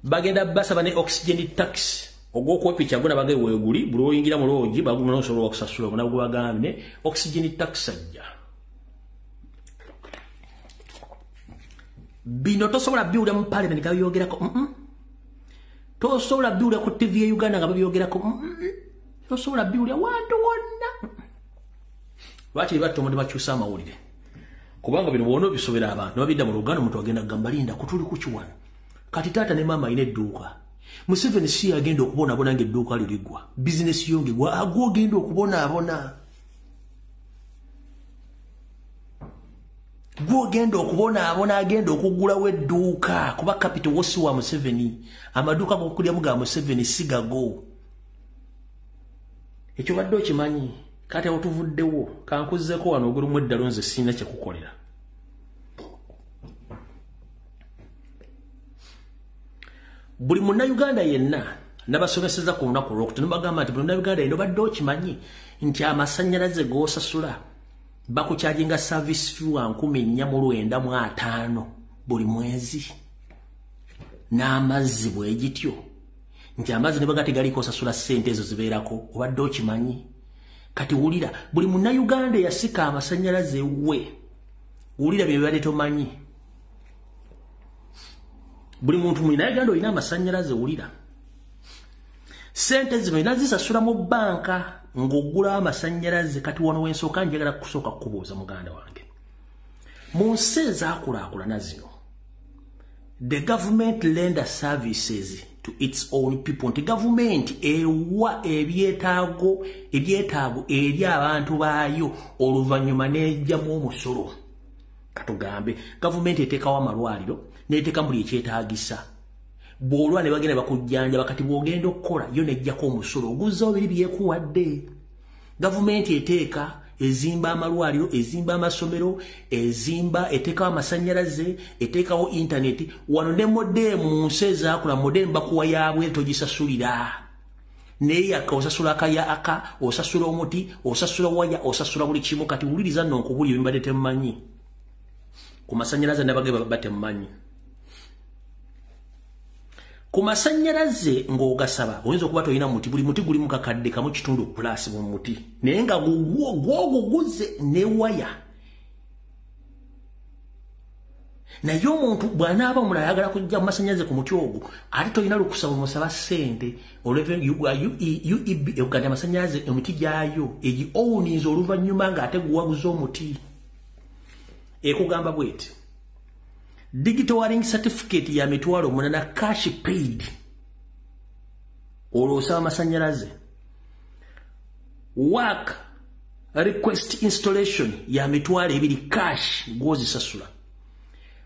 Bagenda basaba ne oxygen tax ogw'okwepicha gona bage weeguli buli oyingira mu loogi baguma n'osobola okusasula bona bagambye oxygen tax ajja bino tosobola biwulira mu parliament nga byogerako tosobola biwulira ku TV ya Uganda nga babyogerako tosobola biwulira wantu wonna lwaki libatto omuntu bakyusa amawulire kubanga bino bwono bisobera abantu babidda mu Luganda omuntu agenda kugamba linda kutuli ku kiwano kati taata ne mama ine edduuka Museveni si agenda okubona abona ng'edduuka lirigwa business yonge gwa agogenda okubona abona gwogenda okubona abona agenda okugulawo edduuka kuba capital wosi wa Museveni amaduuka gokulya muga Museveni sigago ekyo badde okimanyi kati otuvuddewo kankuzzeko wano ogulumu eddalo nze sina kye kukolera buli Munnayuganda yenna nabasomeseza ku lunaku olwokutano bagamba nti buli Munnayuganda yenna badde okimanyi nti amasannyalaze g'osasula bakukyajinga service fee wa 1495 buli mwezi n'amazzi bwegityo nti amazzi ne bagategaliko osasula ssente ezo zibeerako obadde okimanyi kati wulira buli Munnayuganda yasika amasannyalaze we wulira bye bibadde tomanyi buli muntu Munnayuganda olina amasannyalaze wulira sente zino nazisasula mu banka ng'ogula amasannyalaze kati wano wensooka njagala kusooka kukubuuza muganda wange mu nsi ezaakulaakulana zino the government lender services to its own people nti government ewa ebyetaago eri abantu baayo oluvannyuma n'ejjamu omusolo katugambe government eteekawo amalwaliro n'eteeka buli ekyetaagisa bw'olwa ne bagenda bakujjanjaba kati bw'ogenda okukola yo n'ejjako omusolo oguzzawo biri byekuwadde gavumenti eteeka ezimba amalwaliro ezimba amasomero eteekawo amasannyalaze eteekawo intaneti wano ne modemu mu nsi ezaakula modemu bakuwa yaabwe togisasulira neeyaka osasula akayaaka osasula omuti osasula waya osasula buli kimu kati wuliriza nno nkubulira ebimbadde temumanyi ku masannyalaze nabage batemumanyi ku masannyalaze ng'ogasaba oyinza okuba toyina muti buli muti gulimu kakadde kamu kitundu plus mu muti naye nga gwoguguze ne waya naye omuntu bw'anaaba omulala ayagala kujja mu masannyalaze ku muti ogwo ate toyina lukusaba musaba ssente UEB ekuganya amasannyalaze emiti gyayo egiowuniza oluvannyuma ng'ate guwaguza omuti ekugamba bweti digital wiring certificate ya mitwalo 8 cash paid olosaba amasannyalaze work request installation ya mitwalo 2 cash gwozisasula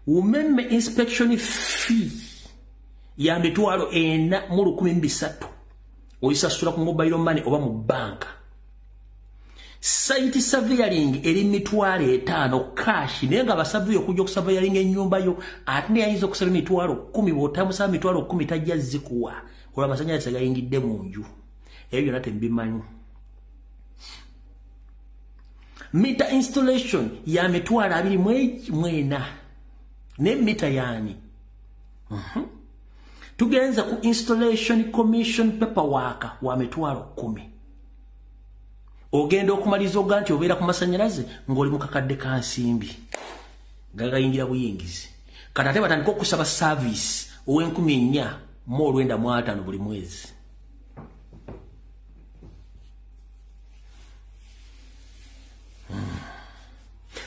umeme inspection fee ya mitwalo 4,300 oyisasula ku mobile money oba mu banka site surveying eri mitwalo 5 cash nenga basavyo okujja okusurveying ennyumba yo ate ne yayizo okusaba mitwalo 10 botamusaba mitwalo 10 tajja zikuwa olwa amasannyalaze gayingidde mu nju ebyo byonna tembimanyi. Meter installation ya mitwalo 24 ne mita yani. Tugenza ku installation commission paperwork wa mitwalo 10. Ogenda okumaliza oganti obeera ku masannyalaze ng'oli mu kakadde ka nsimbi gagayingira buyingizi. Kati ate batandika okusaba service ow'N4,995 buli mwezi.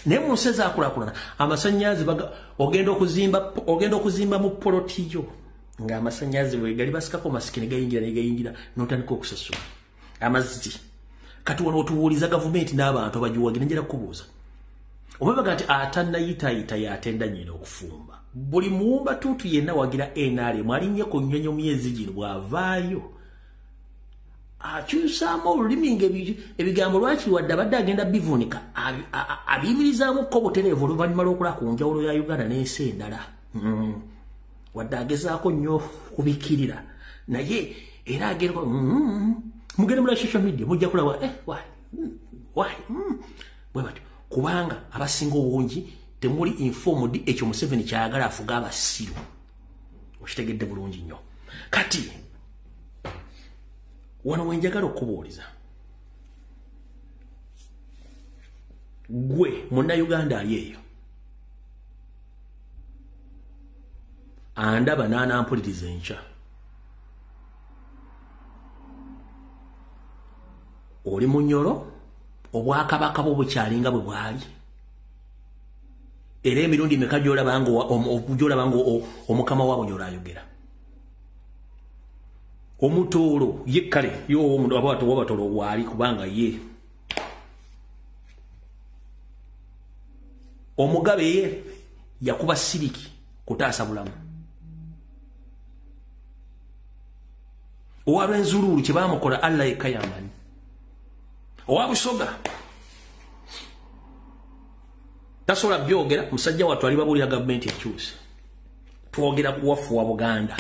Ne mu nsi ezaakulaakulana amasannyalaze ogenda okuzimba mu polotiyo ng'amasannyalaze bwe gali basikako masiki ne gayingira n'otandika okusasula amazzi. Kati wano otubuuliza gavumenti n'abantu abagiwagira njera kubuuza obabaga nti atannayitayita yatenda nnyina okufumba. Buli muwumba tuutu yenna wagira NRM alinnye ku nnyonyo myezi gino bw'avaayo akyusaamu olulimi ng'ebigambo lwaki wadde abadde agenda bivuunika abiyimirizaamu ko butereevu oluvannyuma lw'okulaba ku njawulo ya Uganda n'ensi endala. Wadde agezaako nnyo kubikirira naye era agerwa mugende mula social media mujja kulaba why bwe batyo kubanga abasinga obungi temuli informed ekyo Museveni kyayagala afuga abasiru. Okitegedde bulungi nnyo. Kati wano wenjagala okubuuliza gwe munnayuganda ali eyo andaba n'anampuliriza enkya oli mu Nyolo obwakabaka bwo bukyalinga bwe bwali era emirundi meka gy'olaba nga omukama waabo Nyolo ayogera omutoolo ye kale yo omuntu wabatolo wali kubanga ye omugabe ye yakuba siriki kutaasa bulamu owalw'enzululu kye baamukola Allah yekka yamanyi owabusoga tasobola byogera musajja wattu ali babuulira gavumenti ekyuse twogera kuwafuwa Buganda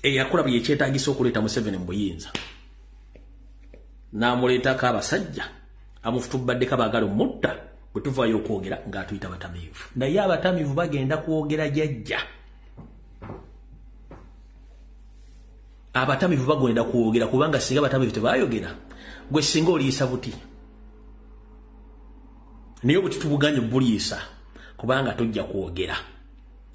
eyakola bye yekyetaagisa okuleeta Museveni mu buyinza n'amuleetako abasajja amufutubaddeko abaagala omutta bwe tuvaayo okwogera ng'atuyita batamiivu naye abatamiivu bagenda kwogera jjajja abatamiivu bagenda kwogera kubanga singa abatamiivu tebaayogera gwe singa oliisa buti naye obuti tubuganye buliisa kubanga tojja kwogera.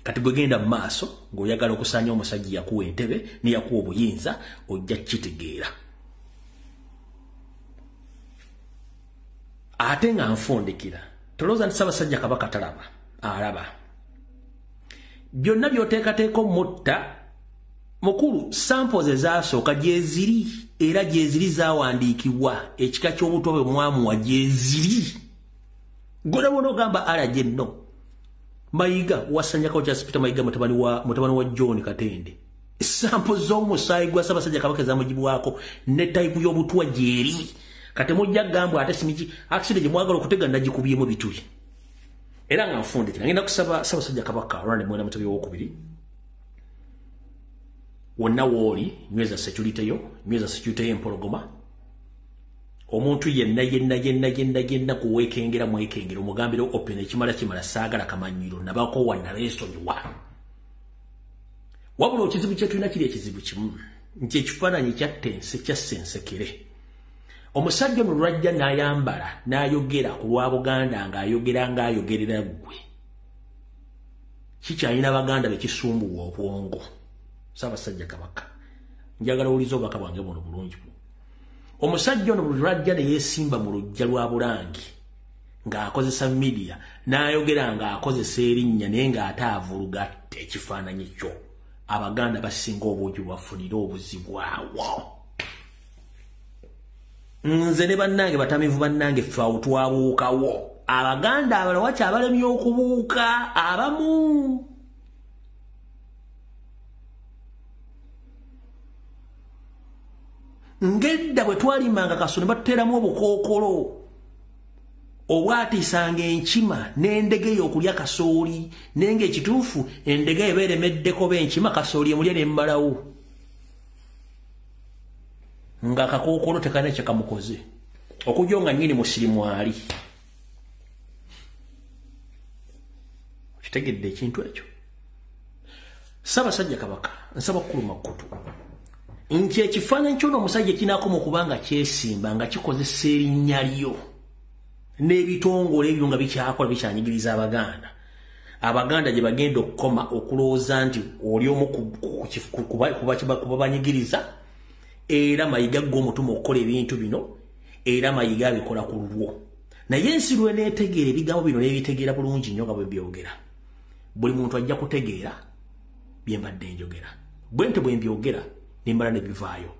Kati gwe genda mu maaso ng'oyagala okusaanya omusajja yakuwa entebe neyakuwa obuyinza ojja kitegeera. Ate nga nfundikira tolooza nti Ssaabasajja Kabaka talaba alaba byonna by'oteekateeka mutta mukulu samples ezasooka gyeziri era gyeziri zaawandiikibwa ekika ky'obutwa bwe mwamuwa gyeziri gona bona ogamba alaje nno Mayiga wasanyako cha Peter Mayiga mutabani wa John Katende samples z'omusaayi gwa Ssaabasajja Kabaka ez'amujibu wako ne type y'obutwa gyeri kati mujja gambwa ate simiki akiside gye mwagala okutega ndagikubyemu bituli era nga nfundikira ngenda kusaba Ssaabasajja Kabaka Ronald Muwenda Mutebi owokubiri wonna wooli nyweza security yo empologoma omuntu yenna kuweekengera mwekengera omugambira open ekimala saagala kamanyiro nabako wanna resonyiwa wabula ekizibu kye tulina kiri ekizibu kimu nti ekifaananyi kyattense kyassensekere omusajja ono lwajja n'ayambala n'ayogera ku lwa Buganda ng'ayogera ng'ayogerera ggwe kikyalina Baganda bekisumbuwa obwongo. Ssaabasajja Kabaka njagala uliza obubaka bwange buno bulungi omusajja ono lwajja ne yeesimba mu lujja lwa Bulangi ng'akozesa media n'ayogera ng'akozesa erinnya naye ng'ate avulugatte ekifaananyi kyo Abaganda basinga obungi bafunira obuzibwawo. Nze ne bannange batamiivu bannange ffe awo twabuukawo Abaganda abalala wakyabalemye okubuuka abamu. Ngedda bwe twalimanga kaso ne batuteeramu obukookolo obwatisanga enkima n'endege okulya kasooli nenge ekituufu endege ebeeremeddeko b'enkima kasooli emulya n'emmalawo nga kakookolo tekana kye kamukoze okujja nga nnyini musirimu ali kitegedde ekintu ekyo. Ssaabasajja Kabaka nsaba kuluma kkutu nti ekifaananyi ky'ono omusajja kinaakoma okubanga kyesimba nga kikozesa erinnya lyo n'ebitongole ebyo nga bikyakola bikyanyigiriza Abaganda gye bagenda okukoma okulowooza nti oli omu kuba banyigiriza era mayiga g'omutuma okukola ebintu bino era mayiga abikola ku lulwo. Naye ensi lwe neetegeera ebigambo bino n'ebitegeera bulungi nnyo nga bwe byogera. Buli muntu ajja kutegeera bye mbadde njogera. Bwe nte bwe mbyogera ne mbala ne bivaayo.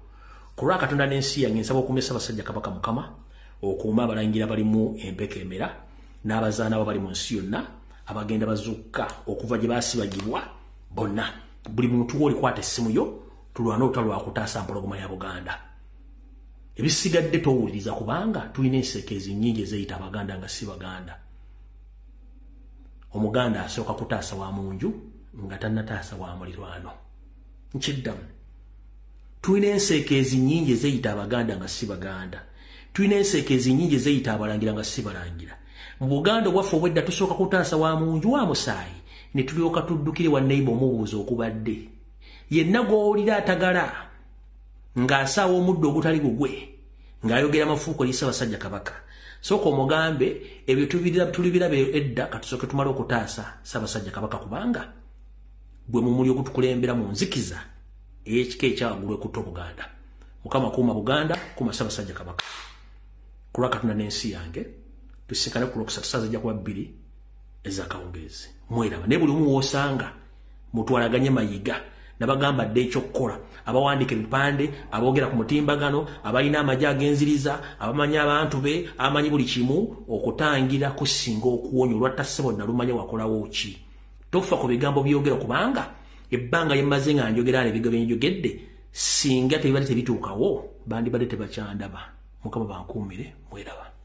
Ku lwa Katonda n'ensi yange nsaba okumesa Ssaabasajja Kabaka Mukama okuuma abalangira balimu empeka emera n'abazaana abo bali mu nsi yonna abagenda bazuuka okuva gye baasibagibwa bonna. Buli muntu w'olikwata essimu yo tulwana olutalo lwa kutaasa mpologoma ya Buganda. Ebisigadde towuliriza kubanga tulina ensekeezi nnyingi ezeyita Abaganda nga si Baganda. Omuganda asooka kutaasa wa munju nga tannataasa wa mulirwano. Nkiddamu. Tulina ensekeezi nnyingi ezeyita Abaganda nga si Baganda. Tulina ensekeezi nnyingi ezeyita abalangira nga si balangira. Mu Buganda obwaffe obwedda tusooka kutaasa wa munju wa musaayi ne tulyoka tuddukire wa neighbor omubuuza okubadde. Yenna gw'owulira atagala ng'asaawa omuddo ogutali gugwe ng'ayogera mafuuko eri Ssaabasajja Kabaka. Sooka omugambe ebyo tulibirabe edda katusooke tumale okutaasa Ssaabasajja Kabaka kubanga gwe mumuli ogutukulembera mu nzikiza ekika ekyawaggulu ekutta Obuganda. Mukama kuuma Buganda, kuuma Ssaabasajja Kabaka. Ku lwa Katonda n'ensi yange tusinkane ku Lwokusatu ssaawa zijja kuba 2 ez'akawungeezi. Mweraba naye buli omu w'osanga mutwalaganye mayiga nabagamba dde ekyokukola abawandiika ebipande aboogera ku mutimbagano abalina amagye agenziriza abamanyi abantu be amanyi buli kimu okutangira kusinga okuwonya olwatta ssebo nalumanya wakolawo ki. Tofa ku bigambo byogera kubanga ebbanga lyemmaze nga njogera n'ebigambo bye njogedde singa tebibadde tebituukawo bandibadde tebakyandaba. Mukama bankuumire. Mweraba.